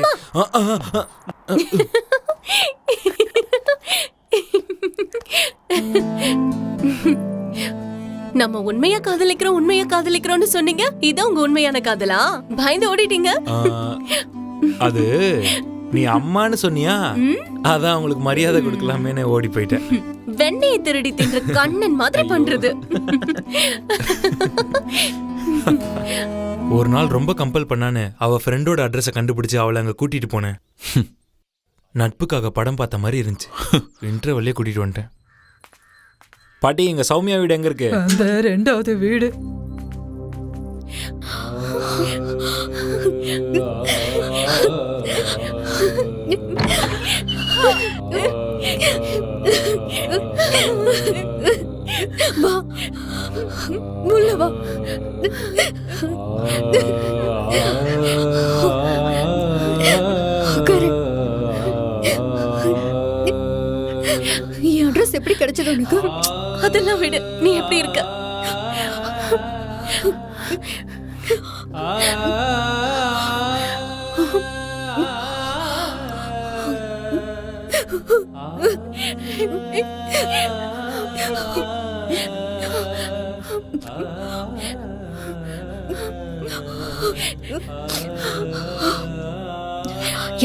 நம்ம உண்மையா காதலிக்கிறோம்னு சொன்னீங்க. இதான் உங்க உண்மையான காதலா? பயந்து ஓடிட்டீங்க. அது நீ அம்மான்னு சொன்னியா, அதான் உங்களுக்கு மரியாதை கொடுக்கலாமேன்னு ஓடி போயிட்டேன். வெண்ணையை திருடி தின்ற கண்ணன் மாதிரி பண்றது. ஒரு நாள் ரொம்ப கம்பல் பண்ணானு அவ ஃப்ரெண்டோட அட்ரஸை கண்டுபிடிச்சு அவளை அங்க கூட்டிட்டு போனேன். நட்புக்காக படம் பார்த்த மாதிரி இருந்துச்சு. இன்டர்வெல்லே கூட்டிட்டு வந்துட்டேன். பாட்டி, எங்க சௌமியா வீடு எங்க இருக்கு? அந்த 2வது வீடு. வா உள்ள வா. என் அட்ரஸ் எப்படி கிடைச்சது உனக்கு? அதெல்லாம் விடு, நீ எப்படி இருக்க?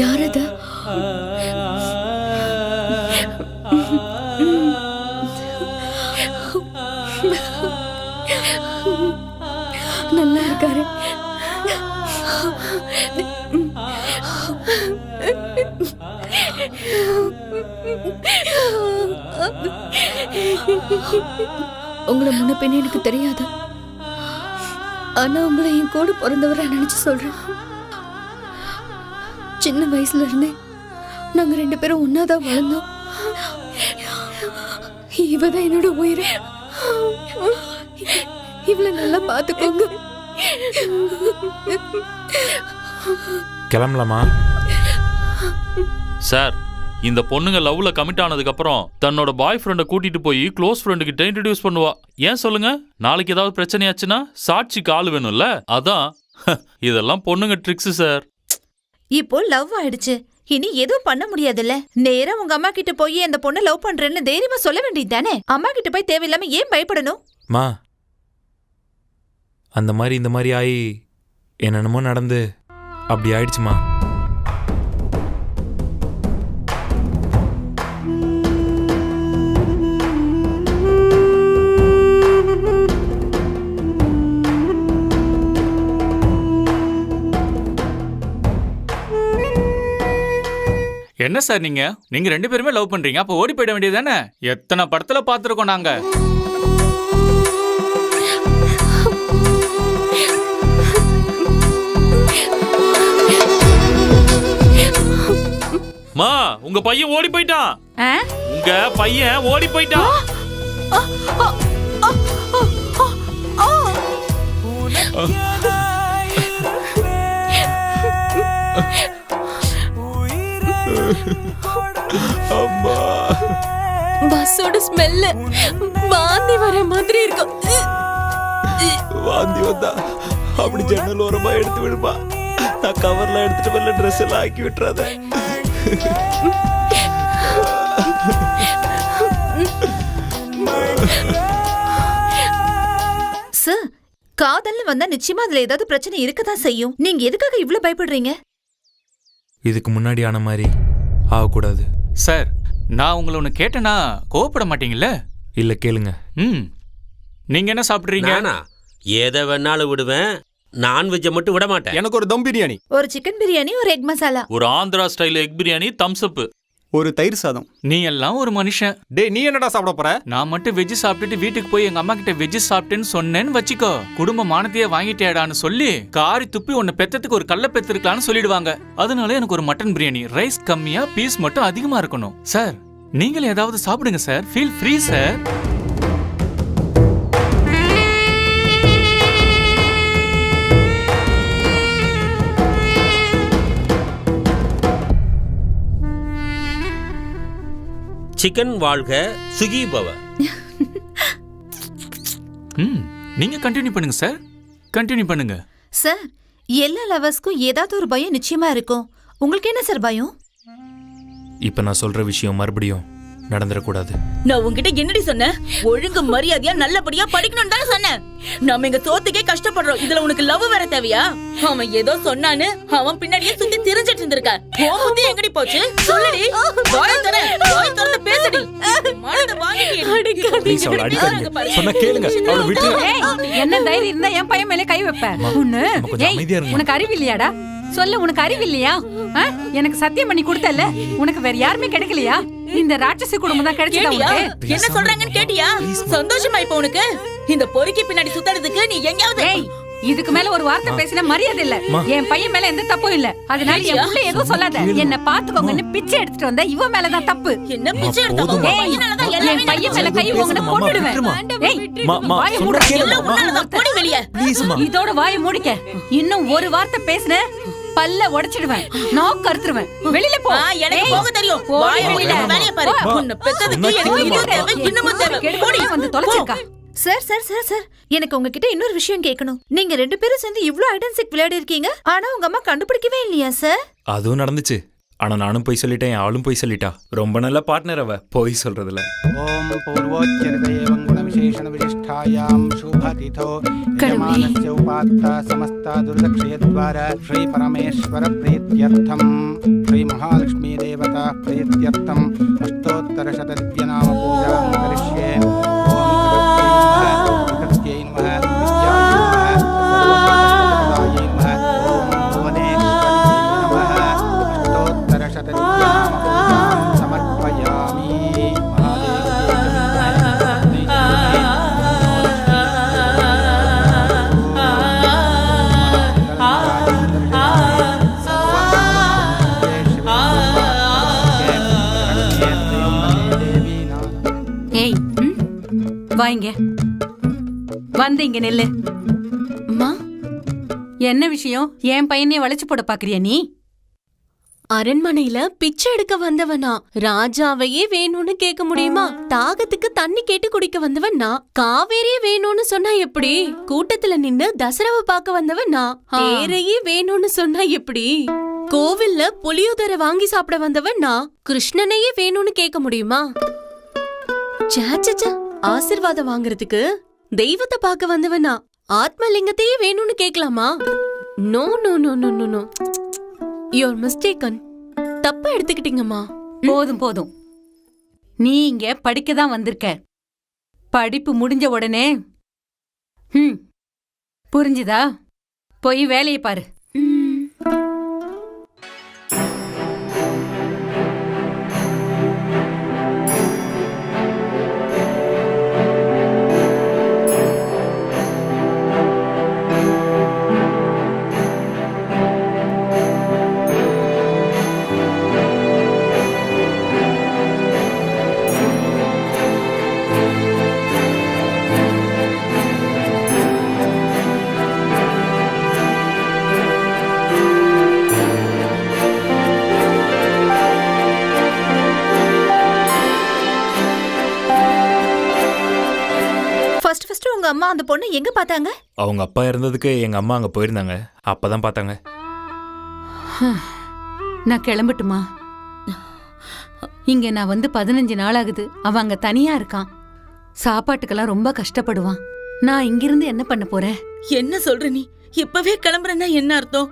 யார் அது? நல்லா இருக்காரு. உங்களை முன்ன பின்ன எனக்கு தெரியாது, ஆனா உங்களை என் கூட பிறந்தவரை நினைச்சு சொல்றேன். சின்ன வயசுல இருந்தே நாங்க 2 பேரும் ஒன்னாதான் வளர்ந்தோம். இவதான் என்னோட உயிர். இவளை நல்லா பாத்துக்கோங்க. கிளம்பலாமா? சார், இந்த பொண்ணுங்க லவ்ல கமிட் ஆனதுக்கு அப்புறம் தன்னோட பாய் ஃப்ரெண்டை கூட்டிட்டு போய் க்ளோஸ் ஃப்ரெண்டு கிட்ட இன்ட்ரடியூஸ் பண்ணுவா. ஏன் சொல்லுங்க? நாளைக்கு ஏதாவது பிரச்சனையாச்சுன்னா சாட்சிக்கு ஆள் வேணும்ல, அதான். இதெல்லாம் பொண்ணுங்க ட்ரிக்ஸ் சார். இப்போ லவ் ஆயிடுச்சு, இனி எதுவும் பண்ண முடியாதுல்ல. நேரா உங்க அம்மா கிட்ட போய் அந்த பொண்ணை லவ் பண்றேன்னு தைரியமா சொல்ல வேண்டியது தானே. அம்மா கிட்ட போய் தேவையில்லாம ஏன் பயப்படணும்? மா, அந்த மாதிரி இந்த மாதிரி ஆகி என்னென்னமோ நடந்து அப்படி ஆயிடுச்சுமா. என்ன சார் நீங்க ரெண்டு பேருமே லவ் பண்றீங்க, அப்ப ஓடி போயிட வேண்டியது தானே? எத்தனை படத்துல பாத்துருக்கோம் நாங்க. மா, உங்க பையன் ஓடி போயிட்டான். உங்க பையன் ஓடி போயிட்டான். பஸ்ஸோட ஸ்மெல்ல வாந்தி வர மாதிரி இருக்கும். வாந்தி வந்தா அப்படி ஜன்னல் ஓரமா எடுத்து விடுமா. நான் கவர்ல எடுத்துட்டு வரல, ட்ரெஸ் எல்லாம் ஆக்கி விட்டுறாத. சார், காதல்னு வந்தா நிச்சயமா அதுல ஏதாவது பிரச்சனை இருக்கதான் செய்யும். நீங்க எதுக்காக இவ்ளோ பயப்படுறீங்க? இதுக்கு முன்னாடி ஆன மாதிரி ஆகக்கூடாது. சார், நான் உங்களை ஒன்று கேட்டேன்னா கோவப்பட மாட்டீங்கல்ல? இல்ல, கேளுங்க. நீங்க என்ன சாப்பிடுறீங்க? எதை வேணாலும் விடுவேன், நான்வெஜ்ஜை மட்டும் விட மாட்டேன். எனக்கு ஒரு தம் பிரியாணி, ஒரு சிக்கன் பிரியாணி, ஒரு எக் மசாலா, ஒரு Andhra style egg biryani, Thums அப், ஒரு தயிர் சாதம். நீ எல்லாம் ஒரு மனுஷன். டேய், நீ என்னடா சாப்பிட போற? நான் மட்டும் வெஜ் சாப்பிட்டுட்டு வீட்டுக்கு போய் எங்க அம்மா கிட்ட வெஜ் சாப்பிட்டேன்னு சொன்னேன்னு வச்சுக்கோ, குடும்ப மானத்தையே வாங்கிட்டேடான்னு சொல்லி காரி துப்பி உன்னை பெத்ததுக்கு ஒரு கல்ல பெத்திருக்கலான்னு சொல்லிடுவாங்க. அதனால எனக்கு ஒரு மட்டன் பிரியாணி, ரைஸ் கம்மியா, பீஸ் மட்டும் அதிகமா இருக்கணும். சார், நீங்களும் ஏதாவது சாப்பிடுங்க sir, feel free sir. Chicken வாழ்க, சுகி பவ. நீங்க கண்டினியூ பண்ணுங்க சார், கண்டினியூ பண்ணுங்க. சார், எல்லா லவர்ஸ்க்கும் ஏதாவது ஒரு பயம் நிச்சயமா இருக்கும். உங்களுக்கு என்ன சார் பயம்? இப்ப நான் சொல்ற விஷயம் மறுபடியும் நடந்துடக்கூடாது. நான் உன்கிட்ட என்னடி சொன்னேன்? ஒழுங்கு மரியாதையா நல்லபடியா படிக்கணும்னு தானே சொன்னேன். நாம இங்க சோத்துக்கே கஷ்டப்படுறோம், இதுல உனக்கு லவ் வேற தேவையா? அவன் ஏதோ சொன்னான்னு அவன் பின்னாடியே சுத்தி திரிஞ்சிட்டு இருந்திருக்க. போகுது எங்கடி போச்சு? சொல்லுடி, வாய் திறந்து பேசுடி. மனத வாங்கிடி. ப்ளீஸ், அவளை அடிக்காதீங்க. சொன்னா கேளுங்க, அவளை விட்டுருங்க. என்ன தைரியம் இருந்தா என் பையன் மேல கை வைப்ப? உனக்கு அறிவு இல்லையாடா? சொல்லு, உனக்கு அறிவு இல்லையா? எனக்கு சத்தியம் பண்ணி கொடுத்தல, உனக்கு வேற யாருமே கிடைக்கலையா? இந்த ராட்சசி குடும்பம் தான் கிடைச்சதா உனக்கு? என்ன சொல்றாங்கன்னு கேட்டியா? சந்தோஷமா இப்ப உனக்கு? இந்த பொறுக்கி பின்னாடி சுத்தறதுக்கு நீ எங்கயாவது? இதுக்கு மேல ஒரு வார்த்தை பேசினா மரியாதை இல்ல. என் பையன் மேல எந்த தப்பும் இல்ல, அதனால என் புள்ள எதுவும் சொல்லாத. என்ன பாத்துக்கோங்கன்னு பிச்சை எடுத்துட்டு வந்த இவ மேலதான் தப்பு. என்ன பிச்சை எடுத்தவங்க? என் பையன் மேல கை ஓங்கன கொன்னுடுவேன். வாயை மூடு. இதோட வாயை மூடிக்க. இன்னும் ஒரு வார்த்தை பேசுன பல்ல உடைச்சிடுவேன், நாக்கு கறுத்துருவேன். வெளியில போ. எனக்கு போக தெரியும். வாயை வெளியில வேலைய பாரு. உன்னை பெத்ததுக்கு எனக்கு இன்னும் தேவை, இன்னும் தேவை. போடி வந்து தொலைச்சிருக்கா. சார் சார் சார் சார், எனக்கு உங்ககிட்ட இன்னொரு விஷயம் கேட்கணும். நீங்க ரெண்டு பேரும் சேர்ந்து இவ்ளோ ஹைட் அண்ட் சீக் விளையாடி இருக்கீங்க, ஆனா உங்க அம்மா கண்டுபிடிக்கவே இல்லையா சார்? அதுவும் நடந்துச்சு. ஆனா நானும் போய் சொல்லிட்டேன், அவளும் போய் சொல்லிட்டா. ரொம்ப நல்ல பார்ட்னர் அவ, போய் சொல்றதுல. ஓம் பூர்வோச்சரிதேவம் குணவிசேஷண விசிஷ்டாயாம் சுபதிதோ யஜமானஸ்ய உபாத்தா சமஸ்தா துர்தக்ஷயத்வார ஸ்ரீ பரமேஸ்வர பிரீத்யர்த்தம் ஸ்ரீ மகாலட்சுமி தேவதா பிரீத்யர்த்தம் அஷ்டோத்தர சதத்யநாம பூஜாம் கரிஷ்யே. வாங்க வந்து இங்க நெல்லு. அம்மா, என்ன விஷயம்? என் பையனையே வளைச்சு போட பாக்குறியா நீ? அரண்மனையில பிச்சை எடுக்க வந்தவனா ராஜாவையே வேணும்னு கேட்க முடியுமா? தாகத்துக்கு தண்ணி கேட்டு குடிக்க வந்தவன் நான். காவேரியே வேணும்னு சொன்னா எப்படி? கூட்டத்துல நின்னு தசராவை பார்க்க வந்தவன் நான். தேரையே வேணும்னு சொன்னா எப்படி? கோவில்ல புளியோதரை வாங்கி சாப்பிட வந்தவன் நான். கிருஷ்ணனையே வேணும்னு கேட்க முடியுமா? சாச்சா, ஆசிர்வாதம் வாங்குறதுக்கு தெய்வத்தை பார்க்க வந்தவனா ஆத்மலிங்கத்தையே வேணும்னு கேட்கலாமா? No no no no no no, your mistaken. தப்பா எடுத்துக்கிட்டீங்கம்மா. போதும் போதும், நீ இங்க படிக்க தான் வந்திருக்க. படிப்பு முடிஞ்ச உடனே புரிஞ்சுதா? போய் வேலையை பாரு. உங்க அம்மா அந்த பொண்ணை எங்க பார்த்தாங்க? அவங்க அப்பா இறந்ததுக்கு எங்க அம்மா அங்க போயிருந்தாங்க, அப்பதான் பார்த்தாங்க. நான் கிளம்பட்டுமா? இங்க நான் வந்து 15 நாள் ஆகுது. அவன் அங்க தனியா இருக்கான். சாப்பாட்டுக்கெல்லாம் ரொம்ப கஷ்டப்படுவான். நான் இங்கிருந்து என்ன பண்ண போறேன்? என்ன சொல்ற நீ? இப்பவே கிளம்புறேன்னா என்ன அர்த்தம்?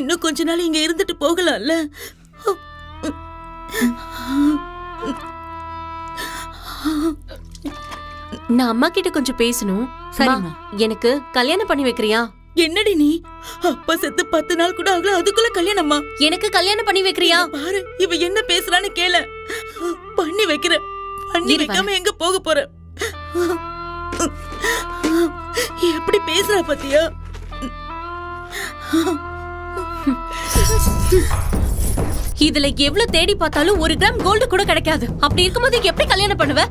இன்னும் கொஞ்ச நாள் இங்க இருந்துட்டு போகலாம்ல? நான் அம்மா கிட்ட கொஞ்சம் பேசணும். சரிம்மா. எனக்கு கல்யாணம் பண்ணி வைக்கிறியா? என்னடி நீ? அப்பா செத்து 10 நாள் கூட ஆகல, அதுக்குள்ள கல்யாணமா? எனக்கு கல்யாணம் பண்ணி வைக்கிறியா? பாரு, இவ என்ன பேசுறான்னு கேள. பண்ணி வைக்கிற. பண்ணி வைக்காம எங்க போக போற? எப்படி பேசுறா பாத்தியா? இதுல எவ்வளவு தேடி பார்த்தாலும் 1 கிராம் கோல்டு கூட கிடைக்காது. அப்படி இருக்கும்போது எப்படி கல்யாணம் பண்ணுவ?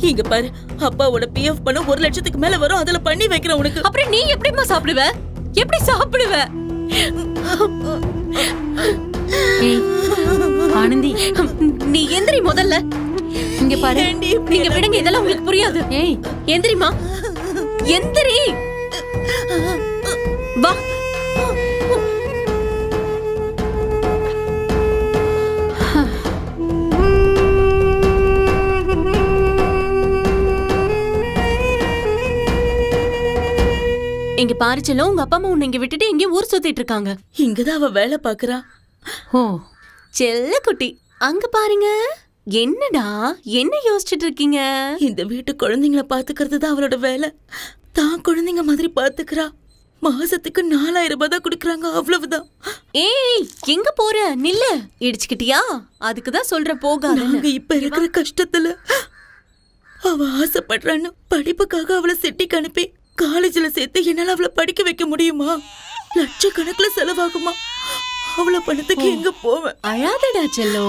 இங்க பாரு, அப்பாவோட பிஎஃப் பணம் 1 லட்சத்துக்கு மேல வரும். அதுல பண்ணி வைக்கிறேன் உனக்கு. அப்புறம் நீ எப்படிமா சாப்பிடுவ? எப்படி சாப்பிடுவ? ஆனந்தி, நீ எந்திரி முதல்ல. இங்க பாரு. நீங்க விடுங்க, இதெல்லாம் உங்களுக்கு புரியாது. ஏய், எந்திரிமா, எந்திரி. வா. இங்க பாரு செல்லம், உங்க அப்பா அம்மா உன்னை இங்க விட்டுட்டு எங்கேயும் ஊர் சுத்திட்டு இருக்காங்க. இங்கதான் அவ வேலை பாக்குறா. ஓ செல்ல குட்டி, அங்க பாருங்க. என்னடா, என்ன யோசிச்சுட்டு இருக்கீங்க? இந்த வீட்டு குழந்தைங்கள பாத்துக்கிறது தான் அவளோட வேலை. தான் குழந்தைங்க மாதிரி பாத்துக்கிறா. மாசத்துக்கு 4000 ரூபாய் தான் குடுக்கறாங்க, அவ்வளவுதான். ஏய், எங்க போற? நில்லு. இடிச்சுக்கிட்டியா? அதுக்குதான் சொல்ற போகாத. நாங்க இப்ப இருக்கிற கஷ்டத்துல அவ ஆசைப்படுறான்னு படிப்புக்காக அவளை சிட்டிக்கு அனுப்பி காலேஜ்ல சேர்த்து என்னால அவளை படிக்க வைக்க முடியுமா? லட்சக்கணக்குல செலவாகுமா? அவ்வளவு பணத்துக்கு எங்க போவேன்? அழாதடா செல்லோ,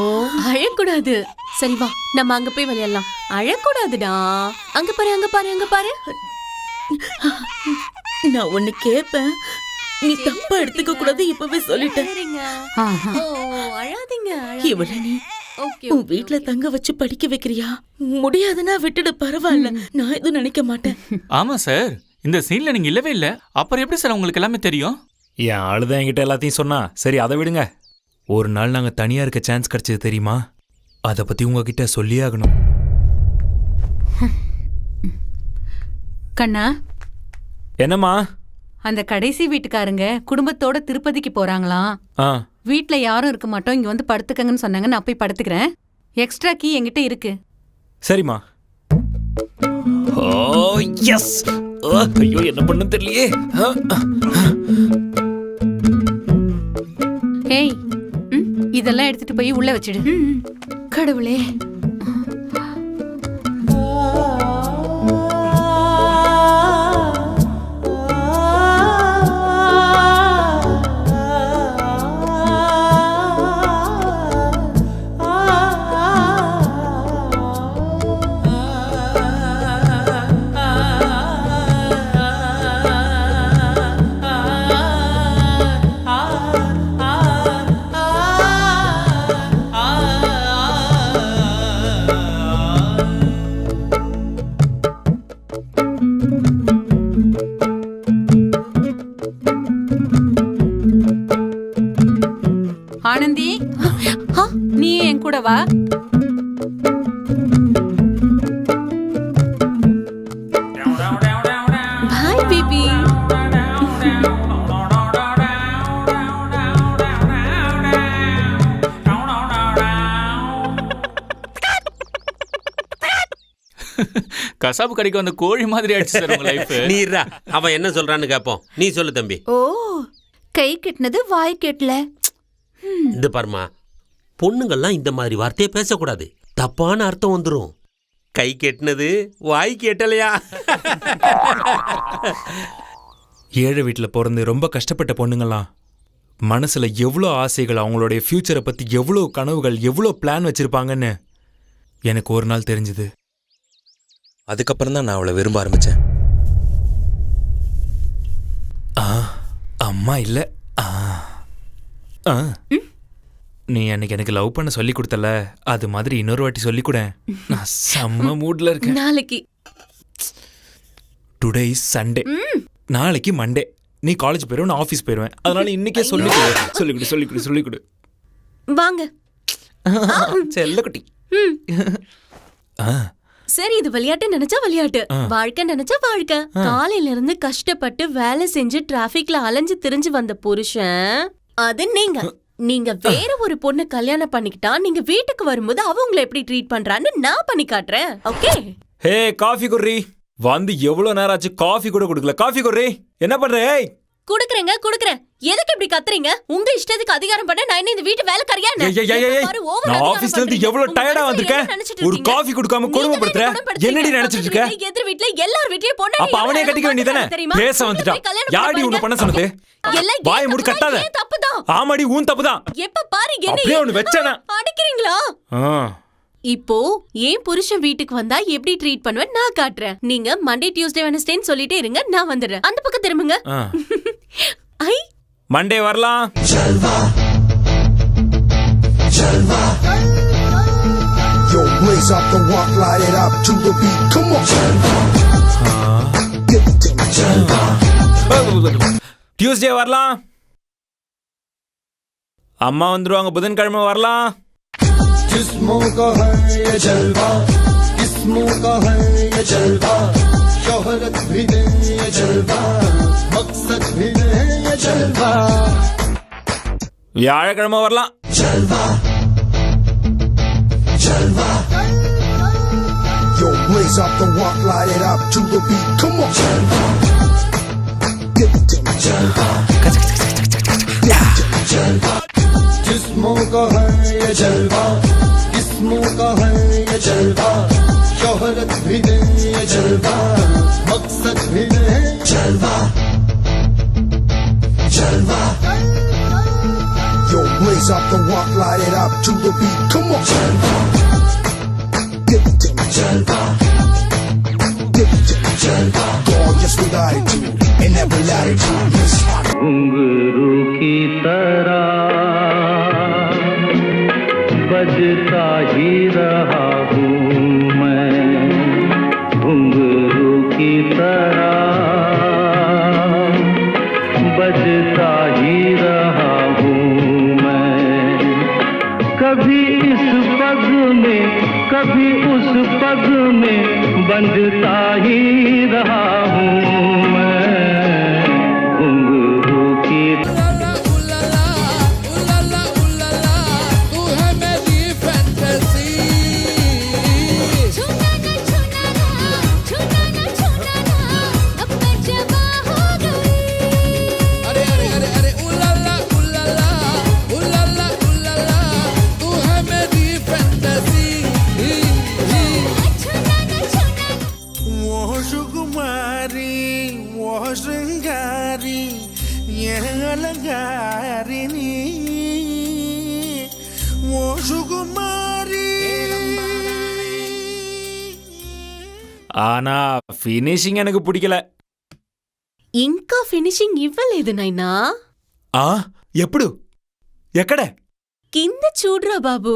அழக்கூடாது. சரி வா, நம்ம அங்க போய் விளையாடலாம். அழக்கூடாதுடா. அங்க பாரு, அங்க பாரு, அங்க பாரு. நான் ஒண்ணு கேப்பேன், நீ தப்பா எடுத்துக்க கூடாது. இப்பவே சொல்லிட்டேன். அழாதீங்க. இவள நீ உன் வீட்டுல தங்க வச்சு படிக்க வைக்கிறியா? முடியாதுன்னா விட்டுடு, பரவாயில்ல. நான் எதுவும் நினைக்க மாட்டேன். ஆமா சார், இந்த சீன்ல நீங்க இல்லவே இல்ல. அப்புறம் எப்படி சார் உங்களுக்கு எல்லாமே தெரியும்? என் ஆளுதான் என்கிட்ட எல்லாத்தையும் சொன்னா. சரி, அதை விடுங்க. ஒரு நாள் நாங்க தனியா இருக்க சான்ஸ் கிடைச்சது தெரியுமா? அதை பத்தி உங்ககிட்ட சொல்லியே ஆகணும். கண்ணா, என்னம்மா? அந்த கடைசி வீட்டுக்காரங்க குடும்பத்தோட திருப்பதிக்கு போறாங்களாம். வீட்ல யாரும் இருக்க மாட்டோம், இங்க வந்து படுத்துக்கங்கன்னு சொன்னாங்க. நான் போய் படுத்துக்கிறேன். எக்ஸ்ட்ரா கீ என்கிட்ட இருக்கு. சரிம்மா. ஓ எஸ். ஐயோ, என்ன பண்ணு தெரியலையே. ஏய், இதெல்லாம் எடுத்துட்டு போய் உள்ள வச்சிடு. கடவுளே. கூட வா. Bye baby. கசாப்பு கடைக்கு வந்த கோழி மாதிரி ஆயிடுச்சு சார் உங்க லைஃப். நீரா அவன் என்ன சொல்றான்னு கேப்போம். நீ சொல்லு தம்பி. ஓ, கை கெட்டினது வாய் கெட்டல. இந்த பாருமா, பொண்ணுங்கள்லாம் இந்த மாதிரி வார்த்தையை பேசக்கூடாது. தப்பான அர்த்தம் வந்துடும். கை கெட்டினது வாய் கேட்டலையா? ஏழை வீட்டில் பிறந்து ரொம்ப கஷ்டப்பட்ட பொண்ணுங்களாம் மனசுல எவ்வளோ ஆசைகள், அவங்களுடைய ஃபியூச்சரை பத்தி எவ்வளோ கனவுகள், எவ்வளோ பிளான் வச்சிருப்பாங்கன்னு எனக்கு ஒரு நாள் தெரிஞ்சுது. அதுக்கப்புறம் தான் நான் அவளை விரும்ப ஆரம்பிச்சேன். அம்மா இல்லை. நீ அன்னைக்கு எனக்கு லவ் பண்ண சொல்லி கொடுத்தல, அது மாதிரி இன்னொரு வாட்டி சொல்லி கூட. நான் செம்ம மூட்ல இருக்கேன். நாளைக்கு. டுடே இஸ் சண்டே, நாளைக்கு மண்டே. நீ காலேஜ் போயிடுவேன், நான் ஆஃபீஸ் போயிடுவேன். அதனால இன்னைக்கே சொல்லிக்கொடு. வாங்க. செல்லக்குட்டி. சரி, இது விளையாட்டு நினைச்சா விளையாட்டு, வாழ்க்கை நினைச்சா வாழ்க்கை. காலையில இருந்து கஷ்டப்பட்டு வேலை செஞ்சு டிராபிக்ல அலைஞ்சு திரிஞ்சு வந்த புருஷன் அது நீங்க வேற ஒரு பொண்ணு கல்யாணம் பண்ணிக்கிட்டா நீங்க வீட்டுக்கு வரும்போது அவ உங்களை எப்படி ட்ரீட் பண்றான்னு நான் பண்ணி காட்டுறேன். ஓகே? ஹே, காஃபி குர்ரி. வந்து எவ்வளவு நேரம் ஆச்சு, காஃபி கூட கொடுக்கல. காஃபி குர்ரி, என்ன பண்ற? குடுக்குறேங்க. எதுக்கு இப்படி கத்துறீங்க? உங்க இஷ்டத்துக்கு அதிகாரம் பண்ண நான் என்ன இந்த வீட்டு வேலைக்காரியா? நான் ஆபீஸ்ல இருந்து எவ்வளவு டயர்டா வந்திருக்கேன். ஒரு காஃபி கொடுக்காம கொடுமைப்படுத்துற. என்னடி நினைச்சிட்டு இருக்க? எதிர் வீட்ல எல்லார் வீட்லயும் பொண்ணு. அப்ப அவனே கட்டிக்க வேண்டியதானே? பேச வந்துட்டான். யாடி உன்னை பண்ண சொன்னது? வாய் மூடி கத்தாத. தப்புதான். ஆமாடி, உன் தப்புதான். எப்ப பாரு என்ன அப்படியே ஒன்னு வெச்சனா அடிக்கிறீங்களா? இப்போ ஏன் புருஷன் வீட்டுக்கு வந்தா எப்படி ட்ரீட் பண்ணுவேன் நான் காட்டுறேன். நீங்க மண்டே டியூஸ்டே வெட்னஸ்டேன்னு சொல்லிட்டே இருங்க, நான் வந்துடுறேன். அந்த பக்கம் திரும்புங்க. ஐ, மண்டே வரலாம். Yo, blaze up the walk, light it up to the beat. Come on. Tuesday வரலாம். அம்மா வந்துருவாங்க. புதன்கிழமை வரலாம். जिस्मों का है ये जलवा, जिस्मों का है ये जलवा, शोहरत भी है ये जलवा, मकसद भी है ये जलवा. வியாழக்கிழமை வரலாம். जलवा, जलवा. Yo, blaze up the walk, light it up to the beat. Come on. जलवा, जलवा, जलवा. जिस्मों का है ये जलवा, जिस्मों का है ये जलवा, शोहरत भी है ये जलवा, मकसद भी है जलवा, जलवा. Yo, blaze up the walk, light it up to the beat. Come on. जलवा, जलवा, जलवा. Gorgeous with attitude and every latitude. घुंघरू की तरह बजता ही रहा हूँ मैं, घुंघरू की तरह बजता ही रहा हूँ मैं. कभी इस पग में कभी उस पग में बंधता ही रहा हूँ मैं, घुंघरू की ஆனா ஃபினிஷிங் எனக்கு பிடிக்கல. ఇంకా ఫినిషింగ్ ఇవ్వలేదు నాయనా. ఎప్పుడు ఎక్కడ? కింద చూడరా బాబు.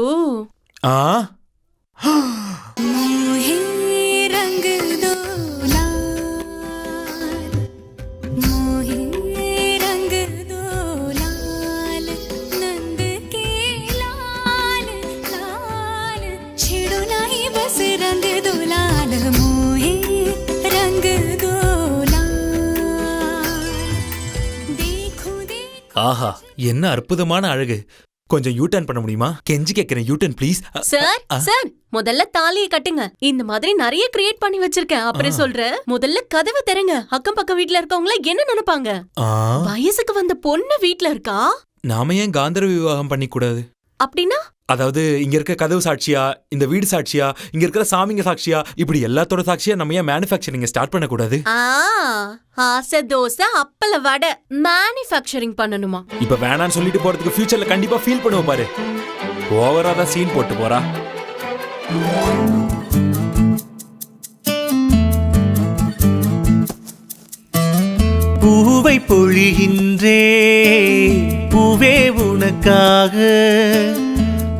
ஆஹா, என்ன அற்புதமான அழகு. கொஞ்சம் யூ டர்ன் பண்ண முடியுமா? கெஞ்சி கேட்கிறேன், you turn please. Sir sir முதல்ல தாலியை கட்டுங்க. இந்த மாதிரி நிறைய கிரியேட் பண்ணி வச்சிருக்கேன். அப்புறம் சொல்றேன், முதல்ல கதவை திறங்க. அக்கம் பக்கம் வீட்ல இருக்கவங்கள என்ன நினைப்பாங்க? வயசுக்கு வந்த பொண்ணு வீட்ல இருக்கா. நாம ஏன் காந்தர்வ விவாகம் பண்ணி கூடாது? அப்படின்னா அதாவது இங்க இருக்க கதவு சாட்சியா, இந்த வீடு சாட்சியா, இங்க இருக்கிற சாமிங்க சாட்சியா, இப்படி எல்லாத்தோட சாட்சியா நம்ம ஏன் மேனுஃபேக்சரிங் ஸ்டார்ட் பண்ண கூடாது? ஆசை தோசை அப்பள வடை மேனுஃபேக்சரிங் பண்ணணுமா? இப்ப வேணான்னு சொல்லிட்டு போறதுக்கு ஃபியூச்சர்ல கண்டிப்பா ஃபீல் பண்ணுவோம் பாரு. ஓவரா தான் சீன் போட்டு போறா. பூவை பொழிகின்றே பூவே உனக்காக,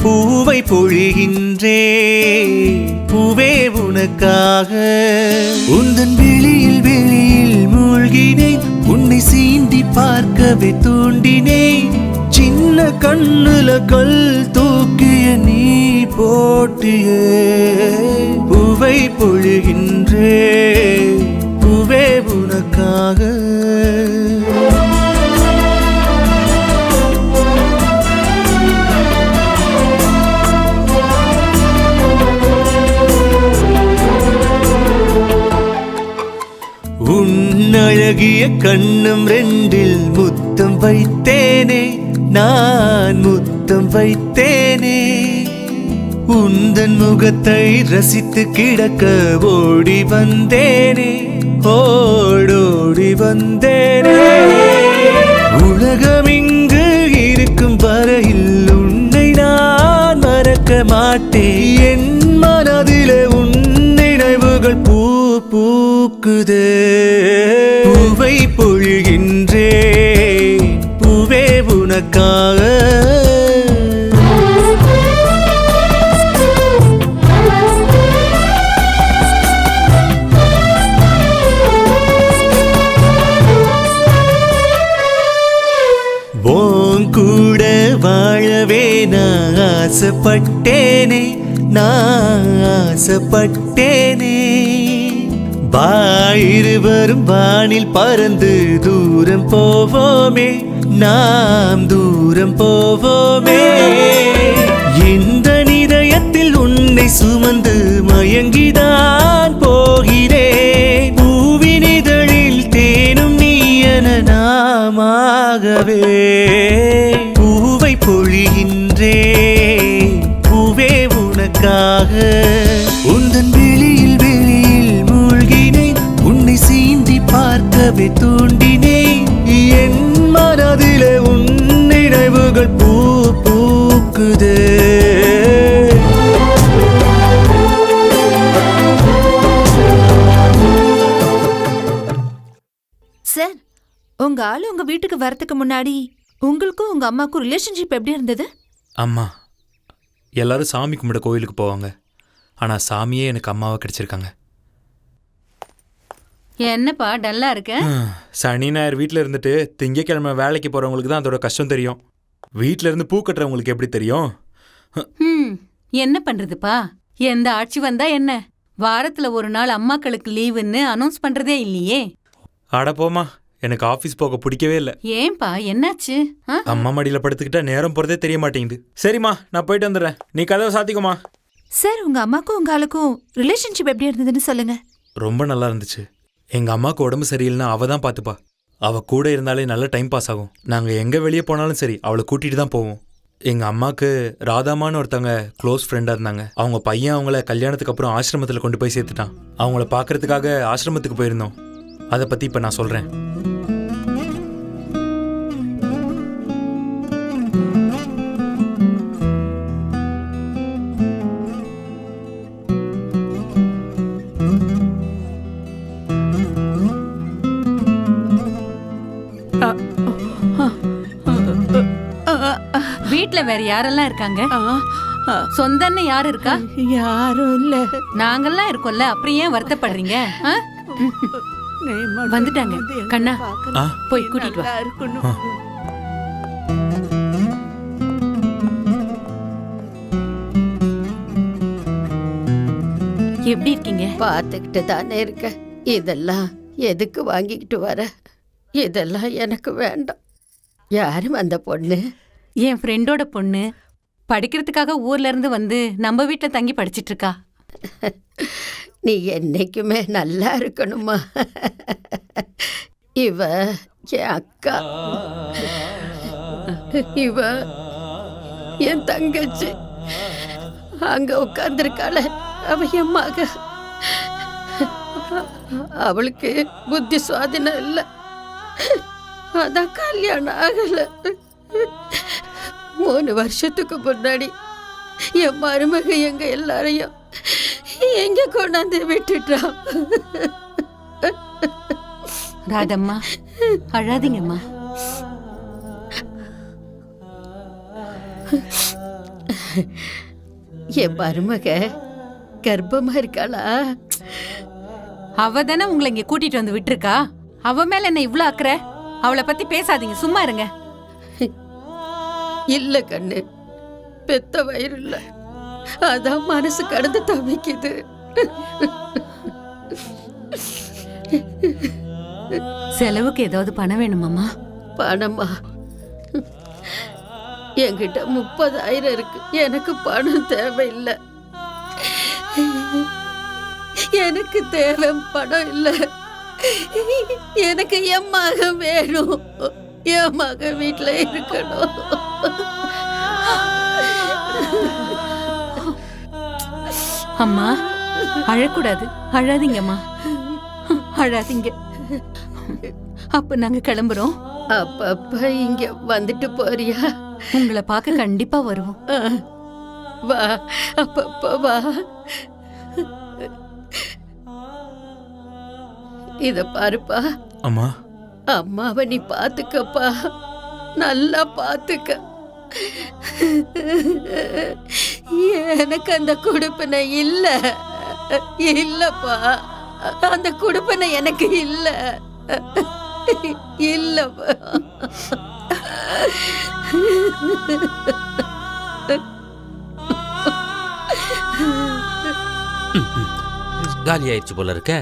பூவை பொழிகின்றே பூவே உனக்காக. உந்தன் வெளியில் வெளியில் மூழ்கினேன், உன்னை சீண்டி பார்க்கவே தூண்டினேன். சின்ன கண்ணுல கல் தூக்கிய நீ போட்டியே. பூவை பொழிகின்றே பூவே உனக்காக. உன்னழகிய கண்ணம் ரெண்டில் முத்தம் வைத்தேனே, நான் முத்தம் வைத்தேனே. உந்தன் முகத்தை ரசித்து கிடக்க ஓடி வந்தேனே, ஓடோடி வந்தேனே. உலகம் இங்கு இருக்கும் வரையில் உன்னை நான் மறக்க மாட்டேன். என் மனதிலே உன் நினைவுகள் பூ பூக்குதே. பூவை பொழிகின்றே பூவே உனக்காக. கூட வாழவே நான் ஆசைப்பட்டேனே, நான் ஆசைப்பட்டேனே. இருவரும் வானில் பறந்து தூரம் போவோமே, நாம் தூரம் போவோமே. இந்த இதயத்தில் உன்னை சுமந்து மயங்கிதான் போகிறேன். பூவின் இதழில் தேனும் நீ என நாமாகவே. பூவை பொழிகின்றே பூவே உனக்காக. உந்தன் வெளியில் வெளியில் மூழ்கினேன், உன்னை சீண்டி பார்க்கவே தூண்டினேன். என் மனதிலே உன் நினைவுகள் பூ பூக்குதே. சார், உங்க ஆளு உங்க வீட்டுக்கு வரதுக்கு முன்னாடி உங்களுக்கும் உங்க அம்மாக்கும் ரிலேஷன்ஷிப் எப்படி இருந்தது? அம்மா எல்லாரும் சாமி கும்பிட கோயிலுக்கு போவாங்க, ஆனா சாமியே எனக்கு அம்மாவை கிடைச்சிருக்காங்க. என்னப்பா டல்லா இருக்க? சனி ஞாயிறு வீட்டில் இருந்துட்டு திங்கக்கிழமை வேலைக்கு போறவங்களுக்கு தான் அதோட கஷ்டம் தெரியும். வீட்டில இருந்து பூ கட்டுறவங்களுக்கு எப்படி தெரியும்? என்ன பண்றதுப்பா, எந்த ஆட்சி வந்தா என்ன, வாரத்துல ஒரு நாள் அம்மாக்களுக்கு லீவுன்னு அனௌன்ஸ் பண்றதே இல்லையே. அட போமா, எனக்கு ஆபீஸ் போக பிடிக்கவே இல்லை. ஏன்பா என்னாச்சு? அம்மா மடியில படுத்துக்கிட்டா நேரம் போறதே தெரிய மாட்டேங்குது. சரிம்மா, நான் போயிட்டு வந்துடுறேன், நீ கதவை சாத்திக்குமா. சார், உங்க அம்மாக்கும் உங்க ஆளுக்கும் ரிலேஷன்ஷிப் எப்படி இருந்ததுன்னு சொல்லுங்க. ரொம்ப நல்லா இருந்துச்சு. எங்க அம்மாவுக்கு உடம்பு சரியில்லைன்னா அவ தான் பார்த்துப்பா. அவ கூட இருந்தாலே நல்ல டைம் பாஸ் ஆகும். நாங்க எங்க வெளியே போனாலும் சரி அவளை கூட்டிட்டு தான் போவோம். எங்க அம்மாவுக்கு ராதாமான்னு ஒருத்தவங்க க்ளோஸ் ஃப்ரெண்டா இருந்தாங்க. அவங்க பையன் அவங்கள கல்யாணத்துக்கு அப்புறம் ஆசிரமத்தில் கொண்டு போய் சேர்த்துட்டான். அவங்கள பார்க்கறதுக்காக ஆசிரமத்துக்கு போயிருந்தோம். அதை பத்தி இப்ப நான் சொல்றேன். வீட்ல வேற யாரெல்லாம் இருக்காங்க? சொந்தன்னு யாரு இருக்கா? யாரும் இல்ல. நாங்கெல்லாம் இருக்கோம்ல, அப்புறம் ஏன் வருத்தப்படுறீங்க? வந்துட்டாங்க. கண்ணா, போய் கூட்டிட்டு வா. எப்படி இருக்கீங்க? பார்த்துக்கிட்டு தானே இருக்க. இதெல்லாம் எதுக்கு வாங்கிக்கிட்டு வர? இதெல்லாம் எனக்கு வேண்டாம். யாரும் அந்த பொண்ணு? என் ஃப்ரெண்டோட பொண்ணு. படிக்கிறதுக்காக ஊர்ல இருந்து வந்து நம்ம வீட்டுல தங்கி படிச்சிட்டு இருக்கா. நீ என்னைக்குமே நல்லா இருக்கணுமா. இவ என் அக்கா, இவ என் தங்கச்சி. அங்க உட்கார்ந்துருக்காள, அவ என் மக. அவளுக்கு புத்தி சுவாதீனம் இல்லை, அதான் கல்யாணம் ஆகல. 3 வருஷத்துக்கு முன்னாடி என் மருமக எங்க எல்லாரையும் எங்க கொண்டாந்து விட்டுட்டா. ராதம்மா, அழாதீங்கம்மா. என் மருமக கர்ப்பமா இருக்காளா? அவ தானே உங்களை இங்க கூட்டிட்டு வந்து விட்டுருக்கா. அவ மேல என்ன இவ்ளோ அக்கறை? அவளை பத்தி பேசாதீங்க, சும்மா இருங்க. இல்ல கண்ணு, பெத்த வயிறு இல்ல, அதான் மனசு கடந்து தவிக்குது. செலவுக்கு ஏதாவது பணம் வேணுமாமா? பணமா? என்கிட்ட 30,000 இருக்கு. எனக்கு பணம் தேவையில்லை. எனக்கு தேவை பணம் இல்லை. எனக்கு என் மகன் வேணும். என் மகன் வீட்டுல இருக்கணும். அம்மா, அழக்கூடாது. அழாதீங்கம்மா, அழாதீங்க. அப்ப நாங்க கிளம்புறோம். அப்பப்ப இங்க வந்துட்டு போறியா? உங்களை பார்க்க கண்டிப்பா வருவோம். வா, அப்பப்ப வா. இத பாருப்பா. அம்மா, அம்மாவை நீ பாத்துக்கப்பா, நல்லா பாத்துக்க. எனக்கு அந்த குடுப்பினை இல்ல, இல்லப்பா. அந்த குடுப்பினை எனக்கு இல்ல, இல்லப்பா. காலி ஆயிடுச்சு போல இருக்க.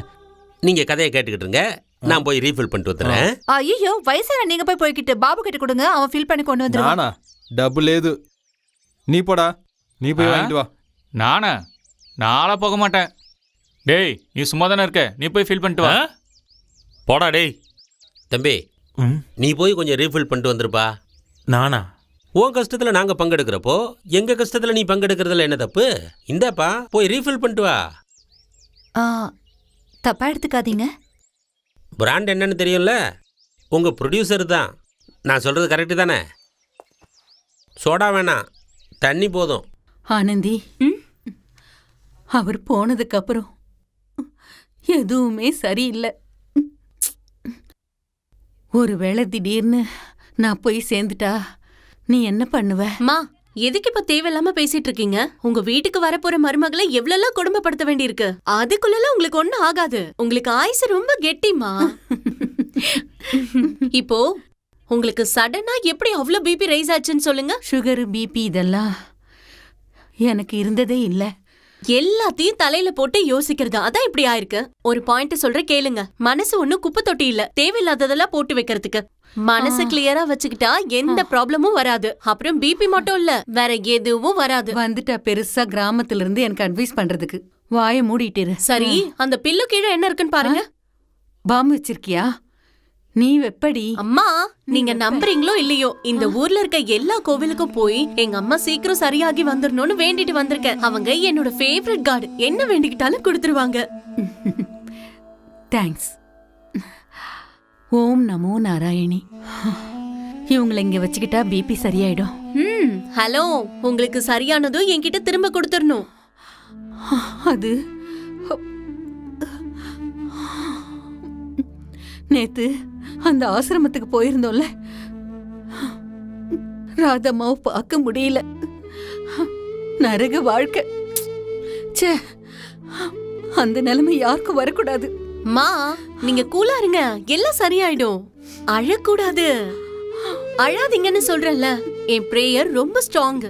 நீங்க கதையை கேட்டுக்கிட்டு இருங்க, நான் போய் ரீஃபில் பண்ணிட்டு வந்துடுறேன். ஐயோ, வயசான நீங்க போய்கிட்டு பாபு கிட்ட கொடுங்க, அவன் ஃபில் பண்ணி கொண்டு வந்துருவான். நானா? டபுள் ஏது. நீ போடா, நீ போய் வாங்கிட்டு வா. நானா? நாளா போக மாட்டேன். டேய், நீ சும்மா தானே இருக்க, நீ போய் ஃபில் பண்ணிட்டு வா. போடா டேய். தம்பி, நீ போய் கொஞ்சம் ரீஃபில் பண்ணிட்டு வந்துருப்பா. நானா? உன் கஷ்டத்துல நாங்க பங்கெடுக்கிறப்போ எங்க கஷ்டத்துல நீ பங்கெடுக்கிறதுல என்ன தப்பு? இந்தாப்பா, போய் ரீஃபில் பண்ணிட்டு வா. தப்பா எடுத்துக்காதீங்க. பிராண்ட் என்னன்னு தெரியும்ல, உங்க ப்ரொடியூசர் தான். நான் சொல்றது கரெக்டு தானே? சோடா வேணாம், தண்ணி போதும். ஆனந்தி, அவர் போனதுக்கு அப்புறம் எதுவுமே சரியில்லை. ஒருவேளை திடீர்னு நான் போய் சேர்ந்துட்டா நீ என்ன பண்ணுவ? மா, எதுக்கு இப்ப தேவையில்லாம பேசிட்டு இருக்கீங்க? உங்க வீட்டுக்கு வரப்போற மருமகளை எவ்வளவு கொடுமைப்படுத்த வேண்டியிருக்கு. அதுக்குள்ள உங்களுக்கு ஒண்ணும் ஆகாது. உங்களுக்கு ஆயுசு ரொம்ப கெட்டிமா. இப்போ உங்களுக்கு சடனா எப்படி அவ்வளவு பிபி ரைஸ் ஆச்சுன்னு சொல்லுங்க. சுகர், பிபி இதெல்லாம் எனக்கு இருந்ததே இல்ல. எல்லாத்தையும் தலையில போட்டு யோசிக்கிறது, அதான் இப்படி ஆயிருக்கு. ஒரு பாயிண்ட் சொல்ற கேளுங்க. மனசு ஒண்ணும் குப்பை தொட்டி இல்ல, தேவையில்லாததெல்லாம் போட்டு வைக்கிறதுக்கு. மனசு கிளியரா வச்சுக்கிட்டா எந்த ப்ராப்ளமும் வராது. அப்புறம் பிபி மட்டும் இல்ல, வேற எதுவும் வராது. வந்துட்டா பெருசா கிராமத்துல இருந்து எனக்கு அட்வைஸ் பண்றதுக்கு. வாயை மூடிட்டு. சரி, அந்த பில்லு கீழே என்ன இருக்குன்னு பாருங்க. பாம்பு வச்சிருக்கியா? நீ வெப்படி. அம்மா, நீங்க நம்புறீங்களோ இல்லையோ, இந்த ஊர்ல இருக்க எல்லா கோவிலுக்கும் போய் எங்க அம்மா சீக்கிரம் சரியாகி வந்துடணும்னு வேண்டிட்டு வந்திருக்கேன். அவங்க என்னோட ஃபேவரட் காட், என்ன வேண்டிக்கிட்டாலும் கொடுத்துருவாங்க. தேங்க்ஸ். ஓம் நமோ நாராயணி. இவங்களை இங்க வச்சுக்கிட்டா பிபி சரியாயிடும். ஹலோ, உங்களுக்கு சரியானதும் என்கிட்ட திரும்ப கொடுத்துடணும். அது நேத்து அந்த ஆசிரமத்துக்கு போயிருந்தோம்ல, ராதம்மாவை பார்க்க முடியல. நரக வாழ்க்கை. ச்சே, அந்த நிலைமை யாருக்கும் வரக்கூடாது. மா, நீங்க கூலா இருங்க, எல்லாம் சரியாயிடும். அழக்கூடாது. அழாதீங்கன்னு சொல்றேன்ல. என் பிரேயர் ரொம்ப ஸ்ட்ராங்.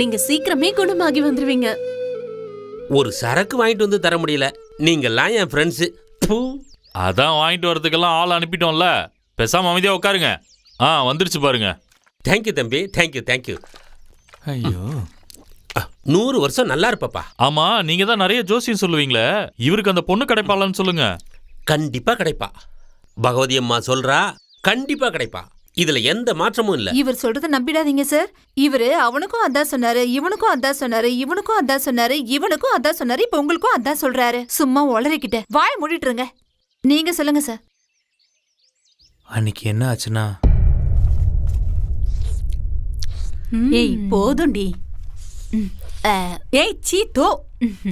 நீங்க சீக்கிரமே குணமாகி வந்துருவீங்க. ஒரு சரக்கு வாங்கிட்டு வந்து தர முடியல, நீங்கெல்லாம் என் ஃப்ரெண்ட்ஸு. அதான் வாங்கிட்டு வரதுக்கெல்லாம் ஆள் அனுப்பிட்டோம்ல, பேசாம அமைதியா உட்காருங்க. வந்துருச்சு பாருங்க. தேங்க்யூ தம்பி, தேங்க்யூ தேங்க்யூ. ஐயோ, 100 வருஷம் நல்லா இருப்பப்பா. ஆமா, நீங்க தான் நிறைய ஜோசியம் சொல்லுவீங்களே, இவருக்கு அந்த பொண்ணு கிடைப்பாளான்னு சொல்லுங்க. கண்டிப்பா கிடைப்பா. பகவதி அம்மா சொல்றா, கண்டிப்பா கிடைப்பா. இதுல எந்த மாற்றமும் இல்ல. இவர் சொல்றத நம்பிடாதீங்க சார். இவரு அவனுக்கும் அதான் சொன்னாரு, இவனுக்கும் அதான் சொன்னாரு, இவனுக்கும் அதான் சொன்னாரு, இவனுக்கும் அதான் சொன்னாரு, இப்ப உங்களுக்கும் அதான் சொல்றாரு. சும்மா உளறிக்கிட்ட வாய் மூடிட்டுருங்க. நீங்க சொல்லுங்க சார். அன்னைக்கு என்ன ஆச்சுன்னா, ஏய் போதும்டி. ஏய் சீத்தோ,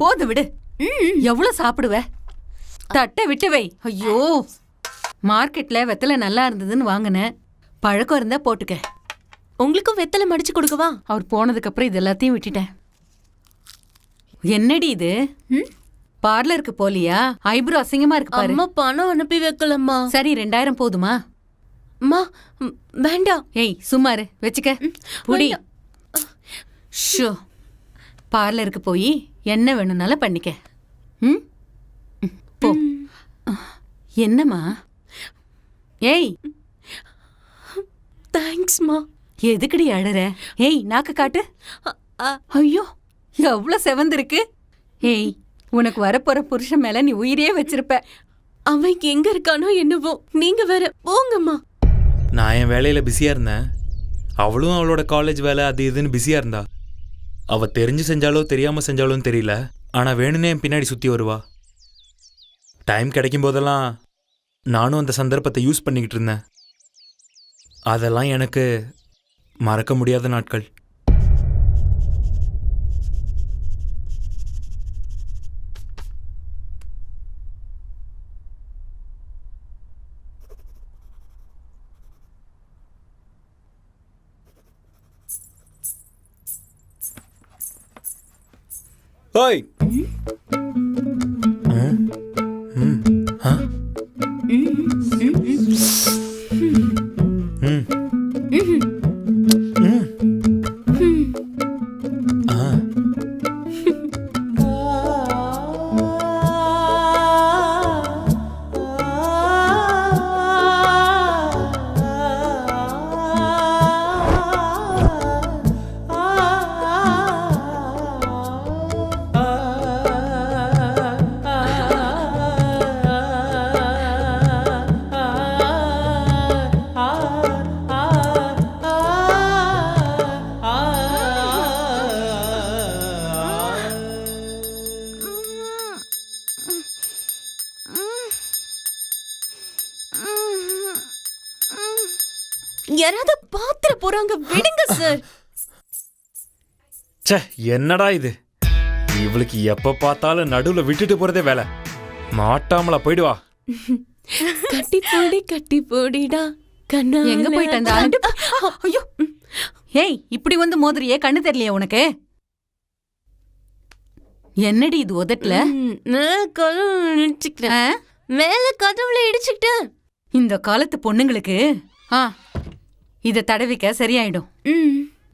போது விடு. எவ்வளவு சாப்பிடுவ? தட்டை விட்டு வை. ஐயோ, மார்க்கெட்ல வெத்தலை நல்லா இருந்ததுன்னு வாங்கினேன். பழக்கம் இருந்தா போட்டுக்க. உங்களுக்கும் வெத்தலை மடிச்சு கொடுக்கவா? அவர் போனதுக்கு அப்புறம் இது எல்லாத்தையும் விட்டுட்டேன். என்னடி இது? பார்லருக்கு போலியா? ஐப்ரோ அசிங்கமா இருக்கு பாரு. அம்மா பணம் அனுப்பி வைக்கலம்மா. சரி 2000 போதுமா? அம்மா வேண்டாம். ஏய் சும்மாரு, வச்சுக்க. புடி. ஷோ, பார்லருக்கு போய் என்ன வேணும்னாலும் பண்ணிக்க. ம், போ. என்னம்மா? ஏய் தேங்க்ஸ்மா. எதுக்குடி அழற? ஏய் நாக்கு காட்டு. ஐயோ, எவ்வளவு செவந்திருக்கு. ஏய், உனக்கு வரப்போற புருஷன் மேல நீ உயிரே வச்சிருப்ப. அவன் எங்க இருக்கானோ என்னவோ. நீங்க வேற போங்கம்மா. நான் என் வேலையில பிஸியா இருந்தேன். அவளும் அவளோட காலேஜ் வேலை அது இதுன்னு பிஸியா இருந்தா. அவ தெரிஞ்சு செஞ்சாலோ தெரியாம செஞ்சாலும் தெரியல, ஆனா வேணும்னே என் பின்னாடி சுத்தி வருவா. டைம் கிடைக்கும் போதெல்லாம் நானும் அந்த சந்தர்ப்பத்தை யூஸ் பண்ணிக்கிட்டு இருந்தேன். அதெல்லாம் எனக்கு மறக்க முடியாத நாட்கள். ஓய், யாராவது பாத்திர போறாங்க, விடுங்க சார். ச்சே, என்னடா இது? இவளுக்கு எப்ப பார்த்தாலும் நடுவுல விட்டுட்டு போறதே வேலை. மாட்டாமலா போயிடுவா. கட்டி போடிடா கண்ணா. எங்க போயிட்டு அந்த ஆண்டு? ஐயோ, ஏய் இப்படி வந்து மோதிரியே, கண்ணு தெரியலையா உனக்கு? என்னடி இது உதட்டல? மேல கதவுல இடிச்சுக்கிட்டேன். இந்த காலத்து பொண்ணுங்களுக்கு இத தடவிக்க சரியாயிடும்.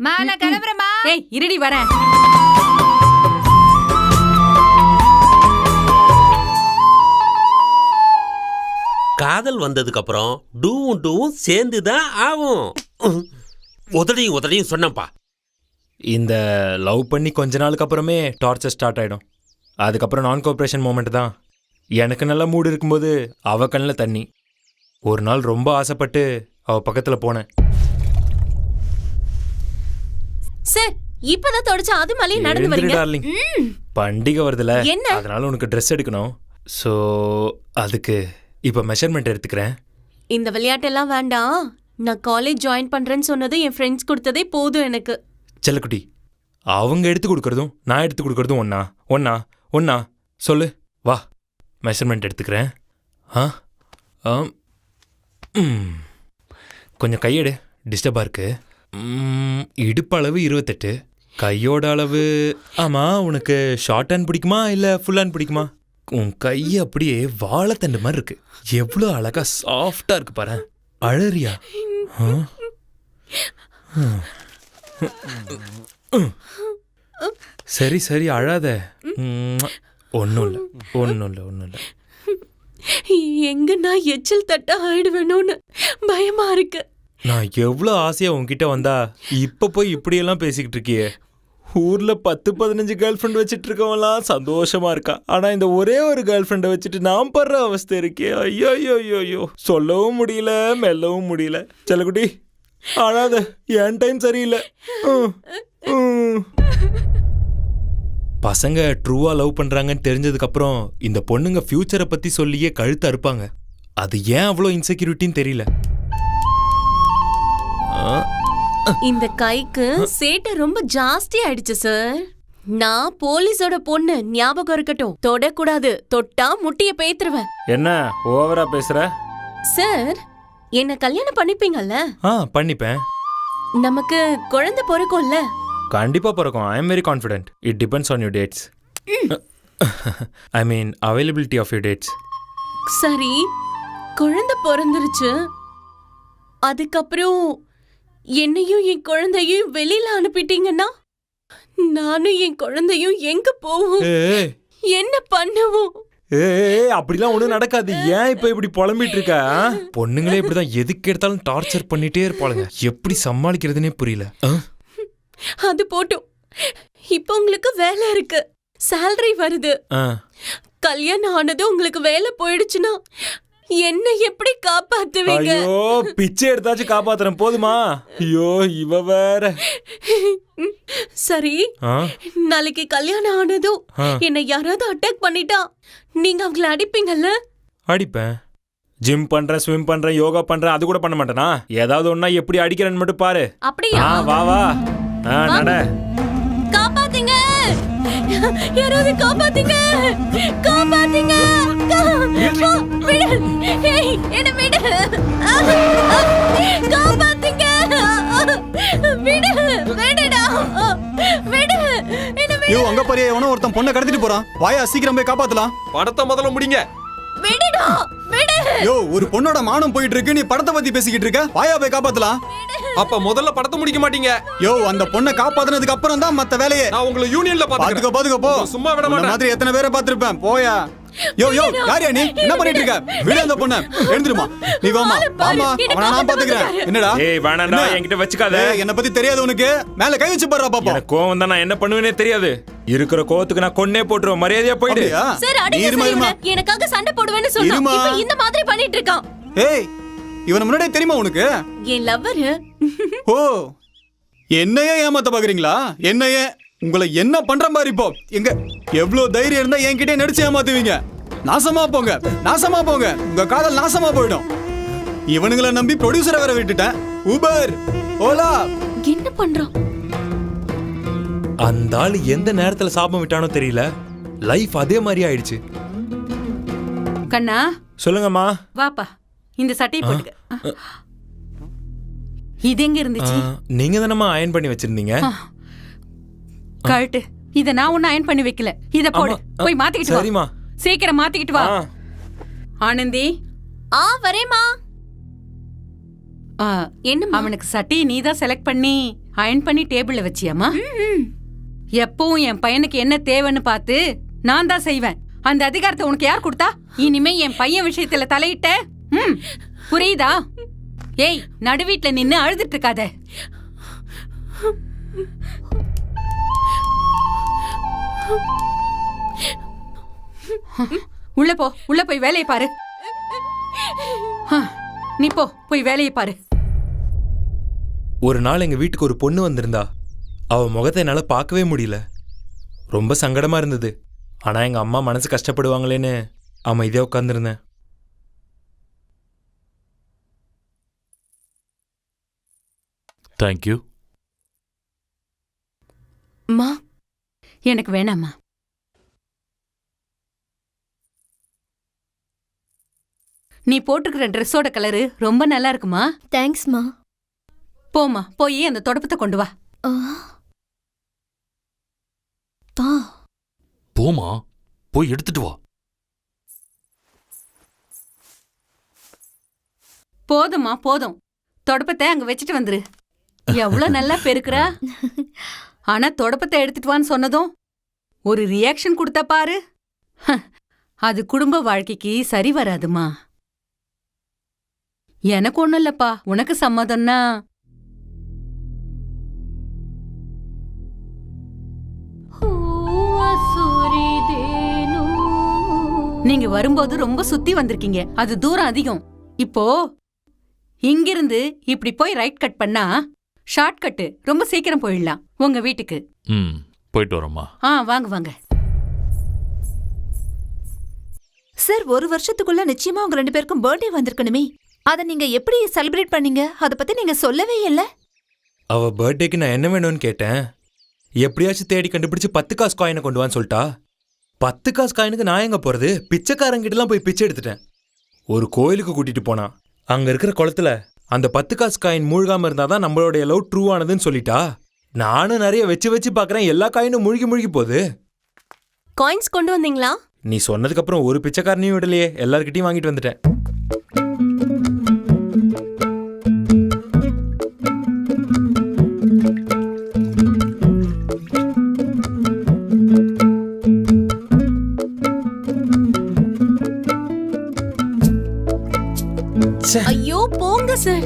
மாலா கிளம்புறமா? ஏய் இருடி வரேன். காதல் வந்ததுக்கு அப்புறம் டூவும் டூவும் சேர்ந்துதான் ஆகும். உதடையும் சொன்னப்பா. இந்த லவ் பண்ணி கொஞ்ச நாளுக்கு அப்புறமே டார்ச்சர் ஸ்டார்ட் ஆயிடும். அதுக்கப்புறம் நான் கோஆப்ரேஷன் மூமெண்ட் தான். எனக்கு நல்ல மூடு இருக்கும்போது அவ கண்ணில் தண்ணி. ஒரு நாள் ரொம்ப ஆசைப்பட்டு அவ பக்கத்துல போனேன். சார், இப்பதான் தொடச்ச அது மலையே நடந்து வரீங்க. டார்லிங், பண்டிகை வருதுல, என்ன? அதனால உனக்கு ட்ரெஸ் எடுக்கணும். ஸோ அதுக்கு இப்ப மெஷர்மெண்ட் எடுத்துக்கிறேன். இந்த விளையாட்டெல்லாம் வேண்டாம். நான் காலேஜ் ஜாயின் பண்றேன்னு சொன்னது என் ஃப்ரெண்ட்ஸ் கொடுத்ததே போதும் எனக்கு. செல்லக்குட்டி, அவங்க எடுத்து கொடுக்கறதும் நான் எடுத்து கொடுக்கறதும் ஒன்னா சொல்லு. வா, மெஷர்மெண்ட் எடுத்துக்கிறேன். கொஞ்சம் கையெடு, டிஸ்டர்பாக இருக்கு. இடுப்பளவு 28, கையோட அளவு. ஆமா, உனக்கு ஷார்ட் ஹேண்ட் பிடிக்குமா இல்லை ஃபுல் ஹேண்ட் பிடிக்குமா? உன் கை அப்படியே வாழைத்தண்டு மாதிரி இருக்கு. எவ்வளோ அழகா சாஃப்டா இருக்கு பாரு. அழறியா? சரி சரி, அழாத. ஒன்றும் இல்லை. எங்க நான் எச்சில் தட்ட ஆயிடுவேணும்னு பயமா இருக்கு. நான் எவ்வளோ ஆசையா உன்கிட்ட வந்தா இப்ப போய் இப்படியெல்லாம் பேசிக்கிட்டு இருக்கியே. ஊர்ல 10-15 கேர்ள் ஃப்ரெண்ட் வச்சுட்டு இருக்கவங்களாம் சந்தோஷமா இருக்கா. ஆனா இந்த ஒரே ஒரு கேர்ள் ஃப்ரெண்டை வச்சுட்டு நான் படுற அவஸ்தை இருக்கே. ஐயோ ஐயோ ஐயோ ஐயோ, சொல்லவும் முடியல மெல்லவும் முடியல. செல்லக்குட்டி அழாத, என் டைம் சரியில்லை. பசங்க ட்ரூவா லவ் பண்றாங்கன்னு தெரிஞ்சதுக்கு அப்புறம் இந்த பொண்ணுங்க ஃபியூச்சரை பத்தி சொல்லியே கழுத்து அறுப்பாங்க. அது ஏன் அவ்வளோ இன்செக்யூரிட்டின்னு தெரியல. இந்த கைக்கு சேட்டை ரொம்ப ஜாஸ்தி ஆயிடுச்சு சார். நான் போலீஸோட பொண்ணு, ஞாபகம் இருக்கட்டும். தொடக்கூடாது, தொட்டா முட்டிய பேத்துருவேன். என்ன ஓவரா பேசுற? சார், என்ன கல்யாணம் பண்ணிப்பீங்கல்ல? பண்ணிப்பேன். நமக்கு குழந்தை பிறக்கும்ல? கண்டிப்பா பிறக்கும். I am very confident. It depends on your dates. I mean availability of your dates. சரி, குழந்தை பிறந்துருச்சு. அதுக்கப்புறம் என்னையும் என் குழந்தையும் வெளியில அனுப்பிட்டீங்கன்னா நானும் என் குழந்தையும் எங்க போவோம்? என்ன பண்ணுவோம்? அப்படிலாம் ஒண்ணும் நடக்காது. ஏன் இப்ப இப்படி புலம்பிட்டு இருக்க? பொண்ணுங்களே இப்படிதான் எதுக்கு எடுத்தாலும் டார்ச்சர் பண்ணிட்டே இருப்பாளுங்க. எப்படி சமாளிக்கிறதுனே புரியல. அது போட்டும், இப்ப உங்களுக்கு வேலை இருக்கு, சேலரி வருது. கல்யாணம் ஆனது உங்களுக்கு வேலை போயிடுச்சுன்னா என்ன எப்படி காப்பாத்துவீங்க? ஐயோ, பிச்சை எடுத்தாச்சும் காப்பாத்துறேன், போதுமா? ஐயோ, இவ வேற. சரி, நாளைக்கு கல்யாணம் ஆனதும் என்ன யாராவது அட்டாக் பண்ணிட்டா நீங்க அவங்கள அடிப்பீங்கல்ல? அடிப்பேன். ஜிம் பண்றேன், ஸ்விம் பண்றேன், யோகா பண்றேன், அது கூட பண்ண மாட்டேனா? ஏதாவது ஒன்னா எப்படி அடிக்கிறேன்னு மட்டும் பாரு. அப்படியா? வா வா, நட. காப்பாத்துங்க, யாராவது காப்பாத்துங்க, காப்பாத்துங்க. என்ன விடு, காப்பாத்துங்க, விடு, விடுடா, விடு. யோ, அங்க பாரு, எவனோ ஒருத்தன் பொண்ணை கடத்திட்டு போறான். வாயா, சீக்கிரம் போய் காப்பாத்தலாம். படத்தை முதல்ல முடிங்க. விடுடா, விடு. யோ, ஒரு பொண்ணோட மானம் போயிட்டு இருக்கு, நீ படத்தை பத்தி பேசிக்கிட்டு இருக்க. வாயா போய் காப்பாத்தலாம். அப்ப முதல்ல படத்தை முடிக்க மாட்டீங்க. யோ, அந்த பொண்ணை காப்பாத்துனதுக்கு அப்புறம் தான் மத்த வேலையே. நான் உங்களை யூனியன்ல பாத்துக்க போ. சும்மா விட மாட்டேன். மாதிரி எத்தனை பேரை பாத்துருப்பேன். போயா. யோ யோ, யாரியா நீ? என்ன பண்ணிட்டு இருக்க? விடு அந்த பொண்ணை. எழுந்துருமா. நீ வாமா, வாமா, அவனை நான் பாத்துக்கிறேன். என்னடா? ஏய், வேணாம்டா, என்கிட்ட வச்சுக்காத. என்ன பத்தி தெரியாது உனக்கு? மேல கை வச்சு பாருடா பாப்பா. எனக்கு கோவம் தான், நான் என்ன பண்ணுவேனே தெரியாது. இருக்கிற கோவத்துக்கு நான் கொன்னே போட்டுருவேன். மரியாதையா போயிடு. சார், அடிங்க. எனக்காக சண்டை போடுவேன்னு சொன்னா இப்போ இந்த மாதிரி பண்ணிட்டு இருக்கான். ஏய், இவன முன்னாடியே தெரியுமா உனக்கு? என் லவ்வர். ஓ, என்னையே ஏமாத்த பாக்குறீங்களா? என்னையே உங்களை என்ன பண்ற மாதிரி இப்போ? எங்க எவ்வளவு தைரியம் இருந்தா என்கிட்ட நடிச்சு ஏமாத்துவீங்க? நாசமா போங்க, நாசமா போங்க. உங்க காதல் நாசமா போயிடும். இவனுங்களை நம்பி ப்ரொடியூசரை வேற விட்டுட்டேன். ஊபர், ஓலா. என்ன பண்றான் அந்த ஆளு? எந்த நேரத்துல சாபம் விட்டானோ தெரியல. லைஃப் அதே மாதிரி ஆயிடுச்சு. கண்ணா, சொல்லுங்கம்மா. வாப்பா, இந்த சட்டையை போட்டுக்க. இது எங்க இருந்துச்சு? நீங்க தானம்மா அயன் பண்ணி வச்சிருந்தீங்க. கழட்டு. இத நான் ஒன்னும் அயன் பண்ணி வைக்கல. இத போடு, போய் மாத்திக்கிட்டு வா. சரிம்மா, சீக்கிரம் மாத்திக்கிட்டு வா. ஆனந்தி. வரேம்மா. என்ன, அவனுக்கு சட்டையை நீ தான் செலக்ட் பண்ணி அயன் பண்ணி டேபிள்ல வச்சியாமா? எப்பவும் என் பையனுக்கு என்ன தேவைன்னு பார்த்து நான் தான் செய்வேன். அந்த அதிகாரத்தை உனக்கு யார் கொடுத்தா? இனிமே என் பையன் விஷயத்துல தலையிட்ட புரியுதா? ஏய், நடுவீட்ல நின்னு அழுதுட்டு இருக்காத. உள்ள போ, உள்ள போய் வேலையை பாரு. நீ போ, போய் வேலையை பாரு. ஒரு நாள் எங்க வீட்டுக்கு ஒரு பொண்ணு வந்திருந்தா. அவ முகத்தை என்னால பார்க்கவே முடியல. ரொம்ப சங்கடமா இருந்தது. ஆனா எங்க அம்மா மனசு கஷ்டப்படுவாங்களேன்னு அமைதியா உட்கார்ந்துருந்தேன். தேங்க்யூ. அம்மா, எனக்கு வேணாம்மா. நீ போட்டுக்கிற ட்ரெஸ்ஸோட கலரு ரொம்ப நல்லா இருக்குமா? தேங்க்ஸ்மா. போமா, போய் அந்த தொடப்பத்தை கொண்டு வா. போமா, போய் எடுத்துட்டு வா. போதுமா, போதும். தொடப்பத்தை அங்க வச்சுட்டு வந்துரு. எவ்வளவு நல்லா பெருக்குறா. ஆனா தொடப்பத்தை எடுத்துட்டு வான்னு சொன்னதும் ஒரு ரியாக்ஷன் கொடுத்தா பாரு. அது குடும்ப வாழ்க்கைக்கு சரி வராதுமா. எனக்கு ஒண்ணும் இல்லப்பா, உனக்கு சம்மதம்னா. நீங்க வரும்போது ரொம்ப சுத்தி வந்திருக்கீங்க, அது தூரம் அதிகம். இப்போ இங்கிருந்து இப்படி போய் ரைட் கட் பண்ணா ஷார்ட் கட்டு, ரொம்ப சீக்கிரம் போயிடலாம் உங்க வீட்டுக்கு. போயிட்டு வரோமா? வாங்க வாங்க. சார், 1 வருஷத்துக்குள்ள நிச்சயமா உங்க 2 பேருக்கும் பர்த்டே வந்திருக்கணுமே, அதை நீங்க எப்படி செலிப்ரேட் பண்ணீங்க? அதை பத்தி நீங்க சொல்லவே இல்ல. அவ பர்த்டேக்கு நான் என்ன வேணும்னு கேட்டேன். எப்படியாச்சும் தேடி கண்டுபிடிச்சு 10 காசு காயினை கொண்டு வான்னு சொல்லிட்டா. 10 காசு காயினுக்கு நான் எங்க போறது? பிச்சைக்காரங்கிட்டலாம் போய் பிச்சை எடுத்துட்டேன். ஒரு கோயிலுக்கு கூட்டிட்டு போனா, அங்க இருக்கிற குளத்துல அந்த 10 காசு காயின் மூழ்காம இருந்தாதான் நம்மளுடைய லவ் ட்ரூ ஆனதுன்னு சொல்லிட்டா. நானும் நிறைய வச்சு பாக்குறேன், எல்லா காயினும் மூழ்கி போகுது. காயின்ஸ் கொண்டு வந்தீங்களா? நீ சொன்னதுக்கு அப்புறம் ஒரு பிச்சைக்காரனையும் விடலையே, எல்லார்கிட்டயும் வாங்கிட்டு வந்துட்டேன். ஐயோ போங்க சார்.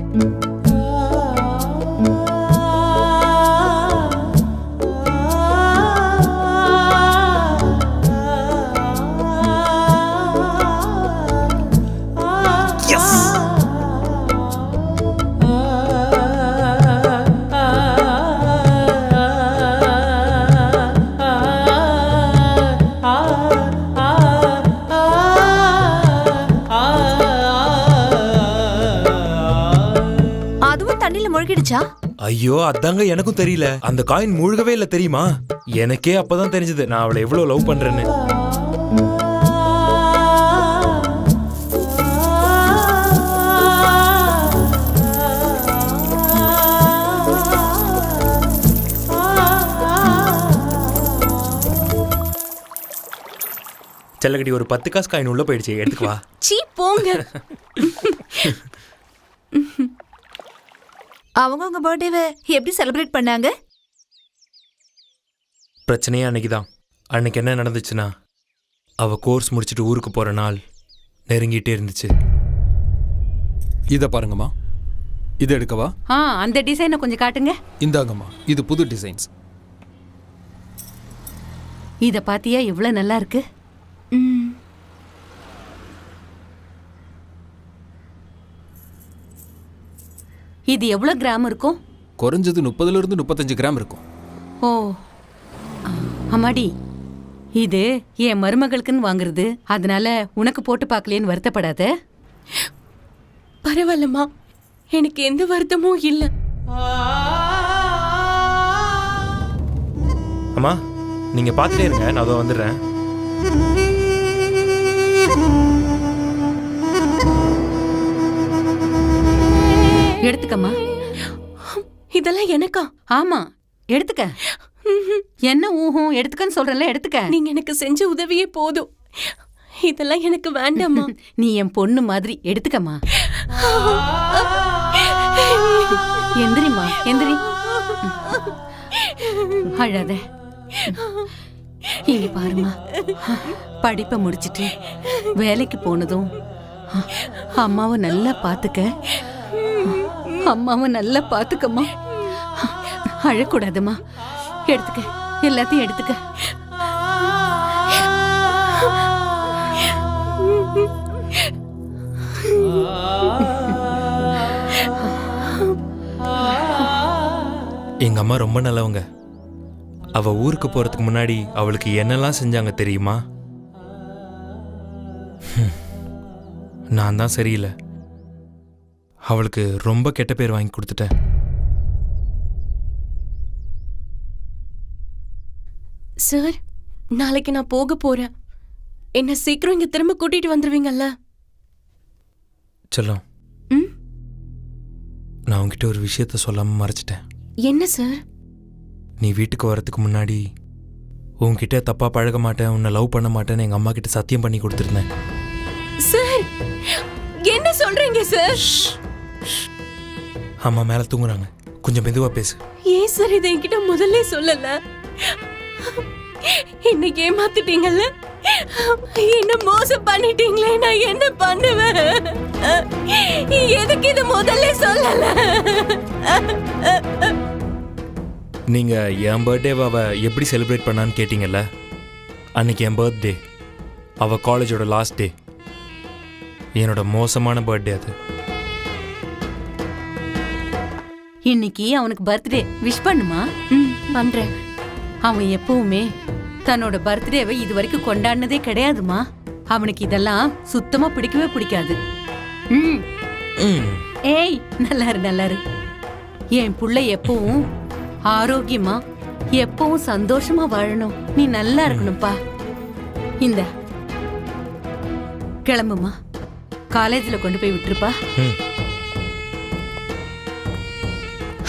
ஐயோ, அதாங்க எனக்கும் தெரியல. அந்த காயின் மூழ்கவே இல்ல தெரியுமா? எனக்கே அப்பதான் தெரிஞ்சது நான் அவளை எவ்வளவு லவ் பண்றேன்னு. செல்லகடி, ஒரு 10 காசு காயின் உள்ள போயிடுச்சு, எடுத்துக்கு வா. சீ போங்க. அவங்க உங்க பர்த்டேவை எப்படி செலிப்ரேட் பண்ணாங்க? பிரச்சனையே அன்னைக்குதான். அன்னைக்கு என்ன நடந்துச்சுன்னா, அவ கோர்ஸ் முடிச்சுட்டு ஊருக்கு போற நாள் நெருங்கிட்டே இருந்துச்சு. இத பாருங்கம்மா, இது எடுக்கவா? அந்த டிசைனை கொஞ்சம் காட்டுங்க. இந்தாங்கம்மா, இது புது டிசைன்ஸ். இத பாத்தியா எவ்வளவு நல்லா இருக்கு? இது எவ்வளவு கிராம் இருக்கும்? குறைஞ்சது 30 இருந்து 35 கிராம் இருக்கும். ஓ அம்மாடி, இது என் மருமகளுக்குன்னு வாங்குறது, அதனால உனக்கு போட்டு பார்க்கலேன்னு வருத்தப்படாத. பரவாயில்லம்மா, எனக்கு எந்த வருத்தமும் இல்ல. அம்மா, நீங்க பாத்துட்டே இருங்க, நான் அதோ வந்துடுறேன். எடுத்துக்கம்மா. இதெல்லாம் எனக்கா? ஆமா, எடுத்துக்க. என்ன ஊஹும், எடுத்துக்கன்னு சொல்றேன்ல, எடுத்துக்க. நீங்க எனக்கு செஞ்ச உதவியே போதும், இதெல்லாம் எனக்கு வேண்டாமா. நீ என் பொண்ணு மாதிரி, எடுத்துக்கம்மா. எந்திரிம்மா, எந்திரி. அழாத. இங்க பாருமா, படிப்பை முடிச்சிட்டு வேலைக்கு போனதும் அம்மாவை நல்லா பாத்துக்க. அம்மாவை நல்லா பாத்துக்கம்மா. அழக்கூடாதுமா. எடுத்துக்க, எல்லாத்தையும் எடுத்துக்க. எங்க அம்மா ரொம்ப நல்லவங்க. அவ ஊருக்கு போறதுக்கு முன்னாடி அவளுக்கு என்னெல்லாம் செஞ்சாங்க தெரியுமா? நான் தான் சரியில்லை, அவளுக்கு ரொம்ப கெட்ட பேர் வாங்கி கொடுத்துட்டேன். சார், நாளைக்கு நான் போக போறேன். என்ன சீக்கிரம் இங்க திரும்ப கூட்டிட்டு வந்துருவீங்கல்ல? செல்லம், நான் உன்கிட்ட ஒரு விஷயத்த சொல்லாம மறைச்சிட்டேன். என்ன சார்? நீ வீட்டுக்கு வரதுக்கு முன்னாடி உன்கிட்ட தப்பா பழக மாட்டேன், உன்னை லவ் பண்ண மாட்டேன்னு எங்க அம்மா கிட்ட சத்தியம் பண்ணி கொடுத்துருந்தேன். சார், என்ன சொல்றீங்க சார்? அம்மா மேல தூங்குறாங்க, கொஞ்சம் மெதுவா பேசு. ஏன் சார் இதை என்கிட்ட முதல்ல சொல்லல? என்ன ஏமாத்திட்டீங்கல்ல, என்ன மோசம் பண்ணிட்டீங்களே, நான் என்ன பண்ணுவேன்? எதுக்கு இது முதல்ல சொல்லல? நீங்க என் பர்த்டேவை அவ எப்படி செலிப்ரேட் பண்ணான்னு கேட்டீங்கல்ல, அன்னைக்கு என் பர்த்டே, அவ காலேஜோட லாஸ்ட் டே, என்னோட மோசமான பர்த்டே அது. இன்னைக்கு அவனுக்கு பர்த்டே விஷ் பண்ணுமா? பண்றேன். அவன் எப்பவுமே தன்னோட பர்த்டேவை இது வரைக்கும் கொண்டாடினதே கிடையாதுமா. அவனுக்கு இதெல்லாம் சுத்தமா பிடிக்கவே பிடிக்காது. ஏய், நல்லாரு நல்லாரு. என் புள்ள எப்பவும் ஆரோக்கியமா எப்பவும் சந்தோஷமா வாழணும். நீ நல்லா இருக்கணும்ப்பா. இந்த கிளம்புமா, காலேஜ்ல கொண்டு போய் விட்டுருப்பா.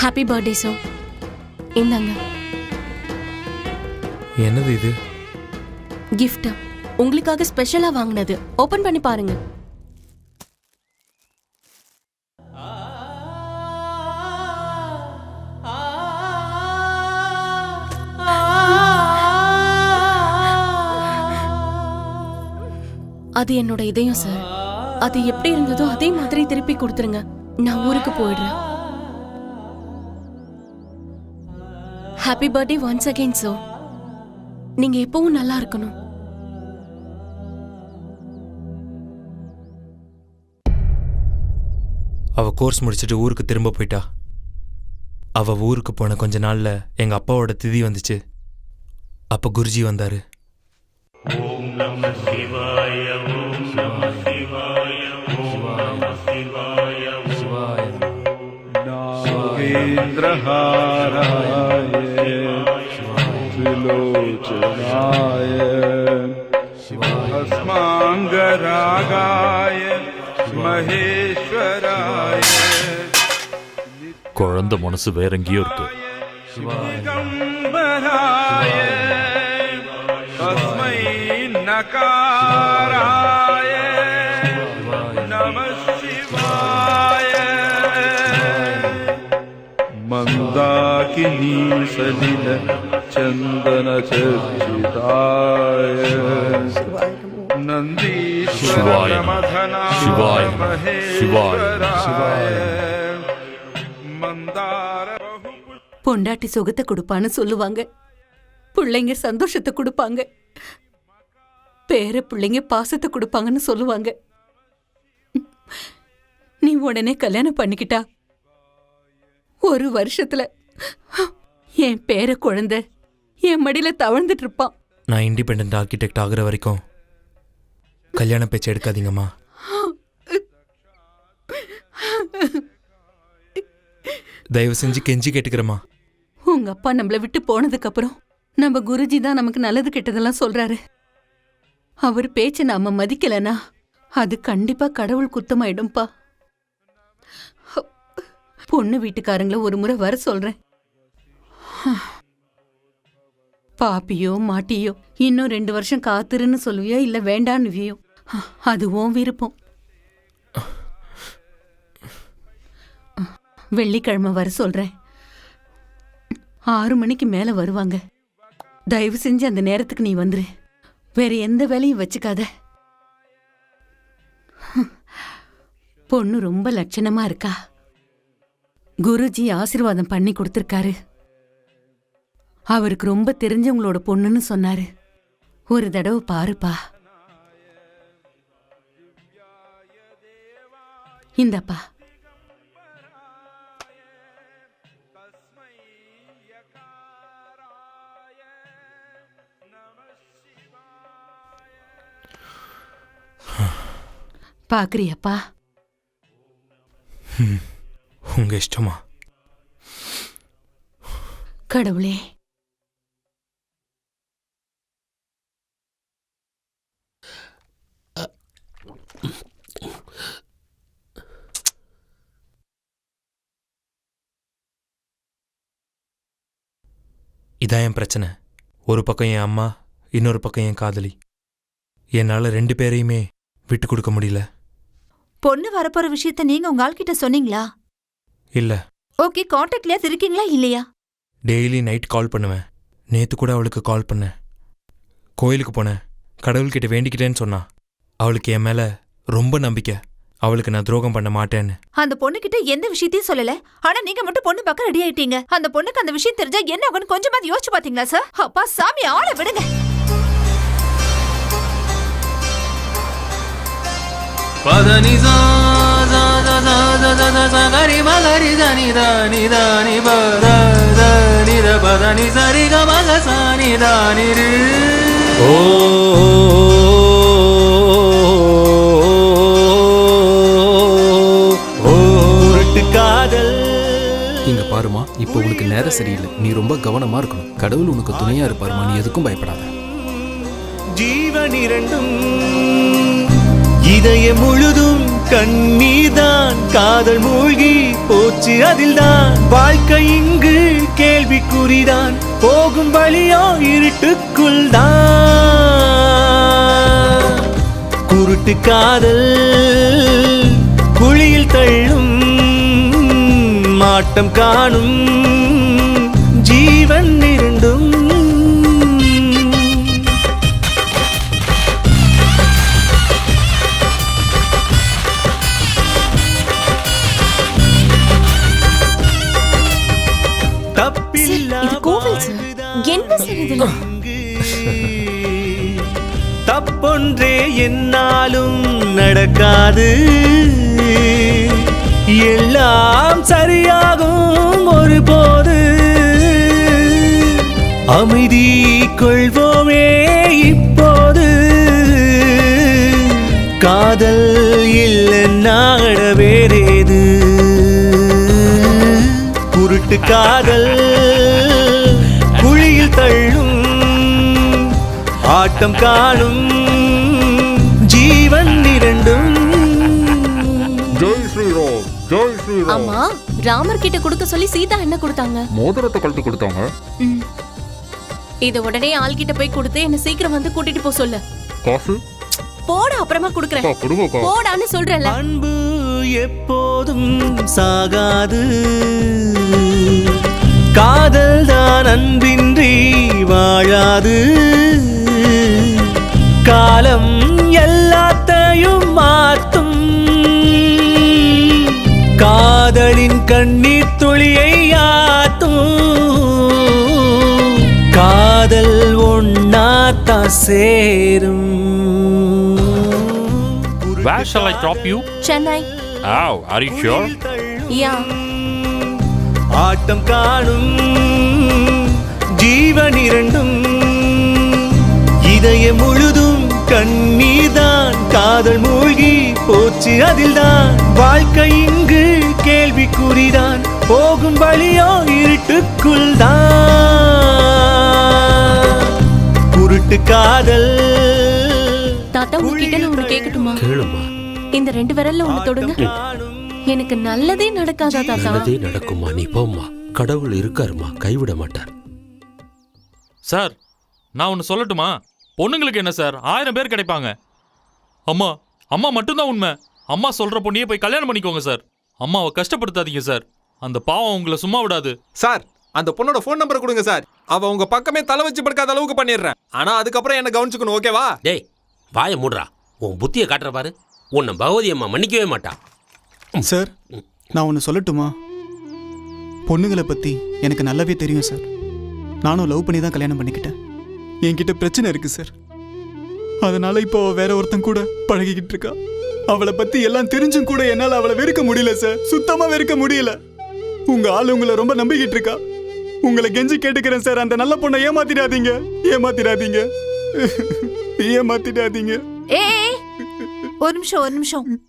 Happy birthday sir. இந்தாங்க. என்னது இது? கிஃப்ட் உங்களுக்காக ஸ்பெஷலா வாங்கினது. ஓபன் பண்ணி பாருங்க. அது என்னோட இதயம் சார். அது எப்படி இருந்ததோ அதே மாதிரி திருப்பி கொடுத்துருங்க. நான் ஊருக்கு போயிடுறேன். Happy birthday once again sir. நீங்க எப்பவும் நல்லா இருக்கணும். அவ கோர்ஸ் முடிச்சுட்டு ஊருக்கு திரும்ப போயிட்டா. அவ ஊருக்கு போன கொஞ்ச நாள்ல எங்க அப்பாவோட திதி வந்துச்சு. அப்ப குருஜி வந்தாரு. ஓம் நம சிவாய, ஓம் நம சிவாய, ஓம் நம சிவாய, சிவாய நாகேந்திரஹாராய திரிலோச்சனாய பஸ்மாங்கராகாய மகேஸ்வராய. குழந்தை மனசு வேற எங்கேயோ இருக்கு. திகம்பராய தஸ்மை நகாராய நமः சிவாய. மந்தாகினி சலில சந்தன சர்ச்சிதாய நந்தீஸ்வர மதனாய மகேஸ்வராய மந்தார பொண்டாட்டி சுகத்தை கொடுப்பான்னு சொல்லுவாங்க, பிள்ளைங்க சந்தோஷத்தை கொடுப்பாங்க, பேர பிள்ளைங்க பாசத்தை கொடுப்பாங்கன்னு சொல்லுவாங்க. நீ உடனே கல்யாணம் பண்ணிக்கிட்டா 1 வருஷத்துல என் பேர குழந்தை என் மடியில தவழ்ந்துட்டு இருப்பான். நான் இண்டிபெண்டன்ட் ஆர்கிடெக்ட் ஆகுற வரைக்கும் கல்யாண பேச்சு எடுக்காதீங்கம்மா. தயவு செஞ்சு கெஞ்சி கேட்டுக்கிறேம்மா. உங்க அப்பா நம்மள விட்டு போனதுக்கு அப்புறம் நம்ம குருஜி தான் நமக்கு நல்லது கெட்டதெல்லாம் சொல்றாரு. அவர் பேச்ச நாம மதிக்கலனா அது கண்டிப்பா கடவுள் குத்தமாயிடும்பா. பொண்ணு வீட்டுக்காரங்கள ஒரு முறை வர சொல்றேன். பாப்பியோ மாட்டியோ இன்னும் 2 வருஷம் காத்துருன்னு சொல்லுவியோ இல்ல வேண்டான்னுவியோ, அது உன் விருப்பம். வெள்ளிக்கிழமை வர சொல்றேன். 6 மணிக்கு மேல வருவாங்க. தயவு செஞ்சு அந்த நேரத்துக்கு நீ வந்துரு. வேற எந்த வேலையும் வச்சுக்காத. பொண்ணு ரொம்ப லட்சணமா இருக்கா. குருஜி ஆசீர்வாதம் பண்ணி கொடுத்திருக்காரு. அவருக்கு ரொம்ப தெரிஞ்சவங்களோட பொண்ணுன்னு சொன்னாரு. ஒரு தடவை பாருப்பா. இந்தப்பா. பாக்குறியப்பா? உங்க இஷ்டமா. கடவுளே, இதான் என் பிரச்சனை. ஒரு பக்கம் என் அம்மா, இன்னொரு பக்கம் என் காதலி. என்னால 2 பேரையுமே விட்டு கொடுக்க முடியல. பொண்ணு வரப்போற விஷயத்த நீங்க உங்க ஆள்கிட்ட சொன்னீங்களா? இல்ல. ஓகே, கான்டாக்ட்லயா இருக்கீங்களா இல்லையா? டெய்லி நைட் கால் பண்ணுவேன். நேத்து கூட அவளுக்கு கால் பண்ணேன். கோயிலுக்கு போனேன். கடவுள்கிட்ட வேண்டிக்கிட்டேன்னு சொன்னா. அவளுக்கு என் மேல ரொம்ப நம்பிக்கை. அவளுக்கு நான் துரோகம் பண்ண மாட்டேன்னு. அந்த பொண்ணுகிட்ட எந்த விஷயத்தையும் சொல்லல, ஆனா நீங்க மட்டும் பொண்ணு பக்கம் ரெடி ஆயிட்டீங்க. அந்த பொண்ணுக்கு அந்த விஷயம் தெரிஞ்சா என்ன ஆகும்னு கொஞ்சமாவது யோசிச்சு பாத்தீங்களா சார்? அப்பா சாமி, ஆளை விடுங்க. இங்க பாருமா, இப்போ உனக்கு நேரம் சரியில்லை. நீ ரொம்ப கவனமா இருக்கணும். கடவுள் உனக்கு துணையா இருப்பாருமா, நீ எதுக்கும் பயப்படாத. ஜீவன் இரண்டும் இதய முழுதும் கண்ணீர்தான், காதல் மூழ்கி போச்சு அதில்தான். வாழ்க்கை இங்கு கேள்விக்குறிதான், போகும் வழியோ இருட்டுக்குள் தான். குருட்டு காதல் குழியில் தள்ளும், மாட்டம் காணும் ஜீவன் இரண்டும். இது கோவில் சார். என்ன சார் இது? தப்பொன்றே என்னாலும் நடக்காது, எல்லாம் சரியாகும் ஒரு போது. அமைதி கொள்வோமே இப்போது, காதல் இல்லைன்னா வேறேது. குருட்டு காதல் குழியில் தள்ளும், ஆட்டம் காணும் ஜீவன் இரண்டும். ஜெய் ஸ்ரீராம், ஜெய் ஸ்ரீராம். ஆமா, ராமர் கிட்ட கொடுக்க சொல்லி சீதா என்ன கொடுத்தாங்க? மோதிரத்தை கழட்டி கொடுத்தாங்க. இத உடனே ஆள் கிட்ட போய் கொடுத்து என்ன சீக்கிரம் வந்து கூட்டிட்டு போ சொல்லு. காசு போட, அப்புறமா கொடுக்கறேன். போடான்னு சொல்றேன்ல. அன்பு எப்போதும் சாகாது, காதல் தான் அன்பின்றி வாழாது. காலம் எல்லாத்தையும் மாற்றும், காதலின் கண்ணீர் துளியை ஆத்தும். காதல் ஒன்னாத்தா சேரும். Where shall I drop you? Chennai. Oh, are you sure? Yeah. ஆட்டம் காணும் ஜீவன் இரண்டும், இதய முழுதும் கண்ணீர்தான், காதல் மூழ்கி போச்சு அதில்தான். வாழ்க்கை இங்கு கேள்விக்குறிதான், போகும் வழியோ இருட்டுக்குள் தான். குருட்டு காதல். தாத்தா, உங்ககிட்ட நான் ஒண்ணு கேட்கட்டுமா? கேளுமா. இந்த 2 விரல்ல ஒண்ணு தொடுங்க. எனக்கு நல்லதே நடக்காதா தாத்தா? நல்லதே நடக்குமா, நீ போம்மா. கடவுள் இருக்காருமா, கைவிட மாட்டார். சார், நான் ஒன்று சொல்லட்டுமா? பொண்ணுங்களுக்கு என்ன சார், 1000 பேர் கிடைப்பாங்க. அம்மா அம்மா மட்டும்தான் உண்மை. அம்மா சொல்ற பொண்ணையே போய் கல்யாணம் பண்ணிக்கோங்க சார். அம்மாவை கஷ்டப்படுத்தாதீங்க சார். அந்த பாவம் உங்களை சும்மா விடாது சார். அந்த பொண்ணோட ஃபோன் நம்பரை கொடுங்க சார். அவ உங்க பக்கமே தலை வச்சு படுக்காத அளவுக்கு பண்ணிடுறேன். ஆனா அதுக்கப்புறம் என்ன கவனிச்சுக்கணும், ஓகேவா? டேய், வாயை மூடுறா. உன் புத்தியை காட்டுற பாரு. உன்னை பகவதி அம்மா மன்னிக்கவே மாட்டா. சார், நான் ஒன்று சொல்லட்டுமா? பொண்ணுங்களை பற்றி எனக்கு நல்லாவே தெரியும் சார். நானும் லவ் பண்ணி தான் கல்யாணம் பண்ணிக்கிட்டேன். என்கிட்ட பிரச்சனை இருக்கு சார். அதனால இப்போ வேற ஒருத்தன் கூட பழகிக்கிட்டு இருக்கா. அவளை பற்றி எல்லாம் தெரிஞ்சும் கூட என்னால் அவளை வெறுக்க முடியல சார். சுத்தமாக வெறுக்க முடியல. உங்க ஆள் உங்களை ரொம்ப நம்பிக்கிட்டு இருக்கா. உங்களை கெஞ்சி கேட்டுக்கிறேன் சார், அந்த நல்ல பொண்ணை ஏமாத்திடாதீங்க, ஏமாத்திடாதீங்க, ஏமாத்திடாதீங்க. ஒரு நிமிஷம்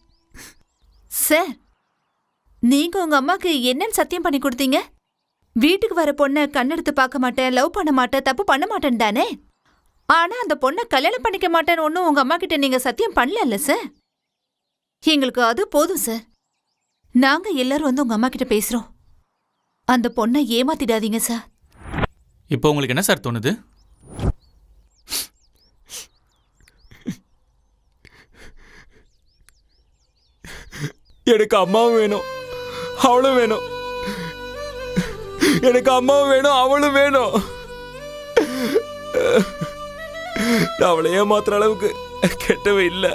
சார், நீங்க உங்க அம்மாக்கு என்னன்னு சத்தியம் பண்ணி கொடுத்தீங்க? வீட்டுக்கு வர பொண்ணை கண்ணெடுத்து பார்க்க மாட்டேன், லவ் பண்ண மாட்டேன், தப்பு பண்ண மாட்டேன் தானே? ஆனா அந்த பொண்ணை கல்யாணம் பண்ணிக்க மாட்டேன்னு ஒன்னும் உங்க அம்மா கிட்ட நீங்க சத்தியம் பண்ணல சார். எங்களுக்கு அது போதும் சார். நாங்க எல்லாரும் வந்து உங்க அம்மா கிட்ட பேசுறோம். அந்த பொண்ணை ஏமாத்திடாதீங்க சார். இப்போ உங்களுக்கு என்ன சார் தோணுது? எனக்கு அம்மாவும் வேணும், அவளும் வேணும். எனக்கு அம்மாவும் வேணும், அவளும் வேணும். நான் அவளை ஏமாத்துற அளவுக்கு கெட்டவ இல்லை,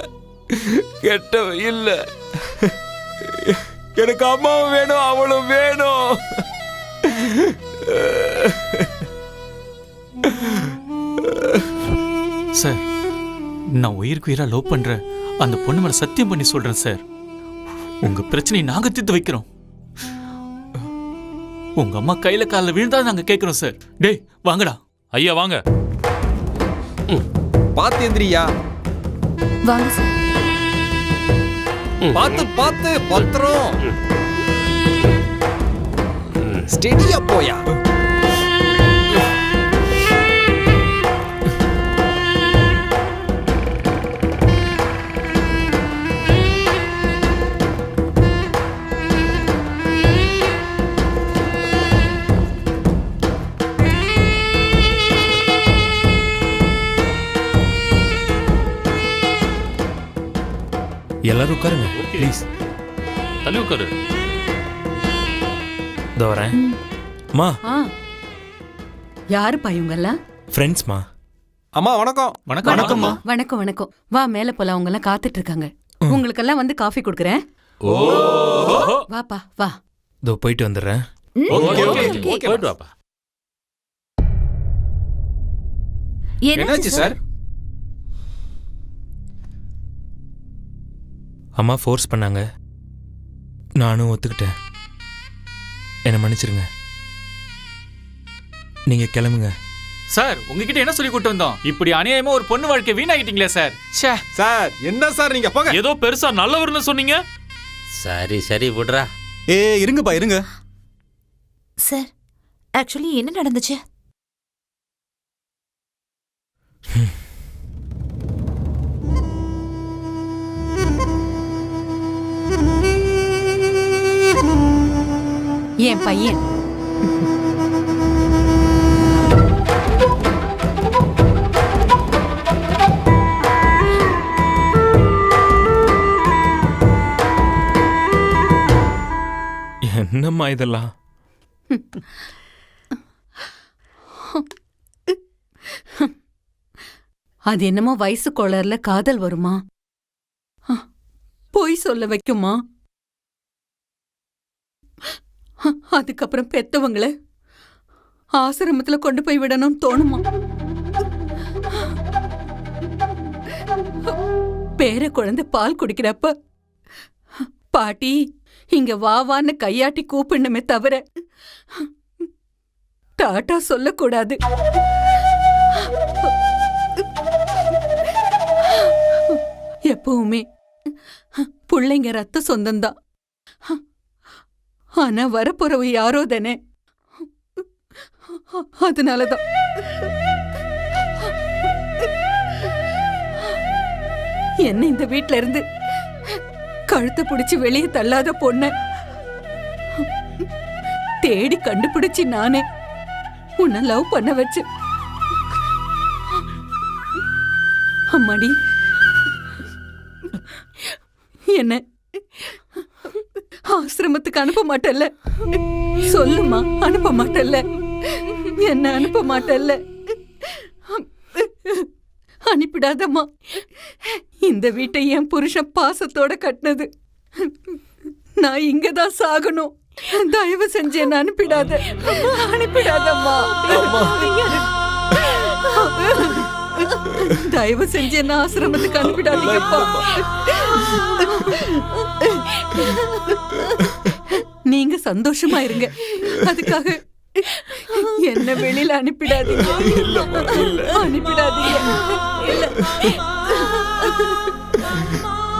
கெட்டவ இல்லை. எனக்கு அம்மாவும் வேணும் அவளும் வேணும். சார், நான் உயிருக்கு உயிரா லவ் பண்ற அந்த பொண்ணு மேல சத்தியம் பண்ணி சொல்றேன் சார், உங்க பிரச்சனையை நாங்க தீர்த்து வைக்கிறோம். உங்க அம்மா கையில காலில் விழுந்தா நாங்க கேட்கிறோம் சார். டேய் வாங்கடா. ஐயா வாங்க. பாத்து எந்திரியா. வாங்க சார். பாத்து பாத்து பத்திரம். ஸ்டெடியா போயா. எல்லாரும் உட்காருங்க ப்ளீஸ். தள்ளி உட்காரு. இதோ வரேன். மா யாருப்பா இவங்கெல்லாம்? ஃப்ரெண்ட்ஸ்மா. அம்மா வணக்கம். வணக்கம். வணக்கம்மா. வணக்கம் வணக்கம். வா மேல போலாம், அவங்க எல்லாம் காத்துட்டு இருக்காங்க. உங்களுக்கெல்லாம் வந்து காஃபி கொடுக்குறேன். வாப்பா வா. இதோ போயிட்டு வந்துடுறேன். போயிட்டு வாப்பா. என்னாச்சு சார்? அம்மா ஃபோர்ஸ் பண்ணாங்க, நானும் ஒத்துக்கிட்டேன். என்னை மன்னிச்சிருங்க. நீங்க கிளம்புங்க. சார், உங்ககிட்ட என்ன சொல்லி கூட்டு வந்தோம்? இப்படி அநியாயமா ஒரு பொண்ணு வாழ்க்கை வீணாகிட்டீங்களே சார். ச்சே. சார் என்ன சார் நீங்க போங்க. ஏதோ பெருசா நல்லவர்னு சொன்னீங்க. சரி சரி விடுறா. இருங்கப்பா இருங்க. சார், ஆக்சுவலி என்ன நடந்துச்சு? என் பையன் என்னம்மா இதெல்லாம்? அது என்னமோ வயசு கோளர்ல காதல் வருமா, பொய் சொல்ல வைக்குமா, அதுக்கப்புறம் பெத்தவங்களை ஆசிரமத்துல கொண்டு போய் விடணும் தோணுமா, பேர குழந்தை பால் குடிக்கிறப்ப பாட்டி இங்க வாவான்னு கையாட்டி கூப்பிடணுமே தவிர டாட்டா சொல்லக்கூடாது. எப்பவுமே பிள்ளைங்க ரத்த சொந்தம்தான். ஆனா வரப்போறவ யாரோ தானே, அதனாலதான். என்ன இந்த வீட்ல இருந்து கழுத்தை பிடிச்சு வெளியே தள்ளாத பொண்ண தேடி கண்டுபிடிச்சு நானே உன்னை லவ் பண்ண வச்சு. அம்மாடி, என்ன ஆசிரமத்துக்கு அனுப்ப மாட்டல்ல? சொல்லுமா, அனுப்ப மாட்டல்ல? என்ன அனுப்ப மாட்டல்ல? அனுப்பிடாதம்மா. இந்த வீட்டை என் புருஷன் பாசத்தோட கட்டினது. நான் இங்கதான் சாகணும். தயவு செஞ்சு என்ன அனுப்பிடாத. அனுப்பிடாதம்மா. தயவு செஞ்சு என்ன ஆசிரமத்துக்கு அனுப்பிடாதீங்கப்பா. நீங்க சந்தோஷமா இருங்க, அதுக்காக என்ன வெளியில அனுப்பிடாதீங்க. அனுப்பிடாதீங்க.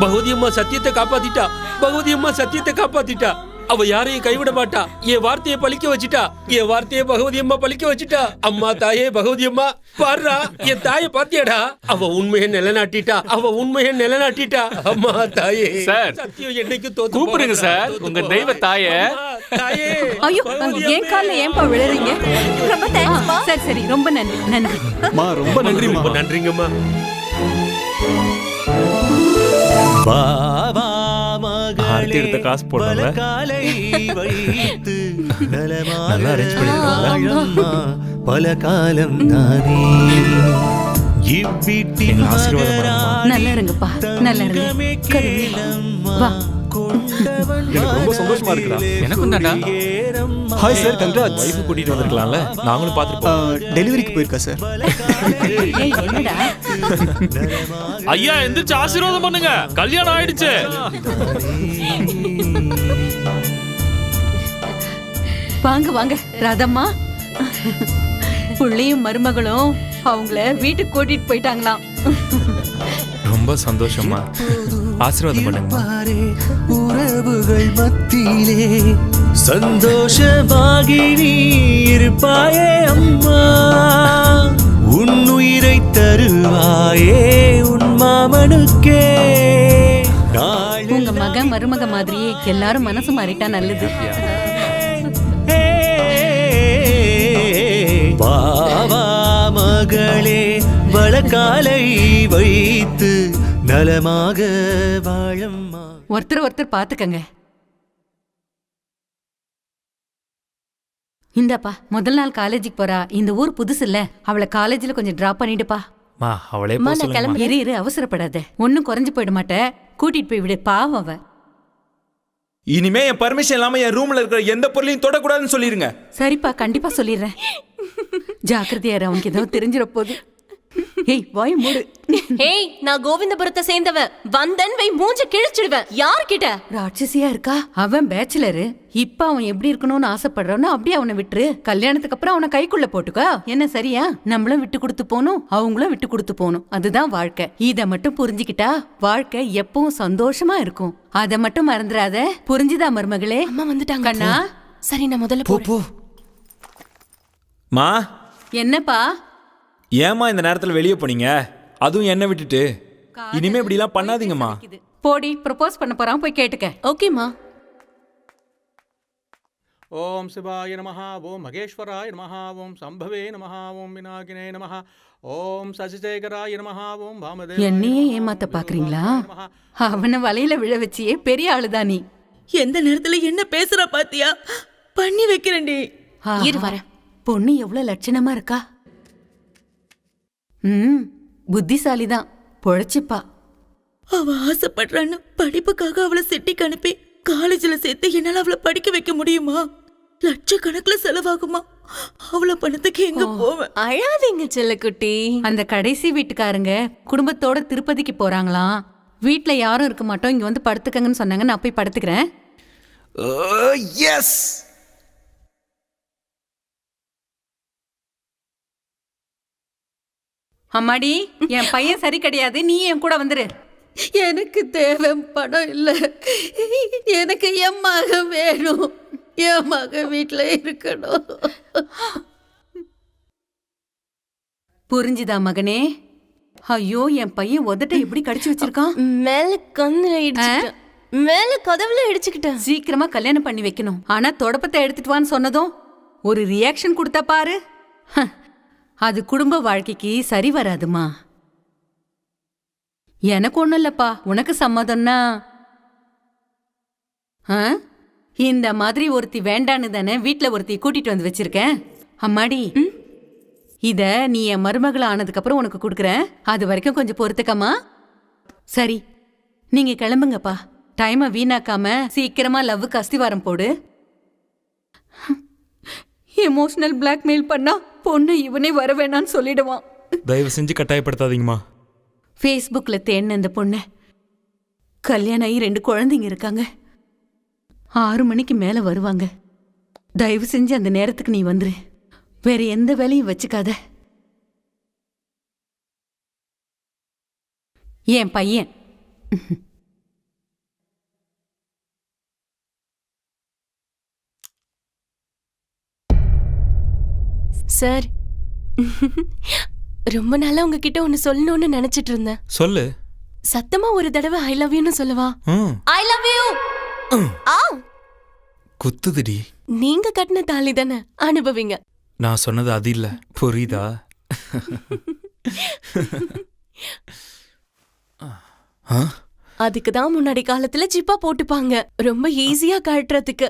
பகவதி அம்மா சத்தியத்தை காப்பாத்திட்டா. பகவதி அம்மா சத்தியத்தை காப்பாத்திட்டா. அவ யாரையும் கைவிட மாட்டா. என் வார்த்தையை பழிக்க வச்சுட்டா. என் வார்த்தையை பகவதி அம்மா பழிக்க வச்சுட்டா. அம்மா தாயே பகவதி அம்மா பாருடா, என் தாயை பாத்தியாடா? அவ உண்மையை நிலைநாட்டிட்டா. அவ உண்மையை நிலைநாட்டிட்டா. அம்மா தாயே. சார், சத்தியம் என்னைக்கு தோத்து கூப்பிடுங்க சார் உங்க தெய்வ தாயே. தாயே. ஐயோ, ஏன் கால்ல ஏன்பா விழுறீங்க? ரொம்ப தேங்க்ஸ்மா. சரி சரி, ரொம்ப நன்றி. நன்றி ரொம்ப நன்றிமா. ரொம்ப நன்றிங்கம்மா. ஆர்த்தி எடுத்த காசு போடல. நல்லா அரேஞ்ச் பண்ணிருக்காங்க. பல காலம் தானே எங்களை ஆசீர்வாதம் பண்ணுங்க. நல்லா இருங்கப்பா, நல்லா இருங்க. கருவி வா. எனக்கு ரொம்ப சந்தோஷமா இருக்குடா. எனக்கும் தான்டா. Hi sir, congrats. வைஃப் கூட்டிட்டு வந்திருக்கலாம்ல, நாங்களும் பார்த்துட்டு டெலிவரிக்கு போயிருக்கா சார். ஏய், என்னடா ஐயா எந்திரிச்சு ஆசீர்வாதம் பண்ணுங்க, கல்யாணம் ஆயிடுச்சு. வாங்க வாங்க ராதம்மா. புள்ளையும் மருமகளும் அவங்கள வீட்டுக்கு கூட்டிட்டு போயிட்டாங்களாம். ரொம்ப சந்தோஷமா. ஆசீர்வாதம் பண்ணுங்க. உறவுகள் மத்தியிலே சந்தோஷமாகி நீ இருப்பாயே அம்மா, உன்னுயிரை தருவாயே உன் மாமனுக்கே. உங்க மகன் மருமக மாதிரியே எல்லாரும் மனசு மாறிட்டா நல்லது. பாவா மகளே, வளக்காலை வைத்து நலமாக வாழம்மா. ஒருத்தர் ஒருத்தர் பாத்துக்கங்க. இந்தாப்பா, முதல் நாள் காலேஜுக்கு போறா. இந்த ஊர் புதுசு இல்ல, அவளை காலேஜ்ல கொஞ்சம் டிராப் பண்ணிடுப்பா. மா அவளே அம்மா, நான் கிளம்பி. இரு இரு, அவசரப்படாத. ஒன்னும் குறைஞ்சு போயிட மாட்டேன். கூட்டிட்டு போய் விடு, பாவம் அவ. இனிமே என் பர்மிஷன் இல்லாம என் ரூம்ல இருக்கிற எந்த பொருளையும் தொடக்கூடாதுன்னு சொல்லிருங்க. சரிப்பா, கண்டிப்பா சொல்லிடுறேன். ஜாக்கிரதையாரு, அவனுக்கு ஏதோ தெரிஞ்சிட போகுது. ஏய், வாய் மூடு. ஏய், நான் கோவிந்தபுரத்தை சேர்ந்தவன். வந்தன் வை மூஞ்ச கிழிச்சிடுவேன். யார்கிட்ட? ராட்சசியா இருக்கா? அவன் பேச்சுலரு. இப்ப அவன் எப்படி இருக்கணும்னு ஆசைப்படுறானோ அப்படியே அவனை விட்டுரு. கல்யாணத்துக்கு அப்புறம் அவனை கைக்குள்ள போட்டுக்கா. என்ன சரியா? நம்மளும் விட்டு கொடுத்து போகணும், அவங்களும் விட்டு கொடுத்து போகணும். அதுதான் வாழ்க்கை. இத மட்டும் புரிஞ்சுக்கிட்டா வாழ்க்கை எப்பவும் சந்தோஷமா இருக்கும். அத மட்டும் மறந்துடாத. புரிஞ்சுதா மருமகளே? அம்மா வந்துட்டாங்க கண்ணா. சரி, நான் முதல்ல போறேன். மா, என்னப்பா? ஏமா இந்த நேரத்துல வெளியே போனீங்க, அதுவும் என்ன விட்டுட்டு? இனிமே இப்படி எல்லாம் பண்ணாதீங்கம்மா. போடி, ப்ரொபோஸ் பண்ண போறான், போய் கேட்டுக்க. ஓகேமா. ஓம் சிவாய நமஹ, ஓம் மகேஸ்வராய நமஹ, ஓம் சம்பவே நமஹ, ஓம் விநாயகனே நமஹ, ஓம் சசிசேகராய நமஹ, ஓம் வாமதேவாய. என்னையே ஏமாத்த பாக்குறீங்களா? அவனை வலையில விழ வச்சியே பெரிய ஆளுதான் நீ. எந்த நேரத்துல என்ன பேசுறா பாத்தியா? பண்ணி வைக்கிறேன்டி. இரு வரேன். பொண்ணு எவ்வளவு லட்சணமா இருக்கா. புத்திசாலிதான், பொழைச்சுப்பா. அவ ஆசைப்படுறான்னு படிப்புக்காக அவளை சிட்டிக்கு அனுப்பி காலேஜ்ல சேர்த்து என்னால அவளை படிக்க வைக்க முடியுமா? லட்சக்கணக்குல செலவாகுமா? அவளை பணத்துக்கு எங்க போவேன்? அழாதீங்க செல்லக்குட்டி. அந்த கடைசி வீட்டுக்காரங்க குடும்பத்தோட திருப்பதிக்கு போறாங்களாம். வீட்ல யாரும் இருக்க மாட்டோம், இங்க வந்து படுத்துக்கங்கன்னு சொன்னாங்க. நான் போய் படுத்துக்கிறேன். எஸ். அம்மாடி, என் பையன் சரி கிடையாது, நீ என் கூட வந்துரு. எனக்கு தேவை பணம் இல்ல, எனக்கு என் மக வேணும். என் மக வீட்டுல இருக்கணும். புரிஞ்சுதா மகனே? ஐயோ, என் பையன் உதட்ட எப்படி கடிச்சு வச்சிருக்கான். மேல கதவுல இடிச்சுக்கிட்டேன். சீக்கிரமா கல்யாணம் பண்ணி வைக்கணும். ஆனா தொடப்பத்தை எடுத்துட்டு வான்னு சொன்னதும் ஒரு ரியாக்ஷன் கொடுத்தா பாரு. அது குடும்ப வாழ்க்கைக்கு சரி வராதுமா. எனக்கு ஒண்ணும் இல்லப்பா, உனக்கு சம்மதம்னா. இந்த மாதிரி ஒருத்தி வேண்டான்னு தானே வீட்டுல ஒருத்தி கூட்டிட்டு வந்து வச்சிருக்கேன். அம்மாடி, இத நீ என் மருமகளை ஆனதுக்கு அப்புறம் உனக்கு கொடுக்குறேன். அது வரைக்கும் கொஞ்சம் பொறுத்துக்கம்மா. சரி, நீங்க கிளம்புங்கப்பா. டைமை வீணாக்காம சீக்கிரமா லவ்வுக்கு அஸ்திவாரம் போடு. எமோஷனல் பிளாக்மெயில் பண்ணா பொண்ணு இவனே வர வேணான்னு சொல்லிடுவான். தயவு செஞ்சு கட்டாயப்படுத்தாதீங்கம்மா. ஃபேஸ்புக்ல தேடின இந்த பொண்ணு கல்யாணம் ஆகி 2 குழந்தைங்க இருக்காங்க. 6 மணிக்கு மேல வருவாங்க. தயவு செஞ்சு அந்த நேரத்துக்கு நீ வந்துரு. வேற எந்த வேலையும் வச்சுக்காத. என் பையன். சார், ரொம்ப நாளா உங்ககிட்ட ஒன்னு சொல்லணும்னு நினைச்சிட்டு இருந்தேன். சொல்லு. சத்தமா ஒரு தடவை ஐ லவ் யூன்னு சொல்லவா? I love you. குத்துதுடி. நீங்க கட்டின தாலி தானே, அனுபவிங்க. நான் சொன்னது அது இல்ல, புரியுதா? அதுக்கு தான் முன்னாடி காலத்துல ஜிப்பா போட்டுப்பாங்க, ரொம்ப ஈஸியா கழட்டுறதுக்கு.